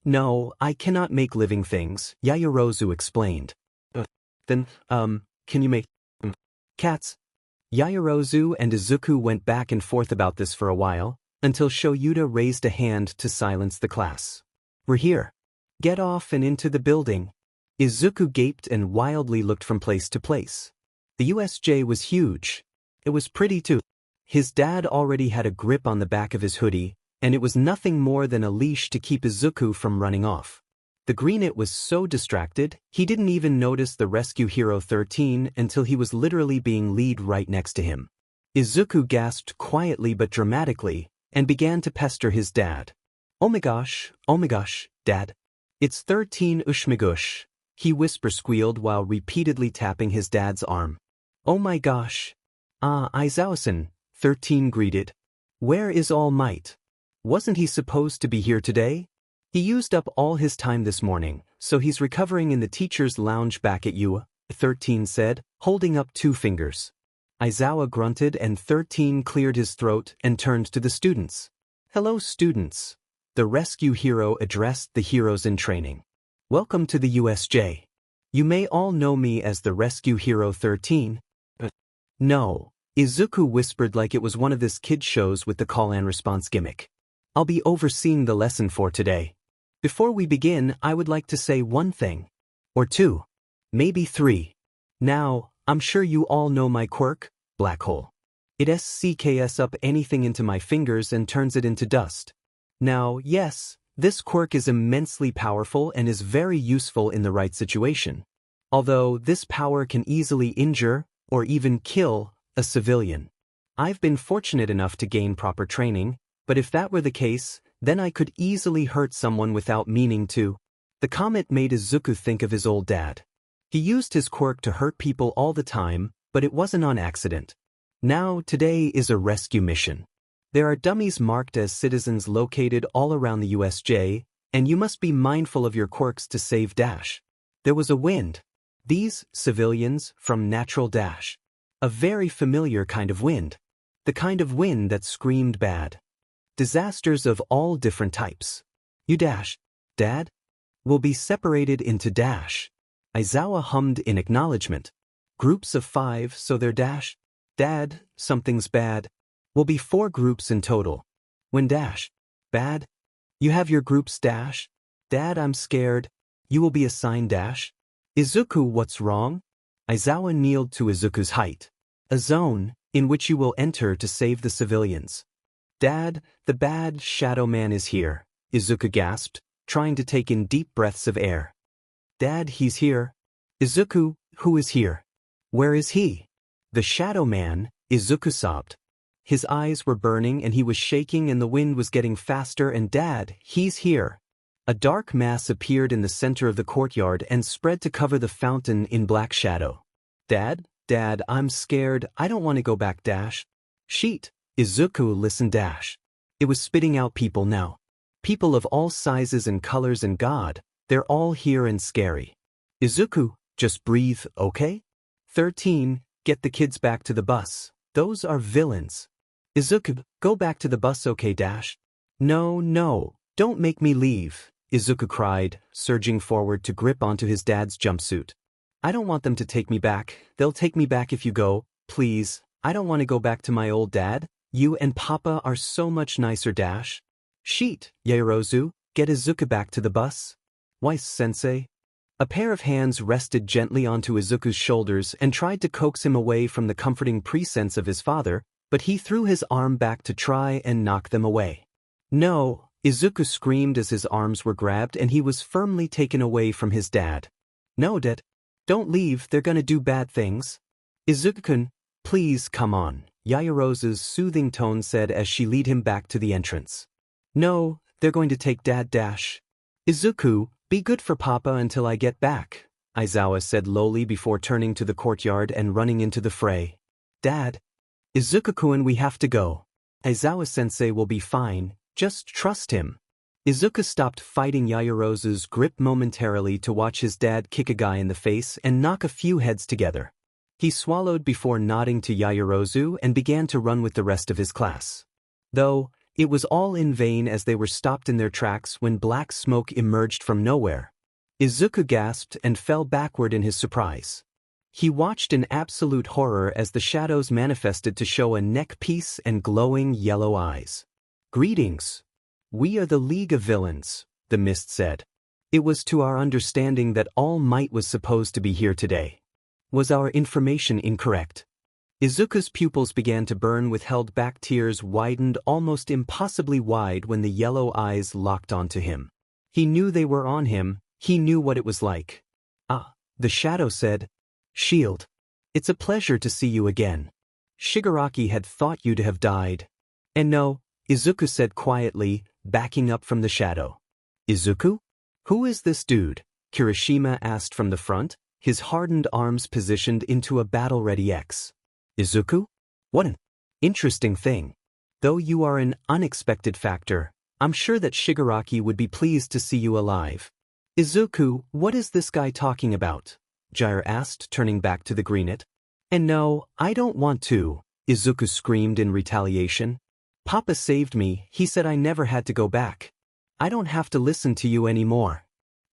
Speaker 1: No, I cannot make living things, Yaoyorozu explained. Then, can you make cats? Yaoyorozu and Izuku went back and forth about this for a while, until Shoyuta raised a hand to silence the class. We're here. Get off and into the building. Izuku gaped and wildly looked from place to place. The USJ was huge. It was pretty too. His dad already had a grip on the back of his hoodie, and it was nothing more than a leash to keep Izuku from running off. The greenet was so distracted, he didn't even notice the Rescue Hero 13 until he was literally being lead right next to him. Izuku gasped quietly but dramatically, and began to pester his dad. Oh my gosh, Dad. It's 13 ushmigush, he whisper-squealed while repeatedly tapping his dad's arm. Oh my gosh. Aizawa-san, 13 greeted. Where is All Might? Wasn't he supposed to be here today? He used up all his time this morning, so he's recovering in the teacher's lounge back at you, 13 said, holding up 2 fingers. Aizawa grunted and 13 cleared his throat and turned to the students. Hello students. The rescue hero addressed the heroes in training. Welcome to the USJ. You may all know me as the rescue hero 13. No, Izuku whispered like it was one of this kid shows with the call and response gimmick. I'll be overseeing the lesson for today. Before we begin, I would like to say one thing. Or 2. Maybe 3. Now, I'm sure you all know my quirk, black hole. It SCKs up anything into my fingers and turns it into dust. Now, yes, this quirk is immensely powerful and is very useful in the right situation. Although this power can easily injure, or even kill, a civilian. I've been fortunate enough to gain proper training, but if that were the case, then I could easily hurt someone without meaning to. The comment made Izuku think of his old dad. He used his quirk to hurt people all the time, but it wasn't on accident. Now, today is a rescue mission. There are dummies marked as citizens located all around the USJ, and you must be mindful of your quirks to save Dash. There was a wind. These civilians from Natural Dash. A very familiar kind of wind. The kind of wind that screamed bad. Disasters of all different types. You Dash, Dad? Will be separated into Dash. Aizawa hummed in acknowledgement. Groups of 5, so they're Dash. Dad, something's bad. Will be 4 groups in total. When Dash, bad? You have your groups Dash. Dad, I'm scared. You will be assigned Dash. Izuku, what's wrong? Aizawa kneeled to Izuku's height. A zone, in which you will enter to save the civilians. Dad, the bad shadow man is here, Izuku gasped, trying to take in deep breaths of air. Dad, he's here. Izuku, who is here? Where is he? The shadow man, Izuku sobbed. His eyes were burning and he was shaking and the wind was getting faster and Dad, he's here. A dark mass appeared in the center of the courtyard and spread to cover the fountain in black shadow. Dad, I'm scared, I don't want to go back Dash. Sheet. Izuku listened Dash. It was spitting out people now. People of all sizes and colors and God, they're all here and scary. Izuku, just breathe, okay? 13, get the kids back to the bus. Those are villains. Izuku, go back to the bus okay Dash? No, don't make me leave, Izuku cried, surging forward to grip onto his dad's jumpsuit. I don't want them to take me back, they'll take me back if you go, please, I don't want to go back to my old dad. You and Papa are so much nicer Dash. Sheet, Yaoyorozu, get Izuku back to the bus. Weiss-sensei. A pair of hands rested gently onto Izuku's shoulders and tried to coax him away from the comforting presence of his father, but he threw his arm back to try and knock them away. No, Izuku screamed as his arms were grabbed and he was firmly taken away from his dad. No, Dad. Don't leave, they're gonna do bad things. Izuku-kun, please come on. Yaoyorozu's soothing tone said as she led him back to the entrance. No, they're going to take Dad Dash. Izuku, be good for Papa until I get back, Aizawa said lowly before turning to the courtyard and running into the fray. Dad. Izuku-kun, we have to go. Aizawa-sensei will be fine, just trust him. Izuku stopped fighting Yaoyorozu's grip momentarily to watch his dad kick a guy in the face and knock a few heads together. He swallowed before nodding to Yaoyorozu and began to run with the rest of his class. Though, it was all in vain as they were stopped in their tracks when black smoke emerged from nowhere. Izuku gasped and fell backward in his surprise. He watched in absolute horror as the shadows manifested to show a neck piece and glowing yellow eyes. Greetings. We are the League of Villains, the mist said. It was to our understanding that All Might was supposed to be here today. Was our information incorrect? Izuku's pupils began to burn with held-back tears widened almost impossibly wide when the yellow eyes locked onto him. He knew they were on him, he knew what it was like. Ah, the shadow said. Shield. It's a pleasure to see you again. Shigaraki had thought you to have died. And no, Izuku said quietly, backing up from the shadow. Izuku? Who is this dude? Kirishima asked from the front, his hardened arms positioned into a battle-ready X. Izuku? What an interesting thing. Though you are an unexpected factor, I'm sure that Shigaraki would be pleased to see you alive. Izuku, what is this guy talking about? Jair asked, turning back to the greenet. And no, I don't want to, Izuku screamed in retaliation. Papa saved me, he said I never had to go back. I don't have to listen to you anymore.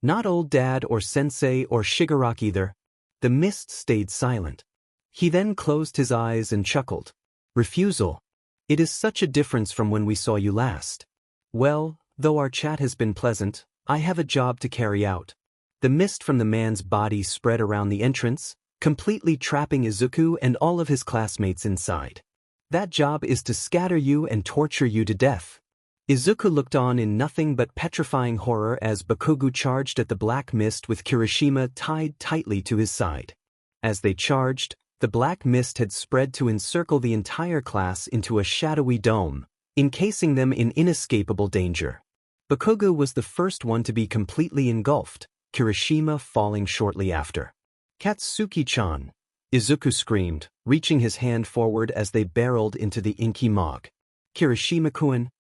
Speaker 1: Not old dad or sensei or Shigaraki either. The mist stayed silent. He then closed his eyes and chuckled. Refusal. It is such a difference from when we saw you last. Well, though our chat has been pleasant, I have a job to carry out. The mist from the man's body spread around the entrance, completely trapping Izuku and all of his classmates inside. That job is to scatter you and torture you to death. Izuku looked on in nothing but petrifying horror as Bakugou charged at the black mist with Kirishima tied tightly to his side. As they charged, the black mist had spread to encircle the entire class into a shadowy dome, encasing them in inescapable danger. Bakugou was the first one to be completely engulfed, Kirishima falling shortly after. Katsuki-chan! Izuku screamed, reaching his hand forward as they barreled into the inky mog. Kirishima-kun!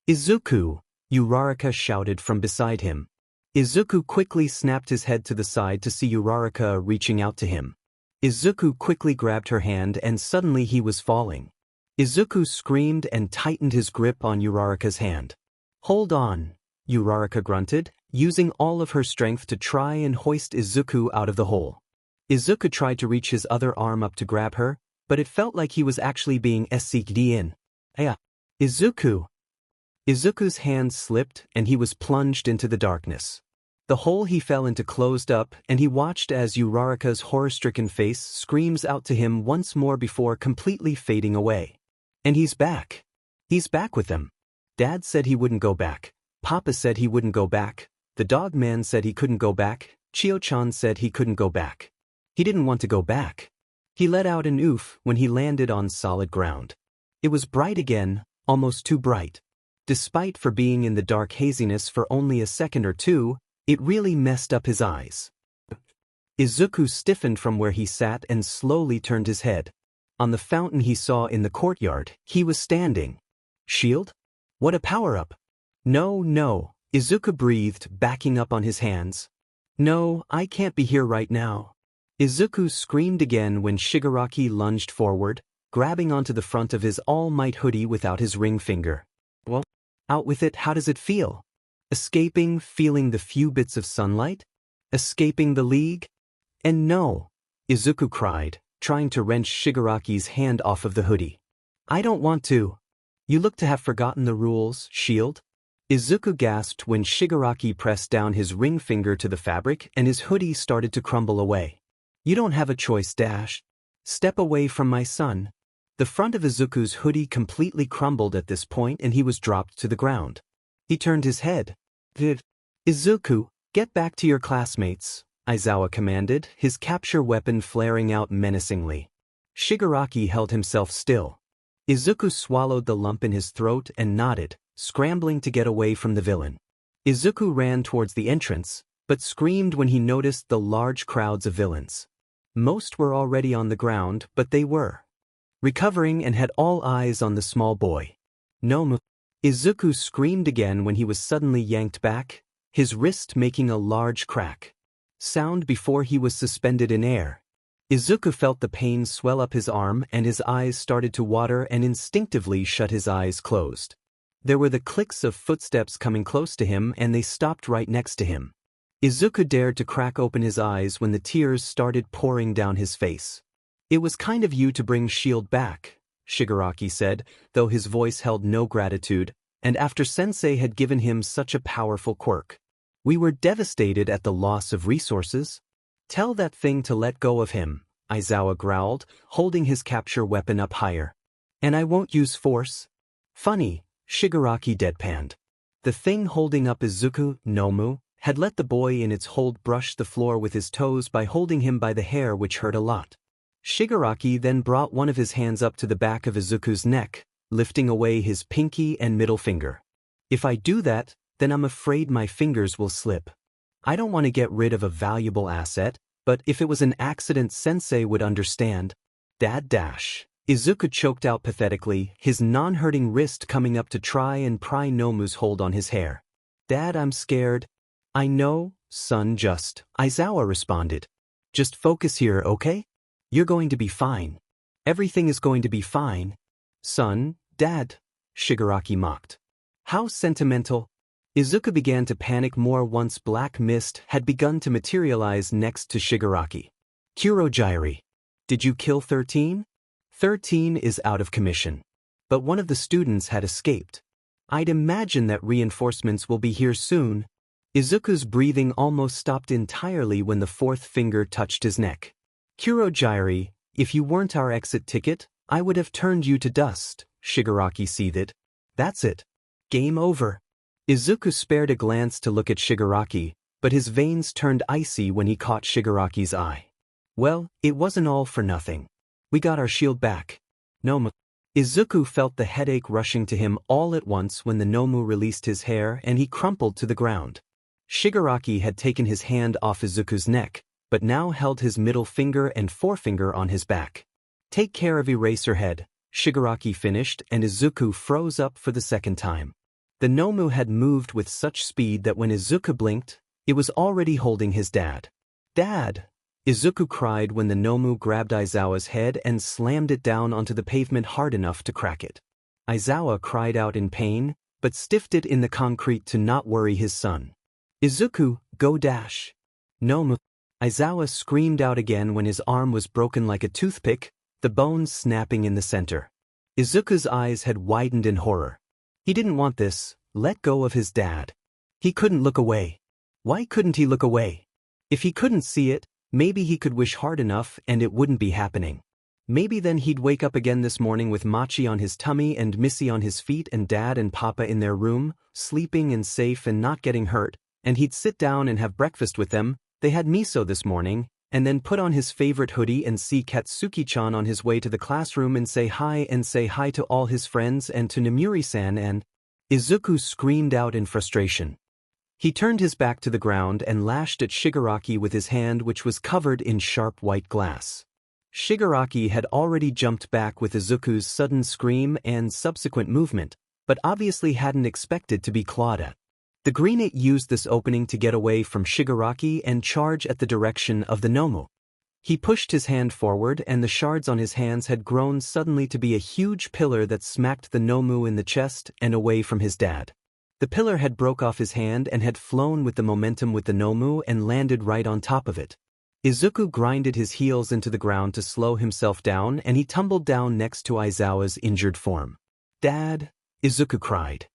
Speaker 1: Izuku! Uraraka shouted from beside him. Izuku quickly snapped his head to the side to see Uraraka reaching out to him. Izuku quickly grabbed her hand and suddenly he was falling. Izuku screamed and tightened his grip on Uraraka's hand. Hold on, Uraraka grunted, using all of her strength to try and hoist Izuku out of the hole. Izuku tried to reach his other arm up to grab her, but it felt like he was actually being sucked in. Izuku! Izuku's hand slipped and he was plunged into the darkness. The hole he fell into closed up and he watched as Uraraka's horror-stricken face screams out to him once more before completely fading away. And he's back. He's back with them. Dad said he wouldn't go back. Papa said he wouldn't go back. The dog man said he couldn't go back. Chio-chan said he couldn't go back. He didn't want to go back. He let out an oof when he landed on solid ground. It was bright again, almost too bright. Despite for being in the dark haziness for only a second or two, it really messed up his eyes. Izuku stiffened from where he sat and slowly turned his head. On the fountain he saw in the courtyard, he was standing. Shield? What a power-up! No, Izuku breathed, backing up on his hands. No, I can't be here right now. Izuku screamed again when Shigaraki lunged forward, grabbing onto the front of his All Might hoodie without his ring finger. Well, out with it, how does it feel? Escaping, feeling the few bits of sunlight? Escaping the league? And no, Izuku cried, trying to wrench Shigaraki's hand off of the hoodie. I don't want to. You look to have forgotten the rules, Shield. Izuku gasped when Shigaraki pressed down his ring finger to the fabric and his hoodie started to crumble away. You don't have a choice, Dash. Step away from my son. The front of Izuku's hoodie completely crumbled at this point and he was dropped to the ground. He turned his head. Izuku, get back to your classmates, Aizawa commanded, his capture weapon flaring out menacingly. Shigaraki held himself still. Izuku swallowed the lump in his throat and nodded, scrambling to get away from the villain. Izuku ran towards the entrance, but screamed when he noticed the large crowds of villains. Most were already on the ground, but they were recovering and had all eyes on the small boy. No. Izuku screamed again when he was suddenly yanked back, his wrist making a large crack. Sound before he was suspended in air. Izuku felt the pain swell up his arm and his eyes started to water and instinctively shut his eyes closed. There were the clicks of footsteps coming close to him and they stopped right next to him. Izuku dared to crack open his eyes when the tears started pouring down his face. It was kind of you to bring Shield back, Shigaraki said, though his voice held no gratitude, and after Sensei had given him such a powerful quirk. We were devastated at the loss of resources. Tell that thing to let go of him, Aizawa growled, holding his capture weapon up higher. And I won't use force. Funny, Shigaraki deadpanned. The thing holding up Izuku, Nomu, had let the boy in its hold brush the floor with his toes by holding him by the hair, which hurt a lot. Shigaraki then brought one of his hands up to the back of Izuku's neck, lifting away his pinky and middle finger. If I do that, then I'm afraid my fingers will slip. I don't want to get rid of a valuable asset, but if it was an accident, Sensei would understand. Dad dash. Izuku choked out pathetically, his non-hurting wrist coming up to try and pry Nomu's hold on his hair. Dad, I'm scared. I know, son, just, Aizawa responded. Just focus here, okay? You're going to be fine. Everything is going to be fine. Son, Dad, Shigaraki mocked. How sentimental. Izuku began to panic more once black mist had begun to materialize next to Shigaraki. Kurogyri. Did you kill 13? 13 is out of commission. But one of the students had escaped. I'd imagine that reinforcements will be here soon. Izuku's breathing almost stopped entirely when the fourth finger touched his neck. Kurogyri, if you weren't our exit ticket, I would have turned you to dust, Shigaraki seethed. That's it. Game over. Izuku spared a glance to look at Shigaraki, but his veins turned icy when he caught Shigaraki's eye. Well, it wasn't all for nothing. We got our shield back. Nomu. Izuku felt the headache rushing to him all at once when the Nomu released his hair and he crumpled to the ground. Shigaraki had taken his hand off Izuku's neck, but now held his middle finger and forefinger on his back. Take care of Eraserhead, Shigaraki finished, and Izuku froze up for the second time. The Nomu had moved with such speed that when Izuku blinked, it was already holding his dad. Dad! Izuku cried when the Nomu grabbed Aizawa's head and slammed it down onto the pavement hard enough to crack it. Aizawa cried out in pain, but stiffed it in the concrete to not worry his son. Izuku, go dash! Nomu! Aizawa screamed out again when his arm was broken like a toothpick, the bones snapping in the center. Izuku's eyes had widened in horror. He didn't want this. Let go of his dad. He couldn't look away. Why couldn't he look away? If he couldn't see it, maybe he could wish hard enough and it wouldn't be happening. Maybe then he'd wake up again this morning with Machi on his tummy and Missy on his feet and Dad and Papa in their room, sleeping and safe and not getting hurt, and he'd sit down and have breakfast with them. They had miso this morning, and then put on his favorite hoodie and see Katsuki-chan on his way to the classroom and say hi to all his friends and to Namuri-san and… Izuku screamed out in frustration. He turned his back to the ground and lashed at Shigaraki with his hand which was covered in sharp white glass. Shigaraki had already jumped back with Izuku's sudden scream and subsequent movement, but obviously hadn't expected to be clawed at. The Greenit used this opening to get away from Shigaraki and charge at the direction of the Nomu. He pushed his hand forward and the shards on his hands had grown suddenly to be a huge pillar that smacked the Nomu in the chest and away from his dad. The pillar had broke off his hand and had flown with the momentum with the Nomu and landed right on top of it. Izuku grinded his heels into the ground to slow himself down and he tumbled down next to Aizawa's injured form. Dad, Izuku cried.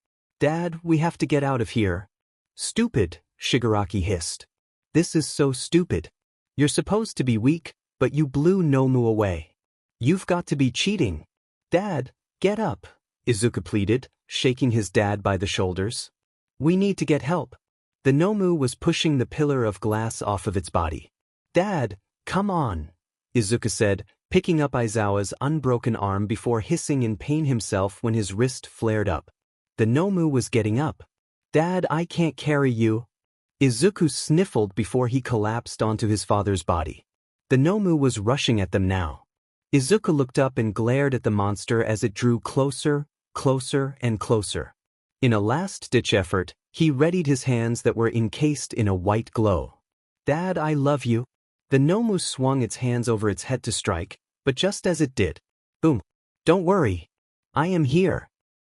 Speaker 1: Dad, we have to get out of here. Stupid, Shigaraki hissed. This is so stupid. You're supposed to be weak, but you blew Nomu away. You've got to be cheating. Dad, get up, Izuku pleaded, shaking his dad by the shoulders. We need to get help. The Nomu was pushing the pillar of glass off of its body. Dad, come on, Izuku said, picking up Aizawa's unbroken arm before hissing in pain himself when his wrist flared up. The Nomu was getting up. Dad, I can't carry you. Izuku sniffled before he collapsed onto his father's body. The Nomu was rushing at them now. Izuku looked up and glared at the monster as it drew closer, closer, and closer. In a last-ditch effort, he readied his hands that were encased in a white glow. Dad, I love you. The Nomu swung its hands over its head to strike, but just as it did, boom. Don't worry. I am here.